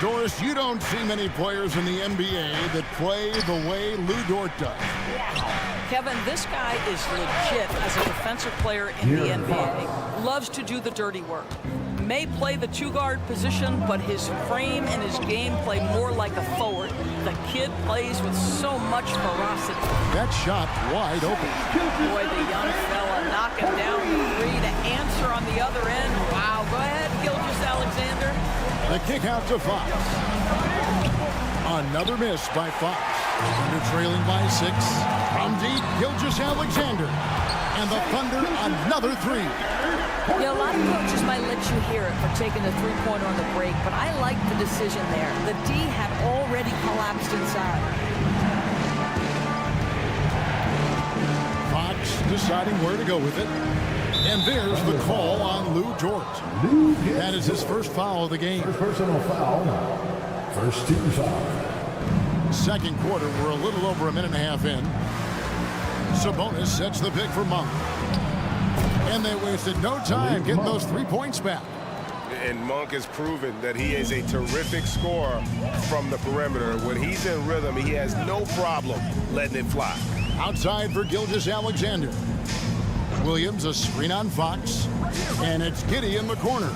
Doris, you don't see many players in the NBA that play the way Lou Dort does. Kevin, this guy is legit as a defensive player in the NBA. Loves to do the dirty work. May play the two-guard position, but his frame and his game play more like a forward. The kid plays with so much ferocity. That shot wide open. Boy, the young fella knocking down the three to answer on the other end. Wow, go ahead, Gilgeous-Alexander. The kick out to Fox. Another miss by Fox. Thunder trailing by 6. From deep, Gilgeous-Alexander. And the Thunder another three. You know, a lot of coaches might let you hear it for taking the three-pointer on the break, but I like the decision there. The D had already collapsed inside. Fox deciding where to go with it. And there's the call on Lou Dort. That is his first foul of the game. First personal foul. First team foul. Second quarter, we're a little over a minute and a half in. Sabonis sets the pick for Monk. And they wasted no time getting those 3 points back. And Monk has proven that he is a terrific scorer from the perimeter. When he's in rhythm, he has no problem letting it fly. Outside for Gilgeous-Alexander. Williams, a screen on Fox. And it's Giddey in the corner.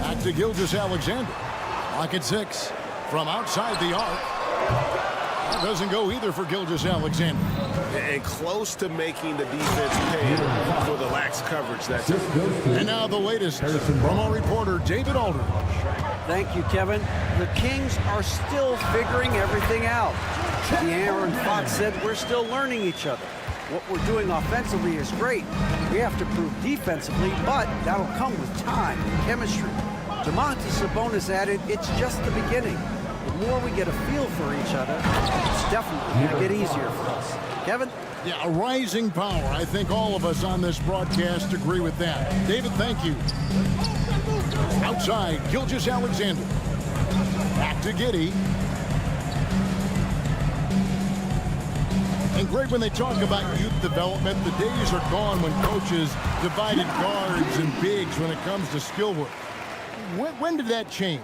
Back to Gilgeous-Alexander. Lock at 6. From outside the arc. That doesn't go either for Gilgeous-Alexander. And close to making the defense pay for the lax coverage. That's it. And now the latest from our reporter, David Aldridge. Thank you, Kevin. The Kings are still figuring everything out. De'Aaron Fox said we're still learning each other. What we're doing offensively is great. We have to prove defensively, but that'll come with time and chemistry. Domantas Sabonis added, it's just the beginning. The more we get a feel for each other, it's definitely going to get easier for us. Kevin? Yeah, a rising power. I think all of us on this broadcast agree with that. David, thank you. Outside, Gilgeous-Alexander. Back to Giddey. And Greg, when they talk about youth development, the days are gone when coaches divided guards and bigs when it comes to skill work. When did that change?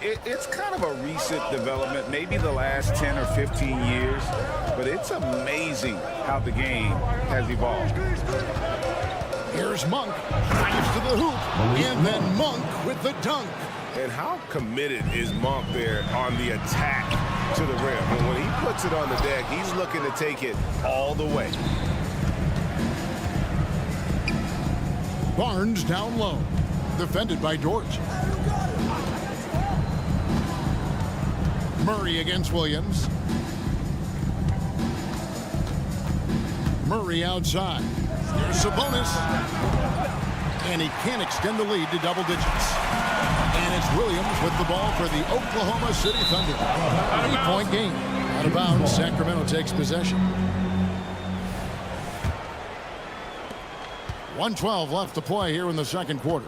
It's kind of a recent development, maybe the last 10 or 15 years, but it's amazing how the game has evolved. Here's Monk, drives to the hoop, and then Monk with the dunk. And how committed is Monk there on the attack to the rim? And when he puts it on the deck, he's looking to take it all the way. Barnes down low, defended by Dort. Murray against Williams. Murray outside. Here's Sabonis. And he can't extend the lead to double digits. And it's Williams with the ball for the Oklahoma City Thunder. 8-point game. Out of bounds, Sacramento takes possession. 1:12 left to play here in the second quarter.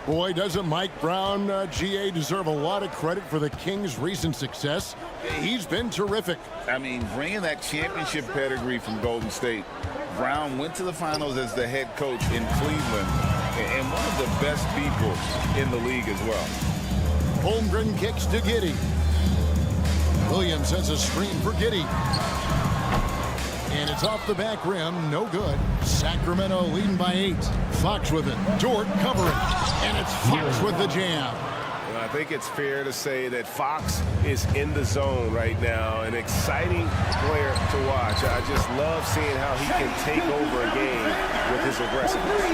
Boy, doesn't Mike Brown, GA, deserve a lot of credit for the Kings' recent success. He's been terrific. I mean, bringing that championship pedigree from Golden State, Brown went to the finals as the head coach in Cleveland and one of the best people in the league as well. Holmgren kicks to Giddey. Williams has a screen for Giddey. And it's off the back rim, no good. Sacramento leading by 8. Fox with it. Dort covering. And it's Fox with the jam. I think it's fair to say that Fox is in the zone right now. An exciting player to watch. I just love seeing how he can take over a game with his aggressiveness.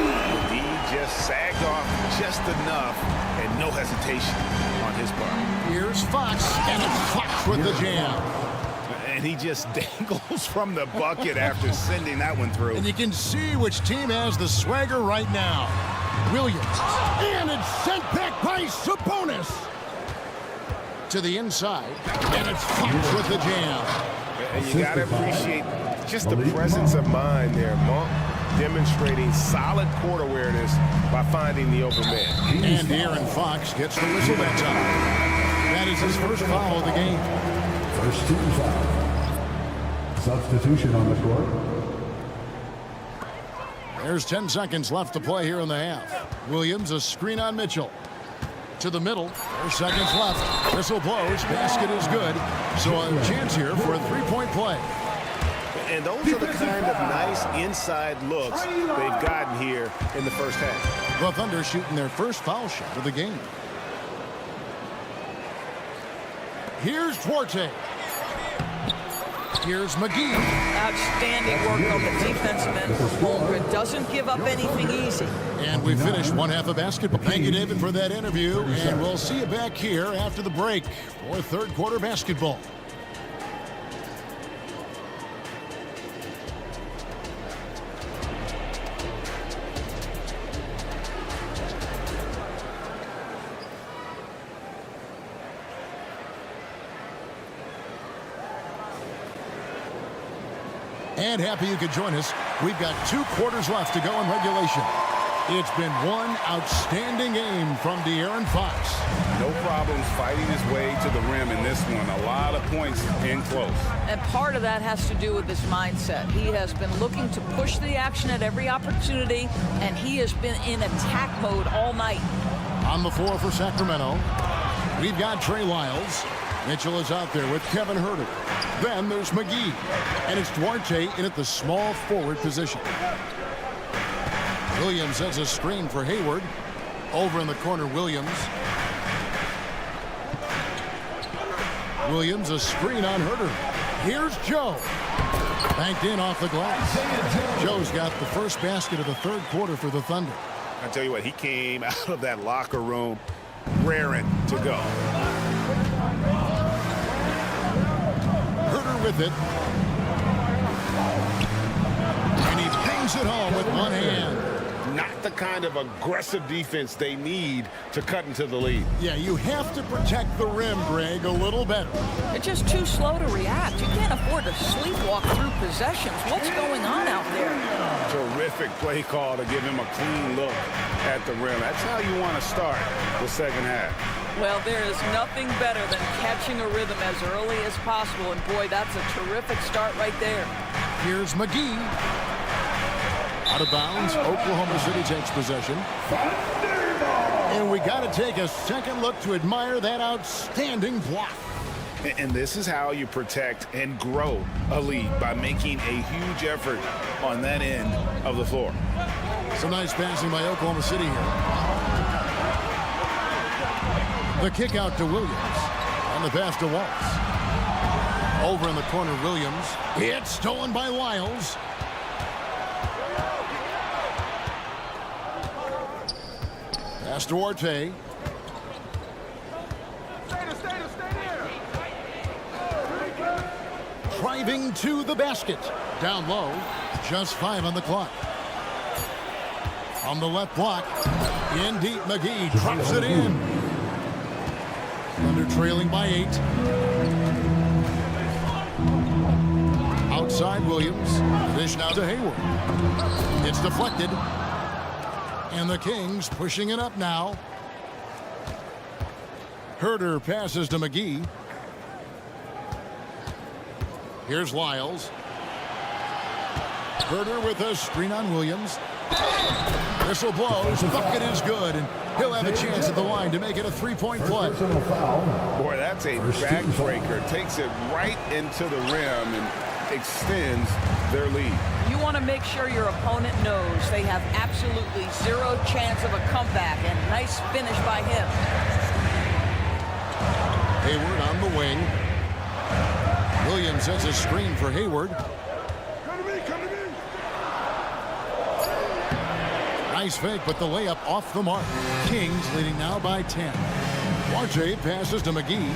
He just sagged off just enough and no hesitation on his part. Here's Fox, and it's Fox with the jam. And he just dangles from the bucket after sending that one through. And you can see which team has the swagger right now. Williams. And it's sent back by Sabonis. To the inside. And it's Fox with the jam. And you got to appreciate just the presence of mind there. Monk demonstrating solid court awareness by finding the open man. And De'Aaron Fox gets the whistle that time. That is his first foul of the game. First team foul. Substitution on the court. There's 10 seconds left to play here in the half. Williams, a screen on Mitchell. To the middle. 4 seconds left. Whistle blows. Basket is good. So a chance here for a three-point play. And those are the kind of nice inside looks they've gotten here in the first half. The Thunder shooting their first foul shot of the game. Here's Duarte. Here's McGee. Outstanding work on the defensive end for Holmgren. Doesn't give up anything easy. And we finished one half of basketball. Thank you, David, for that interview. And we'll see you back here after the break for third quarter basketball. And happy you could join us. We've got 2 quarters left to go in regulation. It's been one outstanding game from De'Aaron Fox. No problems fighting his way to the rim in this one. A lot of points in close. And part of that has to do with his mindset. He has been looking to push the action at every opportunity, and he has been in attack mode all night. On the floor for Sacramento, we've got Trey Lyles. Mitchell is out there with Kevin Huerter. Then there's McGee. And it's Duarte in at the small forward position. Williams has a screen for Hayward. Over in the corner, Williams. Williams, a screen on Huerter. Here's Joe. Banked in off the glass. Joe's got the first basket of the third quarter for the Thunder. I tell you what, he came out of that locker room raring to go. Huerter with it. And he bangs it home with one hand. Not the kind of aggressive defense they need to cut into the lead. Yeah, you have to protect the rim, Greg, a little better. They're just too slow to react. You can't afford to sleepwalk through possessions. What's going on out there? Terrific play call to give him a clean look at the rim. That's how you want to start the second half. Well, there is nothing better than catching a rhythm as early as possible. And boy, that's a terrific start right there. Here's McGee. Out of bounds, Oklahoma City takes possession. And we got to take a second look to admire that outstanding block. And this is how you protect and grow a lead, by making a huge effort on that end of the floor. Some nice passing by Oklahoma City here. The kick out to Williams. And the pass to Waltz. Over in the corner, Williams. It's stolen by Lyles. Pass to Duarte. Driving to the basket. Down low. Just 5 on the clock. On the left block. In deep, McGee drops it in. Thunder trailing by 8. Outside Williams. Dish now to Hayward. It's deflected. And the Kings pushing it up now. Herder passes to McGee. Here's Lyles. Herder with a screen on Williams. Whistle blows. Bucket is good. And he'll have a chance at the line to make it a 3-point play. Boy, that's a backbreaker. Takes it right into the rim and extends their lead. You want to make sure your opponent knows they have absolutely zero chance of a comeback, and nice finish by him. Hayward on the wing. Williams has a screen for Hayward. Come to me, come to me. Nice fake, but the layup off the mark. Kings leading now by 10. Duarte passes to McGee.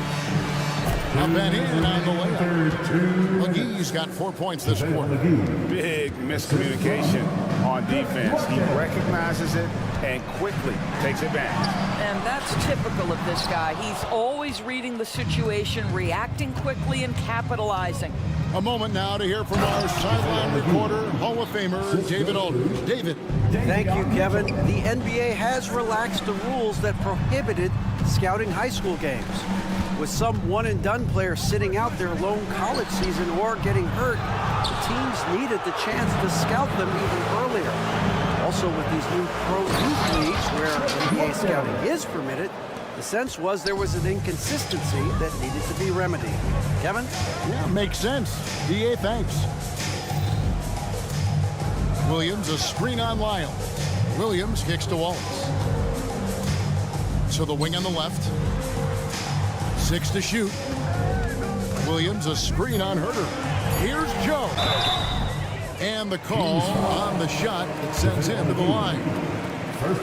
Up and in on the layup. McGee's got 4 points this quarter. Big miscommunication on defense. He recognizes it and quickly takes advantage. And that's typical of this guy. He's always reading the situation, reacting quickly, and capitalizing. A moment now to hear from our sideline reporter, Hall of Famer David Aldridge. David. Thank you, Kevin. The NBA has relaxed the rules that prohibited scouting high school games. With some one-and-done players sitting out their lone college season or getting hurt, the teams needed the chance to scout them even earlier. Also, with these new pro youth leagues where NBA scouting is permitted, the sense was there was an inconsistency that needed to be remedied. Kevin? Yeah, makes sense. DA, thanks. Williams, a screen on Lyle. Williams kicks to Wallace. So the wing on the left. 6 to shoot. Williams, a screen on Herder. Here's Joe. And the call on the shot that sends him to the line. And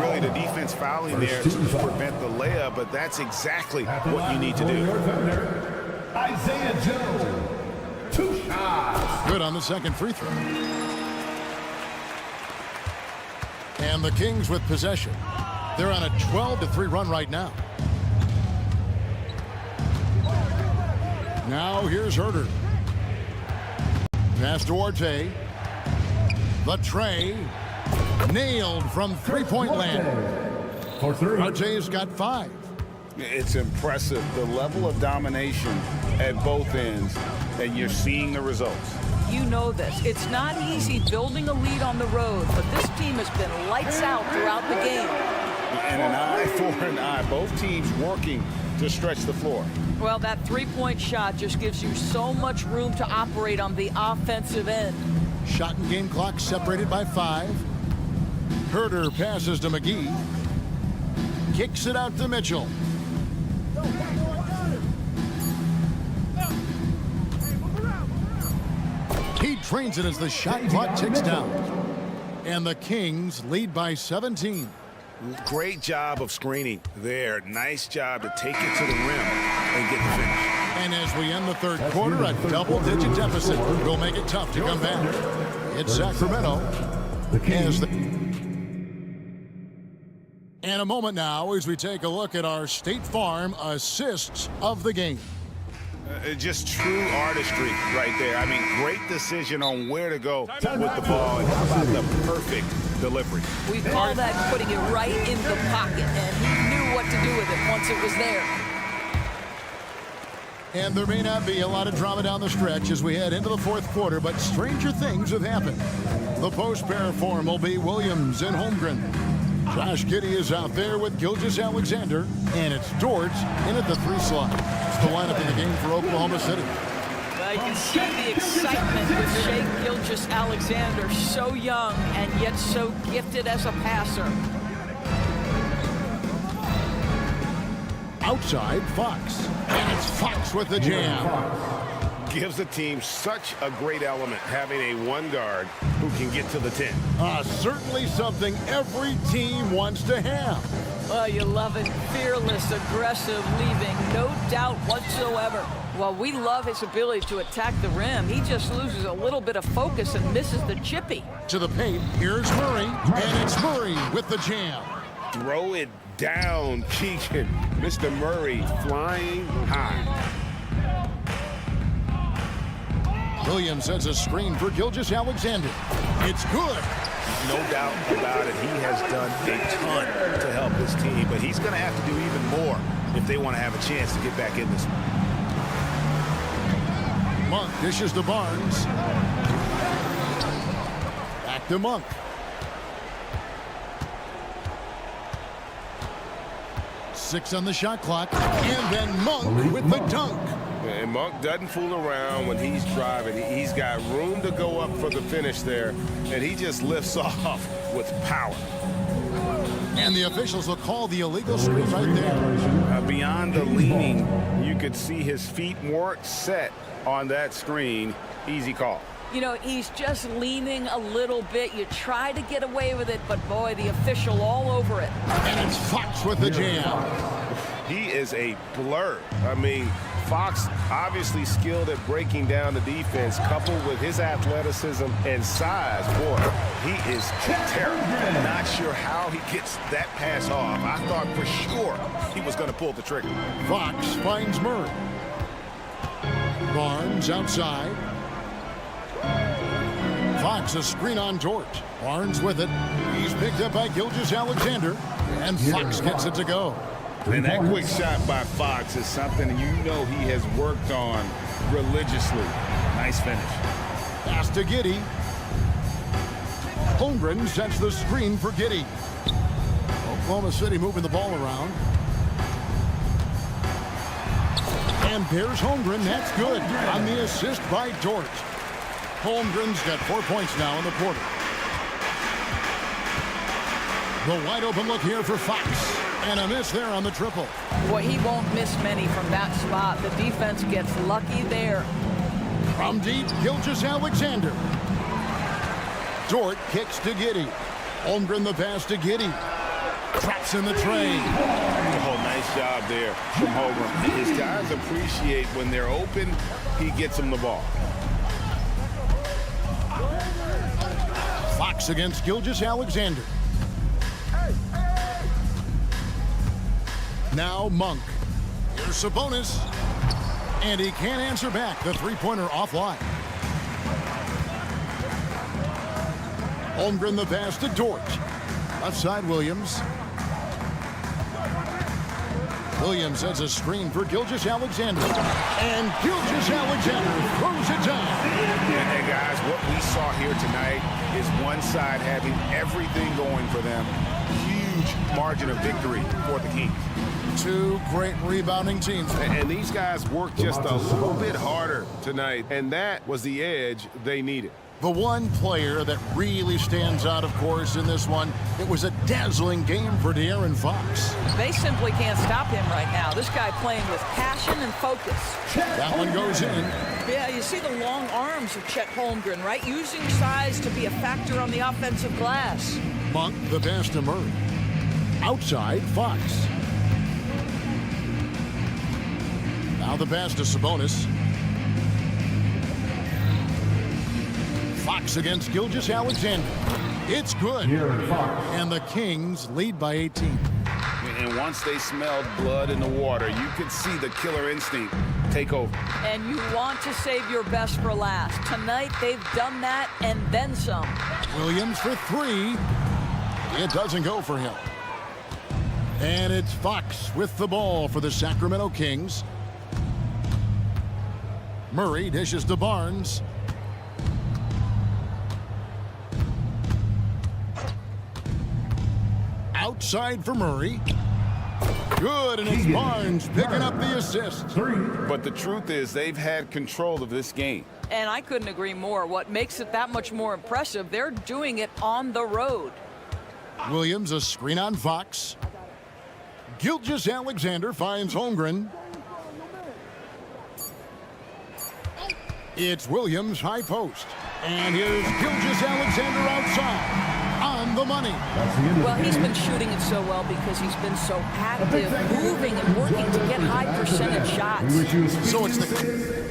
really the defense fouling there to prevent the layup, but that's exactly what you need to do. Isaiah Joe. 2 shots. Good on the second free throw. And the Kings with possession. They're on a 12-3 run right now. Now here's Herder. Pass to Duarte. The tray. Nailed from three-point land. Duarte's got 5. It's impressive, the level of domination at both ends, and you're seeing the results. You know this. It's not easy building a lead on the road, but this team has been lights out throughout the game. And an eye for an eye. Both teams working to stretch the floor. Well, that three-point shot just gives you so much room to operate on the offensive end. Shot and game clock separated by 5. Herder passes to McGee. Kicks it out to Mitchell. He trains it as the shot clock ticks down. And the Kings lead by 17. Great job of screening there. Nice job to take it to the rim and get the finish. And as we end the third quarter, a double-digit deficit will make it tough to come back. It's Sacramento. And a moment now as we take a look at our State Farm assists of the game. Just true artistry right there. I mean, great decision on where to go with the ball. And how about the perfect delivery? We call that putting it right in the pocket, and he knew what to do with it once it was there. And there may not be a lot of drama down the stretch as we head into the fourth quarter, but stranger things have happened. The post pair form will be Williams and Holmgren. Josh Giddey is out there with Gilgeous-Alexander, and it's Dort in at the 3 slot. It's the lineup in the game for Oklahoma City. Well, you can see the excitement with Shai Gilgeous-Alexander, so young and yet so gifted as a passer. Outside, Fox. And it's Fox with the jam. Gives the team such a great element, having a one guard who can get to the 10. Certainly something every team wants to have. Well, you love it. Fearless, aggressive, leaving no doubt whatsoever. Well, we love his ability to attack the rim. He just loses a little bit of focus and misses the chippy. To the paint, here's Murray, and it's Murray with the jam. Throw it down, Keegan. Mr. Murray flying high. Williams sets a screen for Gilgeous-Alexander. It's good. No doubt about it. He has done a ton to help his team, but he's going to have to do even more if they want to have a chance to get back in this one. Monk dishes to Barnes. Back to Monk. Six on the shot clock, and then Monk with the dunk. And Monk doesn't fool around when he's driving. He's got room to go up for the finish there, and he just lifts off with power. And the officials will call the illegal screen right there. Beyond the leaning, you could see his feet weren't set on that screen. Easy call. You know, he's just leaning a little bit. You try to get away with it, but boy, the official all over it. And it's Fox with the jam. He is a blur. I mean, Fox obviously skilled at breaking down the defense, coupled with his athleticism and size. Boy, he is terrible. I'm not sure how he gets that pass off. I thought for sure he was going to pull the trigger. Fox finds Murray. Barnes outside. Fox a screen on George. Barnes with it. He's picked up by Gilgeous-Alexander. And Fox gets it to go. And that quick shot by Fox is something you know he has worked on religiously. Nice finish. Pass to Giddey. Holmgren sets the screen for Giddey. Oklahoma City moving the ball around. And there's Holmgren. That's good on the assist by George. Holmgren's got 4 points now in the quarter. The wide open look here for Fox. And a miss there on the triple. Boy, he won't miss many from that spot. The defense gets lucky there. From deep, Gilgeous-Alexander. Dort kicks to Giddey. Holmgren the pass to Giddey. Traps in the tray. Oh, nice job there from Holmgren. His guys appreciate when they're open, he gets them the ball. Fox against Gilgeous-Alexander. Now Monk. Here's Sabonis. And he can't answer back. The three-pointer offline. Holmgren the pass to Dort. Left side Williams. Williams has a screen for Gilgeous-Alexander. And Gilgeous-Alexander throws it down. And guys, what we saw here tonight is one side having everything going for them. Huge margin of victory for the Kings. Two great rebounding teams. And these guys worked just a little bit harder tonight, and that was the edge they needed. The one player that really stands out, of course, in this one, it was a dazzling game for De'Aaron Fox. They simply can't stop him right now. This guy playing with passion and focus. That one goes in. Yeah, you see the long arms of Chet Holmgren, right? Using size to be a factor on the offensive glass. Monk, the pass to Murray. Outside, Fox. Now the pass to Sabonis. Fox against Gilgeous-Alexander. It's good. And the Kings lead by 18. And once they smelled blood in the water, you could see the killer instinct take over. And you want to save your best for last. Tonight, they've done that and then some. Williams for three. It doesn't go for him. And it's Fox with the ball for the Sacramento Kings. Murray dishes to Barnes. Outside for Murray. Good, and it's Barnes picking up the assist. But the truth is, they've had control of this game. And I couldn't agree more. What makes it that much more impressive, they're doing it on the road. Williams, a screen on Fox. Gilgeous-Alexander finds Holmgren. It's Williams, high post. And here's Gilgeous-Alexander outside on the money. Well, he's been shooting it so well because he's been so active, moving and working to get high percentage shots. So it's the...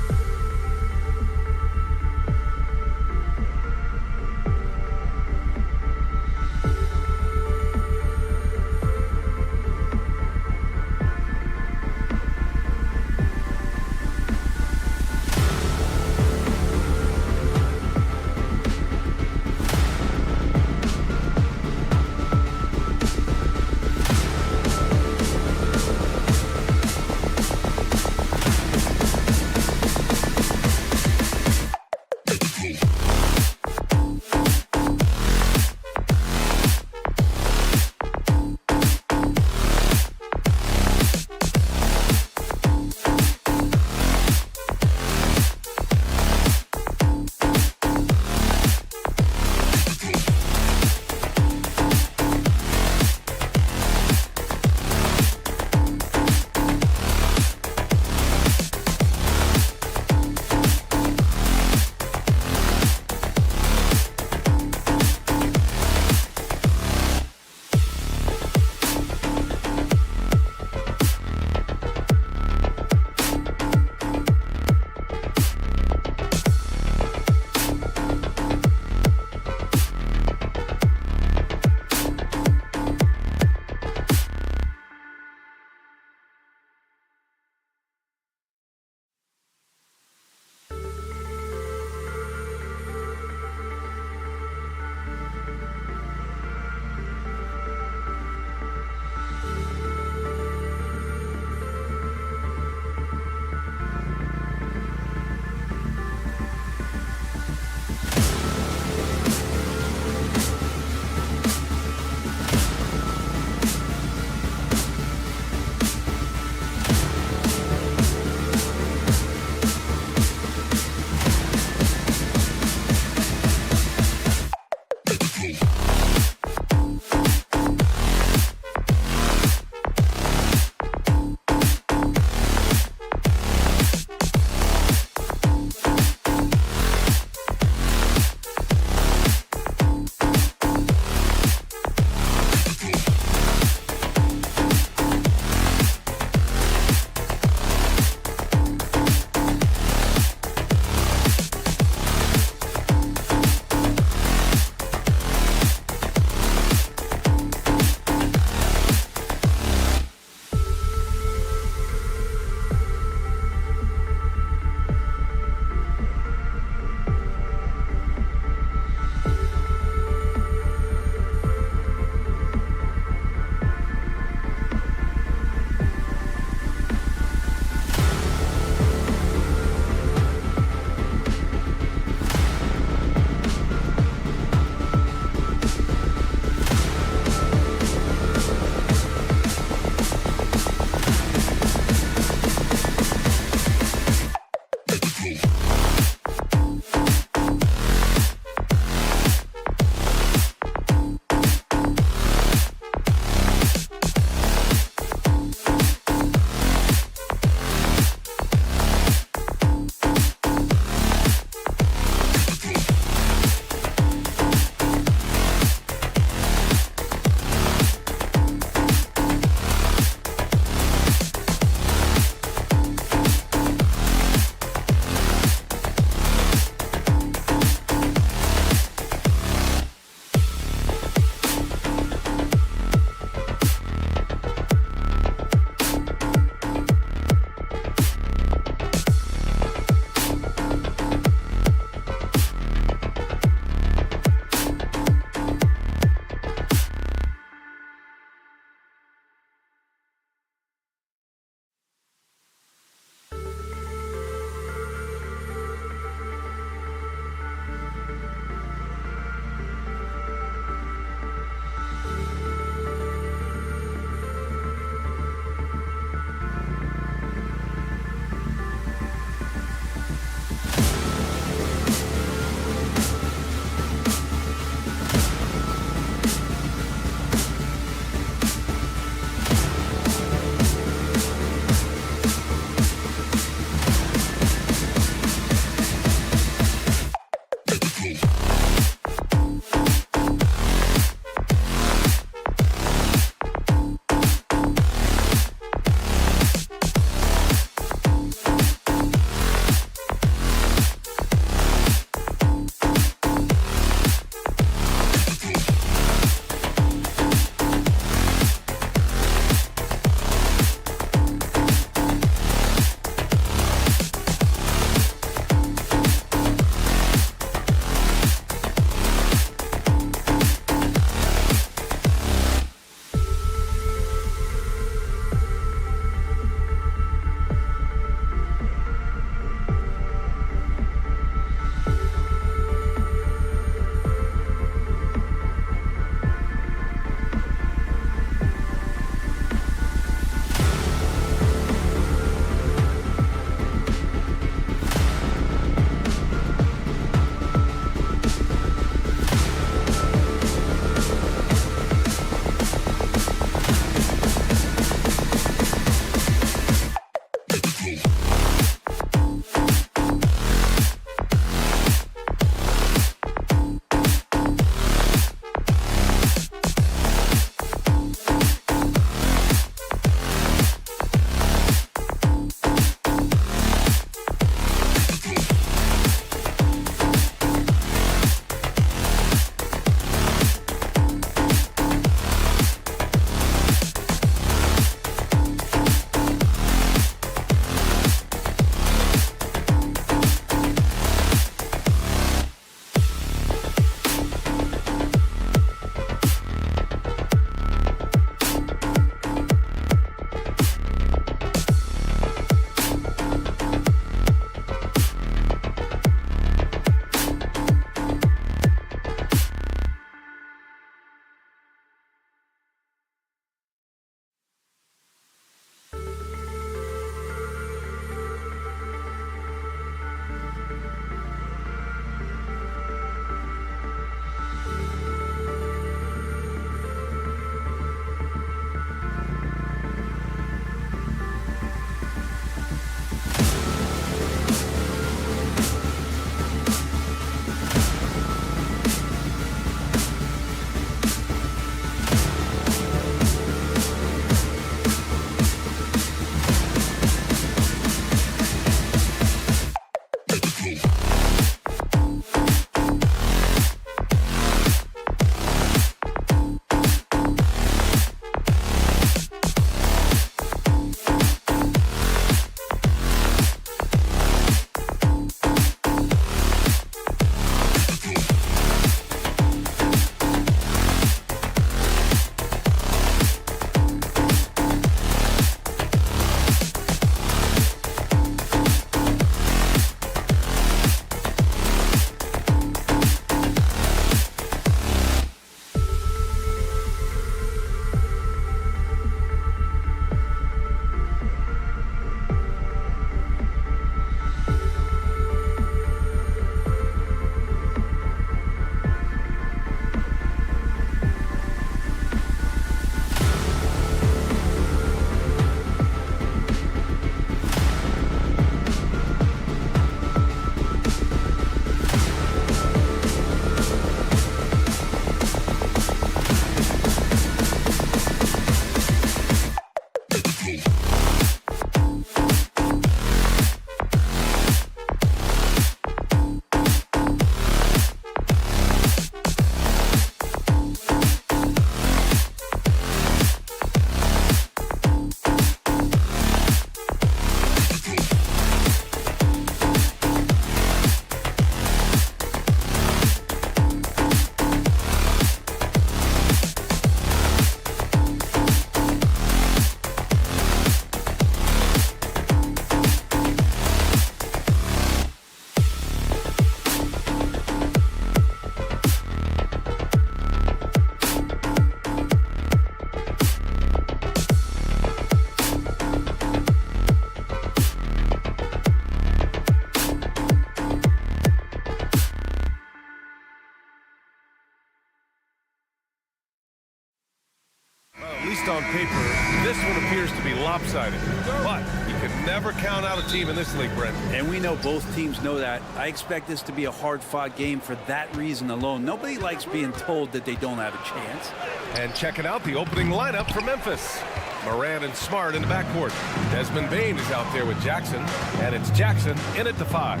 on paper, this one appears to be lopsided. But you can never count out a team in this league, Brent. And we know both teams know that. I expect this to be a hard-fought game for that reason alone. Nobody likes being told that they don't have a chance. And checking out the opening lineup for Memphis. Moran and Smart in the backcourt. Desmond Bane is out there with Jackson, and it's Jackson in at the 5.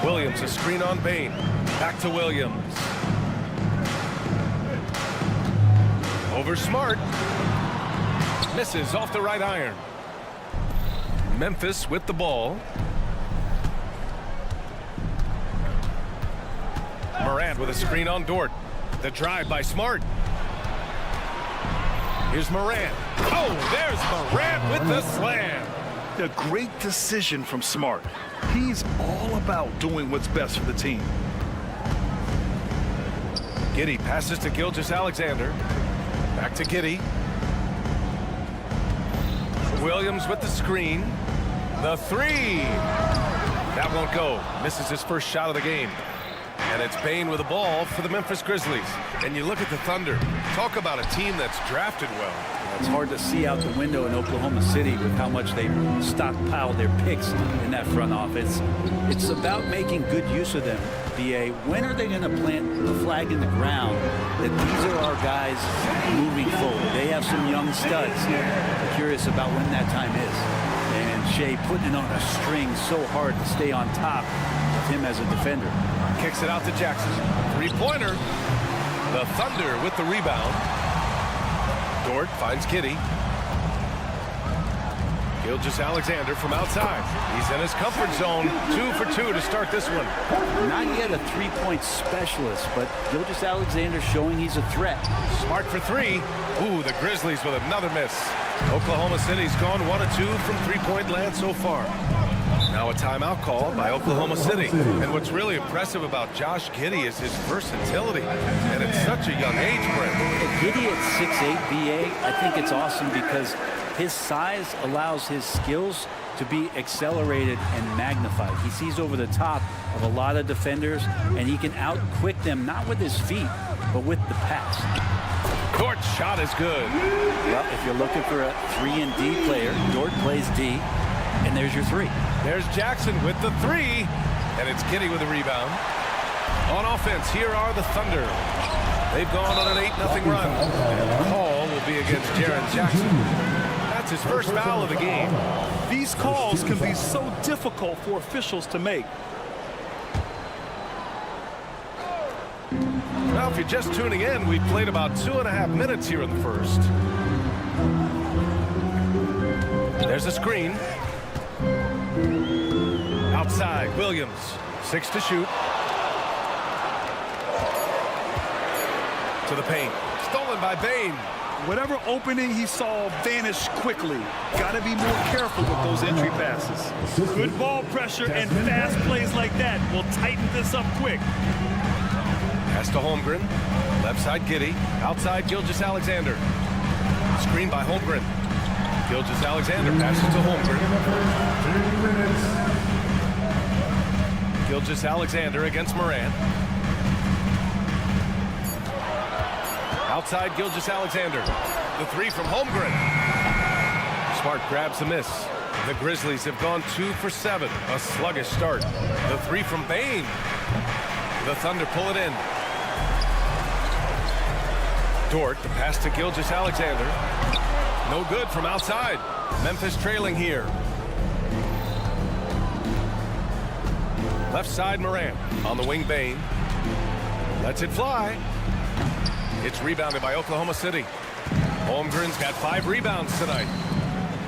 Williams, a screen on Bane. Back to Williams. Over Smart. Misses off the right iron. Memphis with the ball. Morant with a screen on Dort. The drive by Smart. Here's Morant. Oh, there's Morant with the slam. A great decision from Smart. He's all about doing what's best for the team. Giddey passes to Gilgeous-Alexander. Back to Giddey. Williams with the screen. The 3. That won't go. Misses his first shot of the game. And it's Bane with the ball for the Memphis Grizzlies. And you look at the Thunder. Talk about a team that's drafted well. It's hard to see out the window in Oklahoma City with how much they stockpile their picks in that front office. It's about making good use of them. BA, when are they going to plant the flag in the ground that these are our guys moving forward? They have some young studs. I'm curious about when that time is. And Shea putting it on a string so hard to stay on top of him as a defender. Kicks it out to Jackson. 3-pointer. The Thunder with the rebound. Dort finds Giddey. Gilgeous-Alexander from outside. He's in his comfort zone. 2 for 2 to start this one. Not yet a three-point specialist, but Gilgeous-Alexander showing he's a threat. Smart for 3. Ooh, the Grizzlies with another miss. Oklahoma City's gone 1 of 2 from three-point land so far. Now a timeout call by Oklahoma City. And what's really impressive about Josh Giddey is his versatility. And at such a young age, Brent. Giddey at 6'8", BA, I think it's awesome because his size allows his skills to be accelerated and magnified. He sees over the top of a lot of defenders, and he can out-quick them, not with his feet, but with the pass. Dort's shot is good. Well, if you're looking for a 3-and-D player, Dort plays D, and there's your 3. There's Jackson with the 3, and it's Giddey with the rebound. On offense, here are the Thunder. They've gone on an 8-0 run, and the call will be against Jaren Jackson. That's his first foul of the game. These calls can be so difficult for officials to make. Well, if you're just tuning in, we've played about 2.5 minutes here in the first. There's a screen. Outside, Williams. 6 to shoot. To the paint. Stolen by Bane. Whatever opening he saw vanished quickly. Got to be more careful with those entry passes. Good ball pressure and fast plays like that will tighten this up quick. Pass to Holmgren. Left side, Giddey. Outside, Gilgeous-Alexander. Screen by Holmgren. Gilgeous-Alexander passes to Holmgren. Gilgeous-Alexander against Morant. Outside, Gilgeous-Alexander. The 3 from Holmgren. Smart grabs the miss. The Grizzlies have gone 2 for 7. A sluggish start. The 3 from Bane. The Thunder pull it in. Dort, the pass to Gilgeous-Alexander. No good from outside. Memphis trailing here. Left side, Morant. On the wing, Bane. Lets it fly. It's rebounded by Oklahoma City. Holmgren's got 5 rebounds tonight.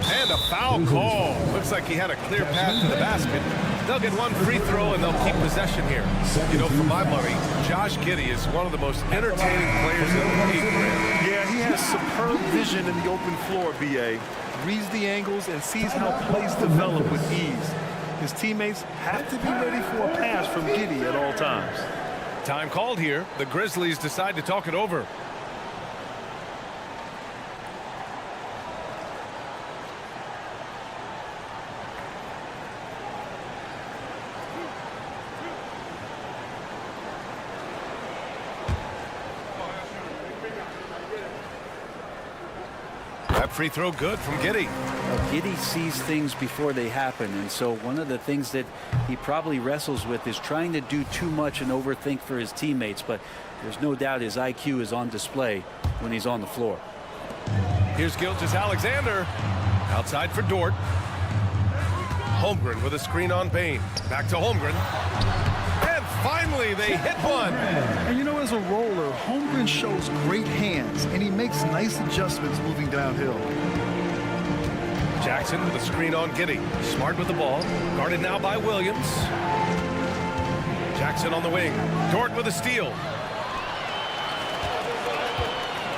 And a foul call. Looks like he had a clear path to the basket. They'll get 1 free throw and they'll keep possession here. You know, for my money, Josh Giddey is one of the most entertaining players in the league. Yeah, he has superb vision in the open floor, BA. Reads the angles and sees how plays develop with ease. His teammates have to be ready for a pass from Giddey at all times. Time called here. The Grizzlies decide to talk it over. That free throw good from Giddey. Well, Giddey sees things before they happen, and so one of the things that he probably wrestles with is trying to do too much and overthink for his teammates, but there's no doubt his IQ is on display when he's on the floor. Here's Gilgeous-Alexander. Outside for Dort. Holmgren with a screen on Bain. Back to Holmgren. And finally, they hit one. And you know, as a roller, Holmgren shows great hands, and he makes nice adjustments moving downhill. Jackson with a screen on Giddey. Smart with the ball. Guarded now by Williams. Jackson on the wing. Dort with a steal.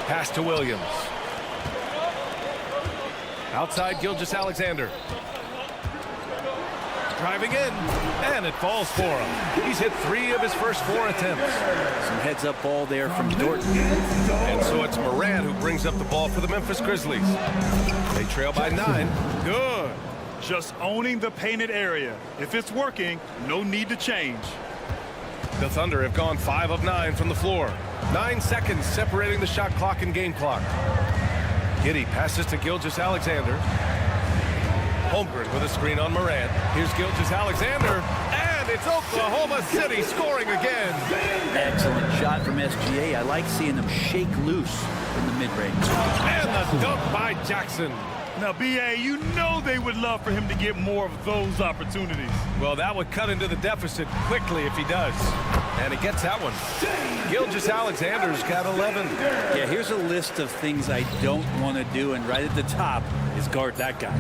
Pass to Williams. Outside Gilgeous-Alexander. Driving in, and it falls for him. He's hit 3 of his first 4 attempts. Some heads-up ball there from Dort. And so it's Moran who brings up the ball for the Memphis Grizzlies. They trail by 9. Good. Just owning the painted area. If it's working, no need to change. The Thunder have gone 5 of 9 from the floor. 9 seconds separating the shot clock and game clock. Giddey passes to Gilgeous-Alexander. Holmgren with a screen on Moran. Here's Gilgeous-Alexander, and it's Oklahoma City scoring again. Excellent shot from SGA. I like seeing them shake loose in the mid-range. And the dunk by Jackson. Now, B.A., you know they would love for him to get more of those opportunities. Well, that would cut into the deficit quickly if he does. And he gets that one. Gilgeous-Alexander's got 11. Yeah, here's a list of things I don't want to do, and right at the top is guard that guy.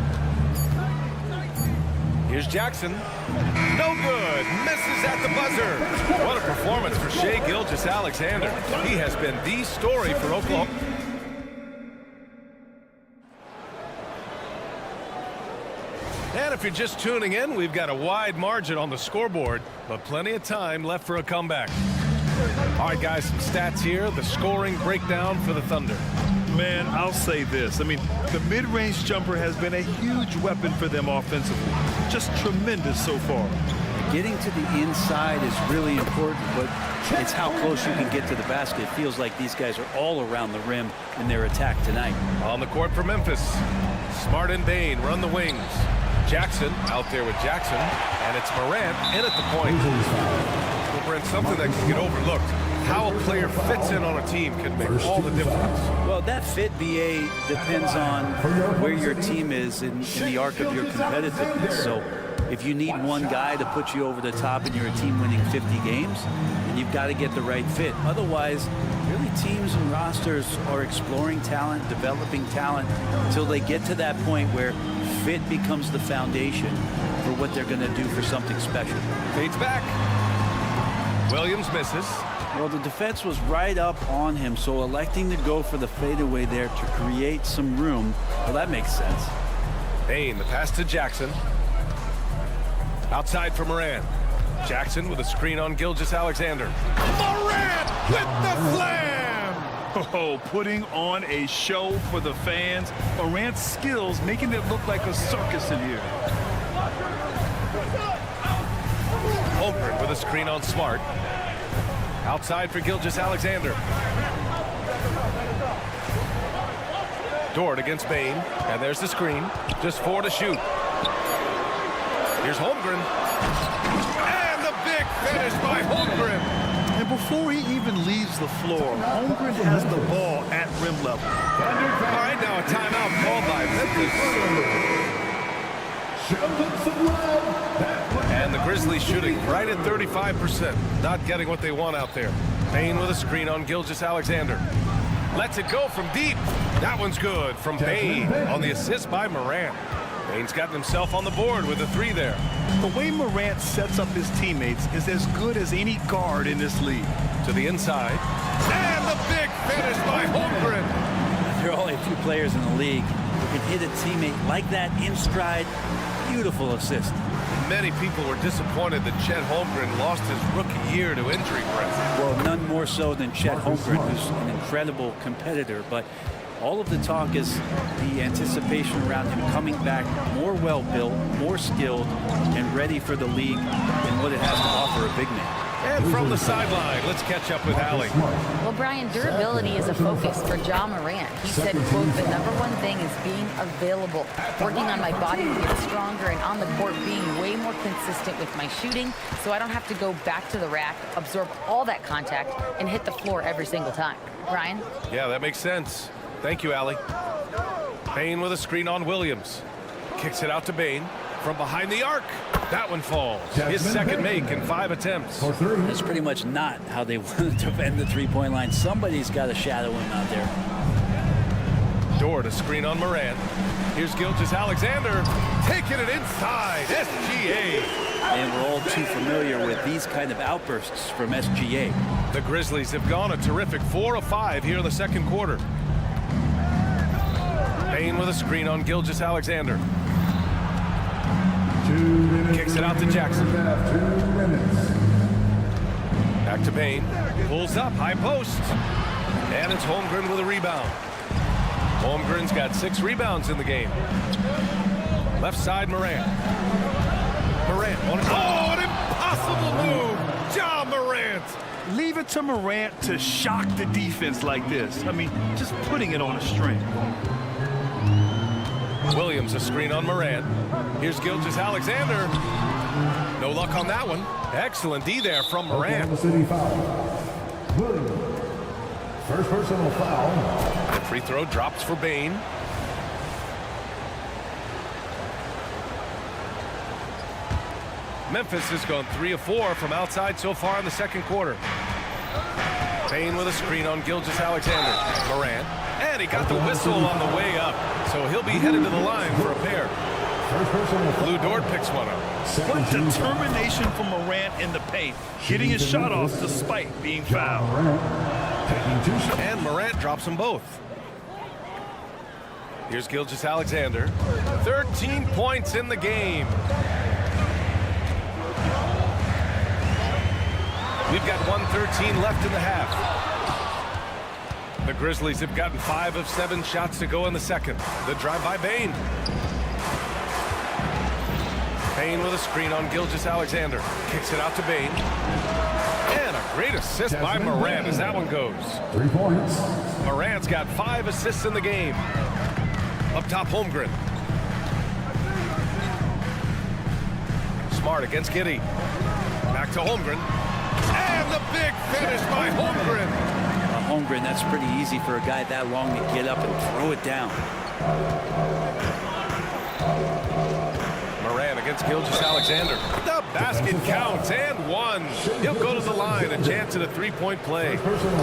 Here's Jackson. No good. Misses at the buzzer. What a performance for Shai Gilgeous-Alexander. He has been the story for Oklahoma. And if you're just tuning in, we've got a wide margin on the scoreboard, but plenty of time left for a comeback. All right, guys, some stats here. The scoring breakdown for the Thunder. Man, I'll say this. I mean, the mid-range jumper has been a huge weapon for them offensively. Just tremendous so far. Getting to the inside is really important, but it's how close you can get to the basket. It feels like these guys are all around the rim in their attack tonight. On the court for Memphis. Smart and Bain run the wings. Jackson out there with Jackson, and it's Morant in at the point. Well, Brent, something that can get overlooked. How a player fits in on a team can make all the difference. Well, that fit, BA, depends on where your team is in the arc of your competitiveness. So if you need one guy to put you over the top and you're a team winning 50 games, then you've got to get the right fit. Otherwise, really teams and rosters are exploring talent, developing talent, until they get to that point where fit becomes the foundation for what they're going to do for something special. Fades back. Williams misses. Well, the defense was right up on him, so electing to go for the fadeaway there to create some room, well, that makes sense. Bain, the pass to Jackson. Outside for Moran. Jackson with a screen on Gilgeous-Alexander. Moran with the slam! Oh, putting on a show for the fans. Morant's skills making it look like a circus in here. Holmgren with a screen on Smart. Outside for Gilgeous-Alexander. Dort against Bain, and there's the screen. Just 4 to shoot. Here's Holmgren. And the big finish by Holmgren. And before he even leaves the floor, Holmgren has the ball at rim level. All right, now a timeout called by Memphis. And the Grizzlies shooting right at 35%. Not getting what they want out there. Bain with a screen on Gilgeous-Alexander. Lets it go from deep. That one's good from Bain on the assist by Morant. Bain's gotten himself on the board with a 3 there. The way Morant sets up his teammates is as good as any guard in this league. To the inside. And the big finish by Holmgren. There are only a few players in the league who can hit a teammate like that in stride. Beautiful assist. Many people were disappointed that Chet Holmgren lost his rookie year to injury, Brent. Well, none more so than Chet Holmgren, who's an incredible competitor, but all of the talk is the anticipation around him coming back more well-built, more skilled, and ready for the league and what it has to offer a big man. And from the sideline, let's catch up with Allie. Well, Brian, durability is a focus for Ja Morant. He said, quote, the #1 thing is being available, working on my body to get stronger, and on the court being way more consistent with my shooting, so I don't have to go back to the rack, absorb all that contact, and hit the floor every single time. Brian? Yeah, that makes sense. Thank you, Allie. Bain with a screen on Williams. Kicks it out to Bain from behind the arc. That one falls. His second make in 5 attempts. It's pretty much not how they want to defend the three-point line. Somebody's got to shadow him out there. Dort, a screen on Morant. Here's Gilgeous-Alexander taking it inside. SGA. And we're all too familiar with these kind of outbursts from SGA. The Grizzlies have gone a terrific 4 of 5 here in the second quarter. Bain with a screen on Gilgeous-Alexander. Kicks it out to Jackson. Back to Bain. Pulls up, high post. And it's Holmgren with a rebound. Holmgren's got 6 rebounds in the game. Left side, Morant. Morant. Oh, an impossible move. Ja Morant. Leave it to Morant to shock the defense like this. I mean, just putting it on a string. Williams, a screen on Morant. Here's Gilgeous-Alexander. No luck on that one. Excellent D there from Morant. City foul. Williams. First personal foul. The free throw drops for Bain. Memphis has gone 3 of 4 from outside so far in the second quarter. Bain with a screen on Gilgeous-Alexander. Morant. And he got the whistle on the way up. So he'll be headed to the line for a pair. Lou Dort picks one up. What determination from Morant in the paint. Getting his shot off despite being fouled. And Morant drops them both. Here's Gilgeous-Alexander. 13 points in the game. We've got 1:13 left in the half. The Grizzlies have gotten 5 of 7 shots to go in the second. The drive by Bain. Bain with a screen on Gilgeous-Alexander. Kicks it out to Bain. And a great assist by Morant as that one goes. 3 points. Morant's got 5 assists in the game. Up top, Holmgren. Smart against Giddey. Back to Holmgren. And the big finish by Holmgren. Holmgren, that's pretty easy for a guy that long to get up and throw it down. Morant against Gilgeous-Alexander. The basket counts and 1. He'll go to the line, a chance at a 3-point play.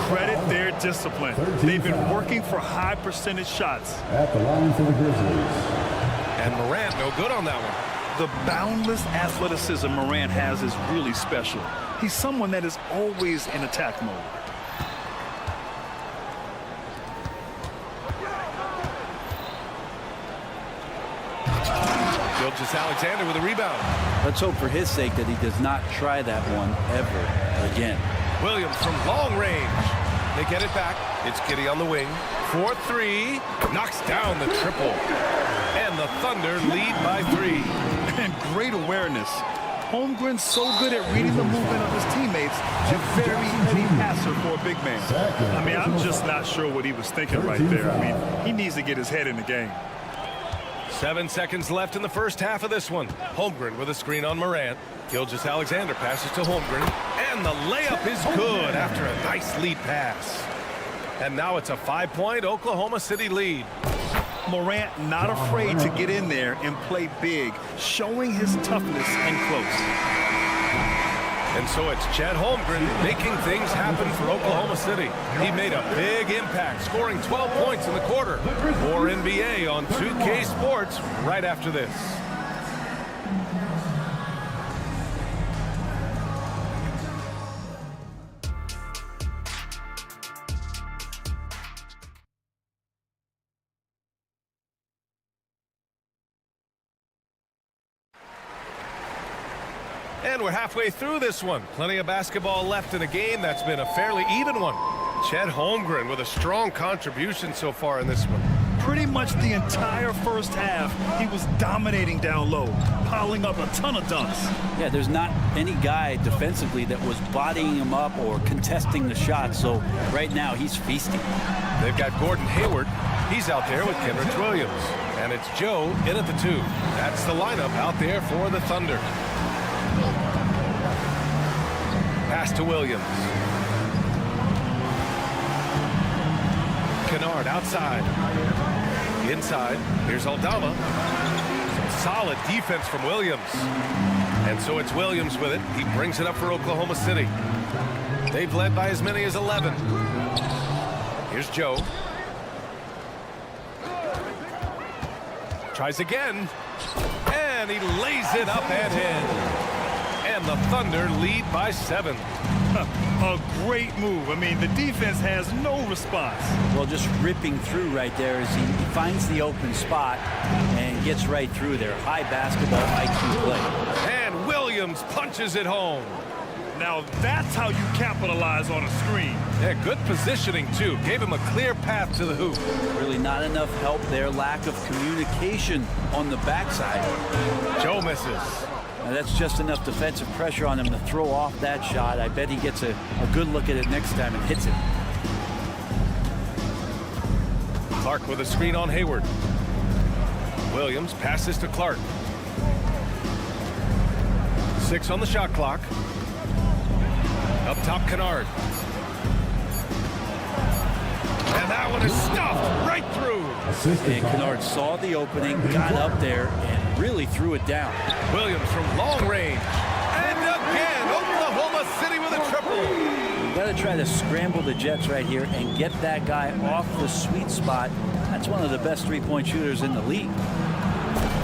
Credit their discipline. They've been working for high percentage shots. At the line for the Grizzlies. And Morant no good on that one. The boundless athleticism Morant has is really special. He's someone that is always in attack mode. Gilgeous-Alexander with a rebound. Let's hope for his sake that he does not try that one ever again. Williams from long range. They get it back. It's Giddey on the wing. 4-3. Knocks down the triple. And the Thunder lead by 3. And great awareness. Holmgren's so good at reading the movement of his teammates. A very heavy passer for a big man. I mean, I'm just not sure what he was thinking right there. I mean, he needs to get his head in the game. 7 seconds left in the first half of this one. Holmgren with a screen on Morant. Gilgeous-Alexander passes to Holmgren. And the layup is good after a nice lead pass. And now it's a 5-point Oklahoma City lead. Morant not afraid to get in there and play big, showing his toughness and close. And so it's Chet Holmgren making things happen for Oklahoma City. He made a big impact, scoring 12 points in the quarter. More NBA on 2K Sports right after this. And we're halfway through this one. Plenty of basketball left in a game that's been a fairly even one. Chet Holmgren with a strong contribution so far in this one. Pretty much the entire first half, he was dominating down low, piling up a ton of dunks. Yeah, there's not any guy defensively that was bodying him up or contesting the shot, so right now he's feasting. They've got Gordon Hayward. He's out there with Kenrich Williams. And it's Joe in at the 2. That's the lineup out there for the Thunder. Pass to Williams. Kennard outside. Inside. Here's Aldama. Some solid defense from Williams. And so it's Williams with it. He brings it up for Oklahoma City. They've led by as many as 11. Here's Joe. Tries again. And he lays it up and in. And the Thunder lead by 7. A great move. I mean, the defense has no response. Well, just ripping through right there as he finds the open spot and gets right through there. High basketball IQ play. And Williams punches it home. Now that's how you capitalize on a screen. Yeah, good positioning, too. Gave him a clear path to the hoop. Really not enough help there. Lack of communication on the backside. Joe misses. Now that's just enough defensive pressure on him to throw off that shot. I bet he gets a good look at it next time and hits it. Clark with a screen on Hayward. Williams passes to Clark. 6 on the shot clock. Up top, Kennard. And that one is stuffed right through. And Kennard saw the opening, got up there, and really threw it down. Williams from long range. And again, Oklahoma City with a triple. You got to try to scramble the Jets right here and get that guy off the sweet spot. That's one of the best three-point shooters in the league.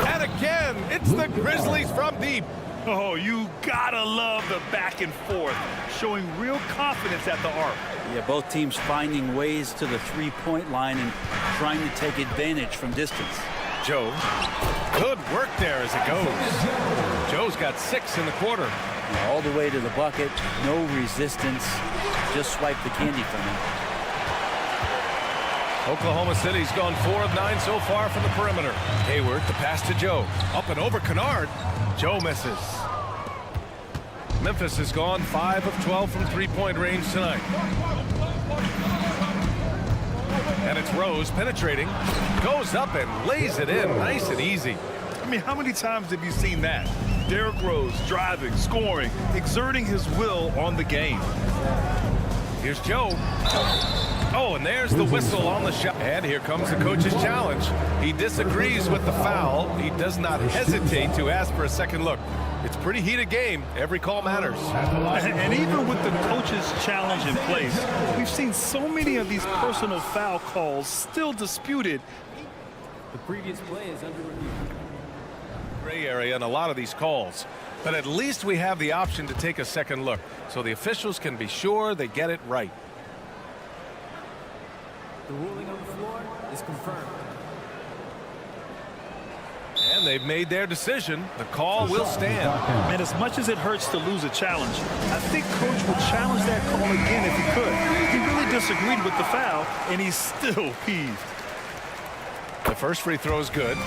And again, it's the Grizzlies from deep. Oh, you gotta love the back and forth, showing real confidence at the arc. Yeah, both teams finding ways to the three-point line and trying to take advantage from distance. Joe, good work there as it goes. Joe's got 6 in the quarter. All the way to the bucket, no resistance, just swipe the candy from him. Oklahoma City's gone 4 of 9 so far from the perimeter. Hayward, the pass to Joe. Up and over Kennard. Joe misses. Memphis has gone 5 of 12 from three-point range tonight. And it's Rose penetrating. Goes up and lays it in nice and easy. I mean, how many times have you seen that? Derrick Rose driving, scoring, exerting his will on the game. Here's Joe. Oh, and there's the whistle on the shot. And here comes the coach's challenge. He disagrees with the foul. He does not hesitate to ask for a second look. It's a pretty heated game. Every call matters. And even with the coach's challenge in place, we've seen so many of these personal foul calls still disputed. The previous play is under review. Gray area in a lot of these calls. But at least we have the option to take a second look, so the officials can be sure they get it right. The ruling on the floor is confirmed. And they've made their decision. The call will stand. And as much as it hurts to lose a challenge, I think Coach would challenge that call again if he could. He really disagreed with the foul, and he's still peeved. The first free throw is good.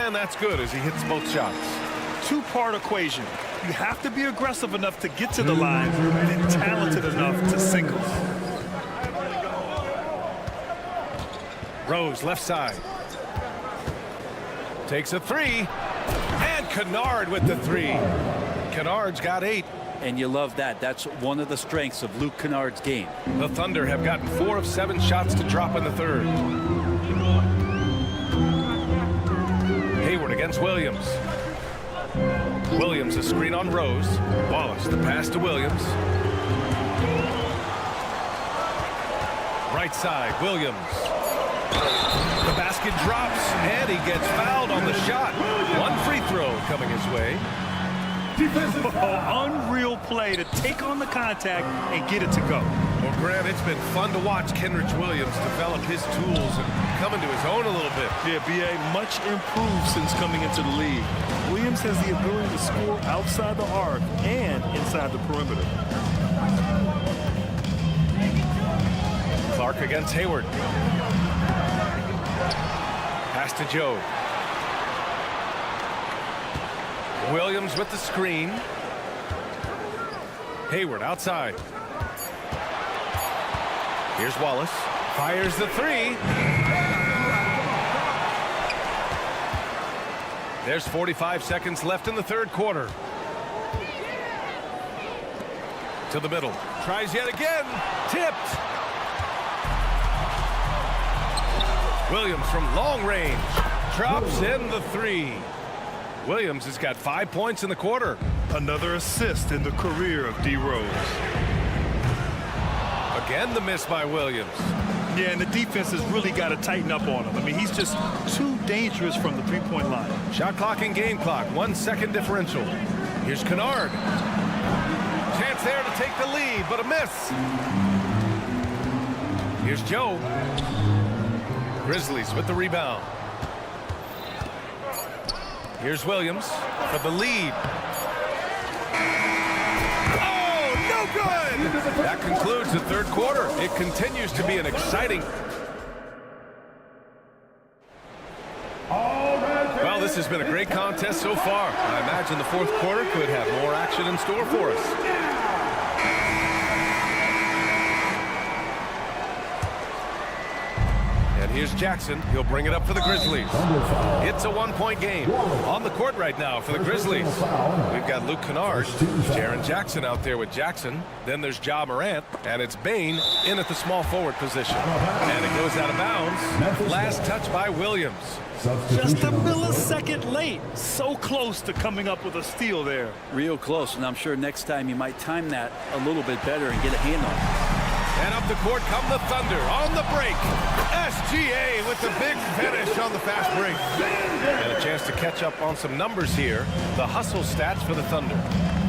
And that's good as he hits both shots. Two-part equation. You have to be aggressive enough to get to the line and talented enough to single. Rose left side. Takes a 3. And Kennard with the 3. Kennard's got 8. And you love that. That's one of the strengths of Luke Kennard's game. The Thunder have gotten 4 of 7 shots to drop in the third. Hayward against Williams. Williams a screen on Rose. Wallace the pass to Williams. Right side, Williams. The basket drops, and he gets fouled on the shot. One free throw coming his way. Unreal play to take on the contact and get it to go. Well, Grant, it's been fun to watch Kenrich Williams develop his tools and come into his own a little bit. Yeah, B.A. much improved since coming into the league. Williams has the ability to score outside the arc and inside the perimeter. Clark against Hayward. Pass to Joe. Williams with the screen. Hayward outside. Here's Wallace. Fires the three. There's 45 seconds left in the third quarter. To the middle. Tries yet again. Tipped. Williams from long range. Drops in the three. Williams has got 5 points in the quarter. Another assist in the career of D. Rose. Again, the miss by Williams. Yeah, and the defense has really got to tighten up on him. I mean, he's just too dangerous from the three-point line. Shot clock and game clock, 1 second differential. Here's Kennard. Chance there to take the lead, but a miss. Here's Joe. Grizzlies with the rebound. Here's Williams for the lead. Oh, no good! That concludes the third quarter. It continues to be an exciting... Well, this has been a great contest so far. I imagine the fourth quarter could have more action in store for us. Here's Jackson. He'll bring it up for the Grizzlies. It's a 1-point game. On the court right now for the Grizzlies. We've got Luke Kennard, Jaren Jackson out there with Jackson. Then there's Ja Morant, and it's Bane in at the small forward position. And it goes out of bounds. Last touch by Williams. Just a millisecond late. So close to coming up with a steal there. Real close, and I'm sure next time you might time that a little bit better and get a hand on it. And up the court come the Thunder on the break. SGA with the big finish on the fast break. And a chance to catch up on some numbers here. The hustle stats for the Thunder.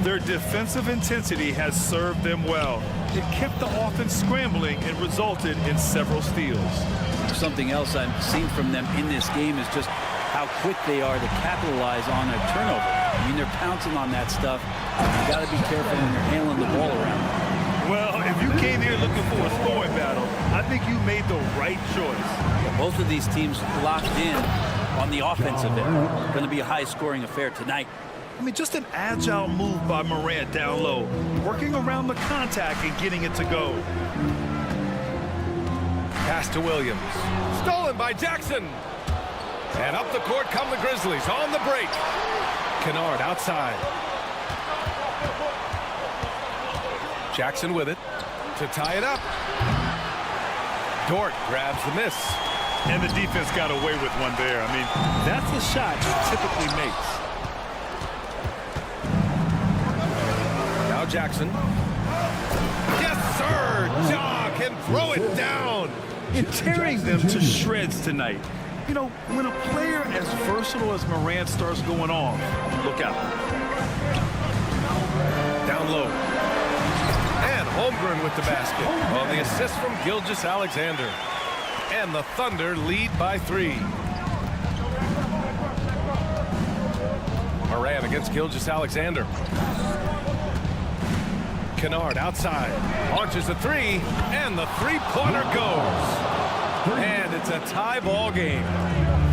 Their defensive intensity has served them well. It kept the offense scrambling and resulted in several steals. Something else I've seen from them in this game is just how quick they are to capitalize on a turnover. I mean, they're pouncing on that stuff. You got to be careful when you're handling the ball around. Well, if you came here looking for a scoring battle, I think you made the right choice. Yeah, both of these teams locked in on the offensive end. Going to be a high-scoring affair tonight. I mean, just an agile move by Morant down low, working around the contact and getting it to go. Pass to Williams. Stolen by Jackson. And up the court come the Grizzlies on the break. Kennard outside. Jackson with it to tie it up. Dort grabs the miss. And the defense got away with one there. I mean, that's a shot he typically makes. Now Jackson. Yes, sir! Ja can throw it down. And tearing them to shreds tonight. You know, when a player as versatile as Morant starts going off, look out. Down low. Holmgren with the basket on the assist from Gilgeous-Alexander. And the Thunder lead by 3. Morant against Gilgeous-Alexander. Kennard outside. Launches a 3, and the three-pointer goes. And it's a tie ball game.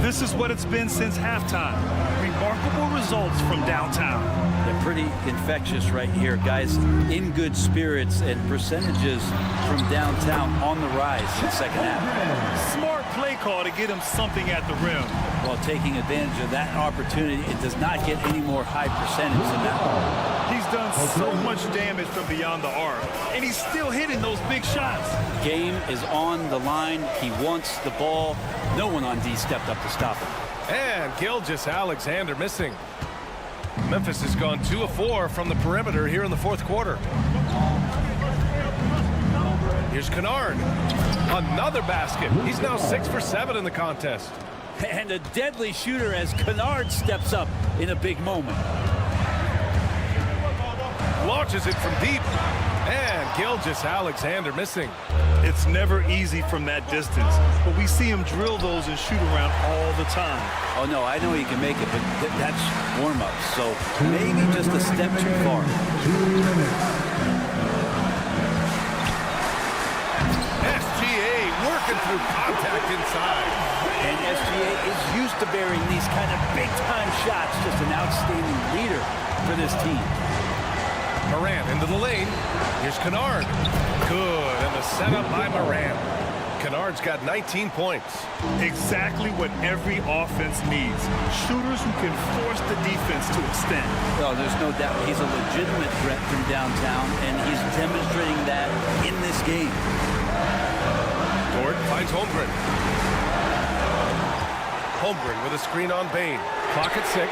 This is what it's been since halftime. Remarkable results from downtown. They're pretty infectious right here, guys. In good spirits and percentages from downtown on the rise in the second half. Smart play call to get him something at the rim. While taking advantage of that opportunity, it does not get any more high percentage than that. He's done so much damage from beyond the arc, and he's still hitting those big shots. Game is on the line. He wants the ball. No one on D stepped up to stop him. And Gilgeous-Alexander missing. Memphis has gone 2 of 4 from the perimeter here in the fourth quarter. Here's Kennard. Another basket. He's now 6 for 7 in the contest. And a deadly shooter as Kennard steps up in a big moment. Launches it from deep. And Gilgeous-Alexander missing. It's never easy from that distance, but we see him drill those and shoot around all the time. Oh, no, I know he can make it, but that's warm-up, so maybe just a step too far. SGA broken through contact inside. And SGA is used to bearing these kind of big-time shots. Just an outstanding leader for this team. Morant into the lane. Here's Kennard. Good, and the setup by Morant. Kennard's got 19 points. Exactly what every offense needs. Shooters who can force the defense to extend. Well, there's no doubt he's a legitimate threat from downtown, and he's demonstrating that in this game. Dort finds Holmgren. Holmgren with a screen on Bain. Clock at 6.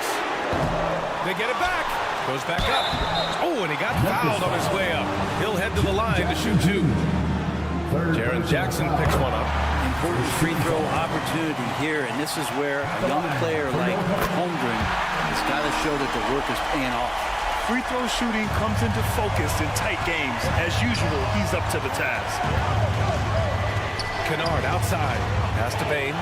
They get it back. Goes back up. Oh, and he got fouled on his way up. He'll head to the line to shoot 2. Jaren Jackson picks one up. Important free throw opportunity here, and this is where a young player like Holmgren has got to show that the work is paying off. Free throw shooting comes into focus in tight games. As usual, he's up to the task. Kennard outside. Pass to Bain.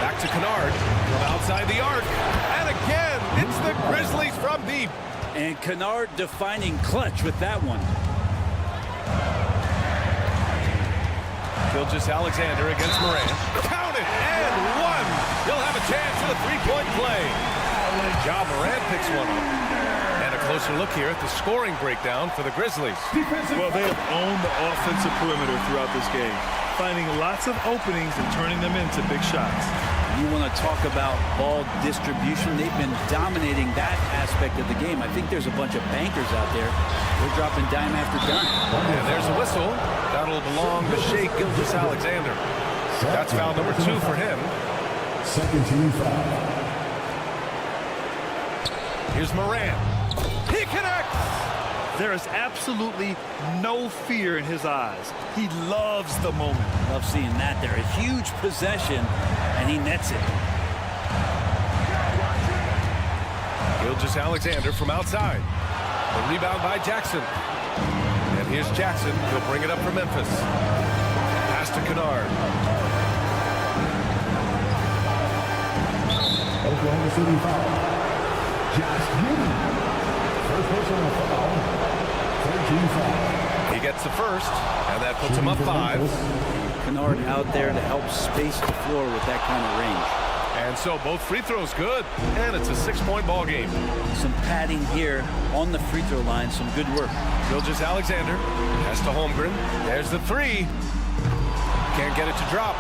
Back to Kennard from outside the arc. And again, it's the Grizzlies from deep. And Kennard defining clutch with that one. Gilgeous-Alexander against Morant. Count it, and 1. He'll have a chance at a three-point play. Ja Morant picks one up. And a closer look here at the scoring breakdown for the Grizzlies. Well, they have owned the offensive perimeter throughout this game, finding lots of openings and turning them into big shots. You want to talk about ball distribution. They've been dominating that aspect of the game. I think there's a bunch of bankers out there. They're dropping dime after dime. And there's a whistle. That'll belong to Shai Gilgeous-Alexander. That's foul number 2 for him. Second team foul. Here's Morant. He connects! There is absolutely no fear in his eyes. He loves the moment. Love seeing that there. A huge possession, and he nets it. Gilgeous-Alexander from outside. The rebound by Jackson. And here's Jackson. He'll bring it up for Memphis. Pass to Kennard. Oklahoma City foul. Josh Giddey. First personal foul. 13 foul. He gets the first, and that puts him up 5. Kennard out there to help space the floor with that kind of range. And so both free throws good, and it's a 6-point ball game. Some padding here on the free throw line. Some good work. Gilgeous-Alexander has to Holmgren. There's the 3. Can't get it to drop.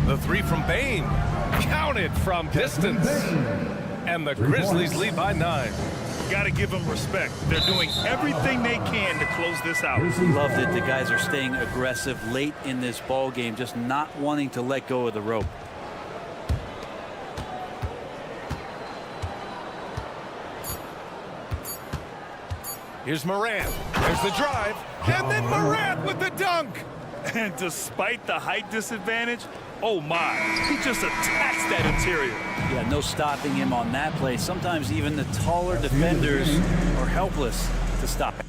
The 3 from Bain. Counted from distance. And the Grizzlies lead by 9. Got to give them respect. They're doing everything they can to close this out. Love that the guys are staying aggressive late in this ball game, just not wanting to let go of the rope. Here's Morant. There's the drive. And then Morant with the dunk. And despite the height disadvantage, oh my, he just attacks that interior. Yeah, no stopping him on that play. Sometimes even the taller defenders are helpless to stop it.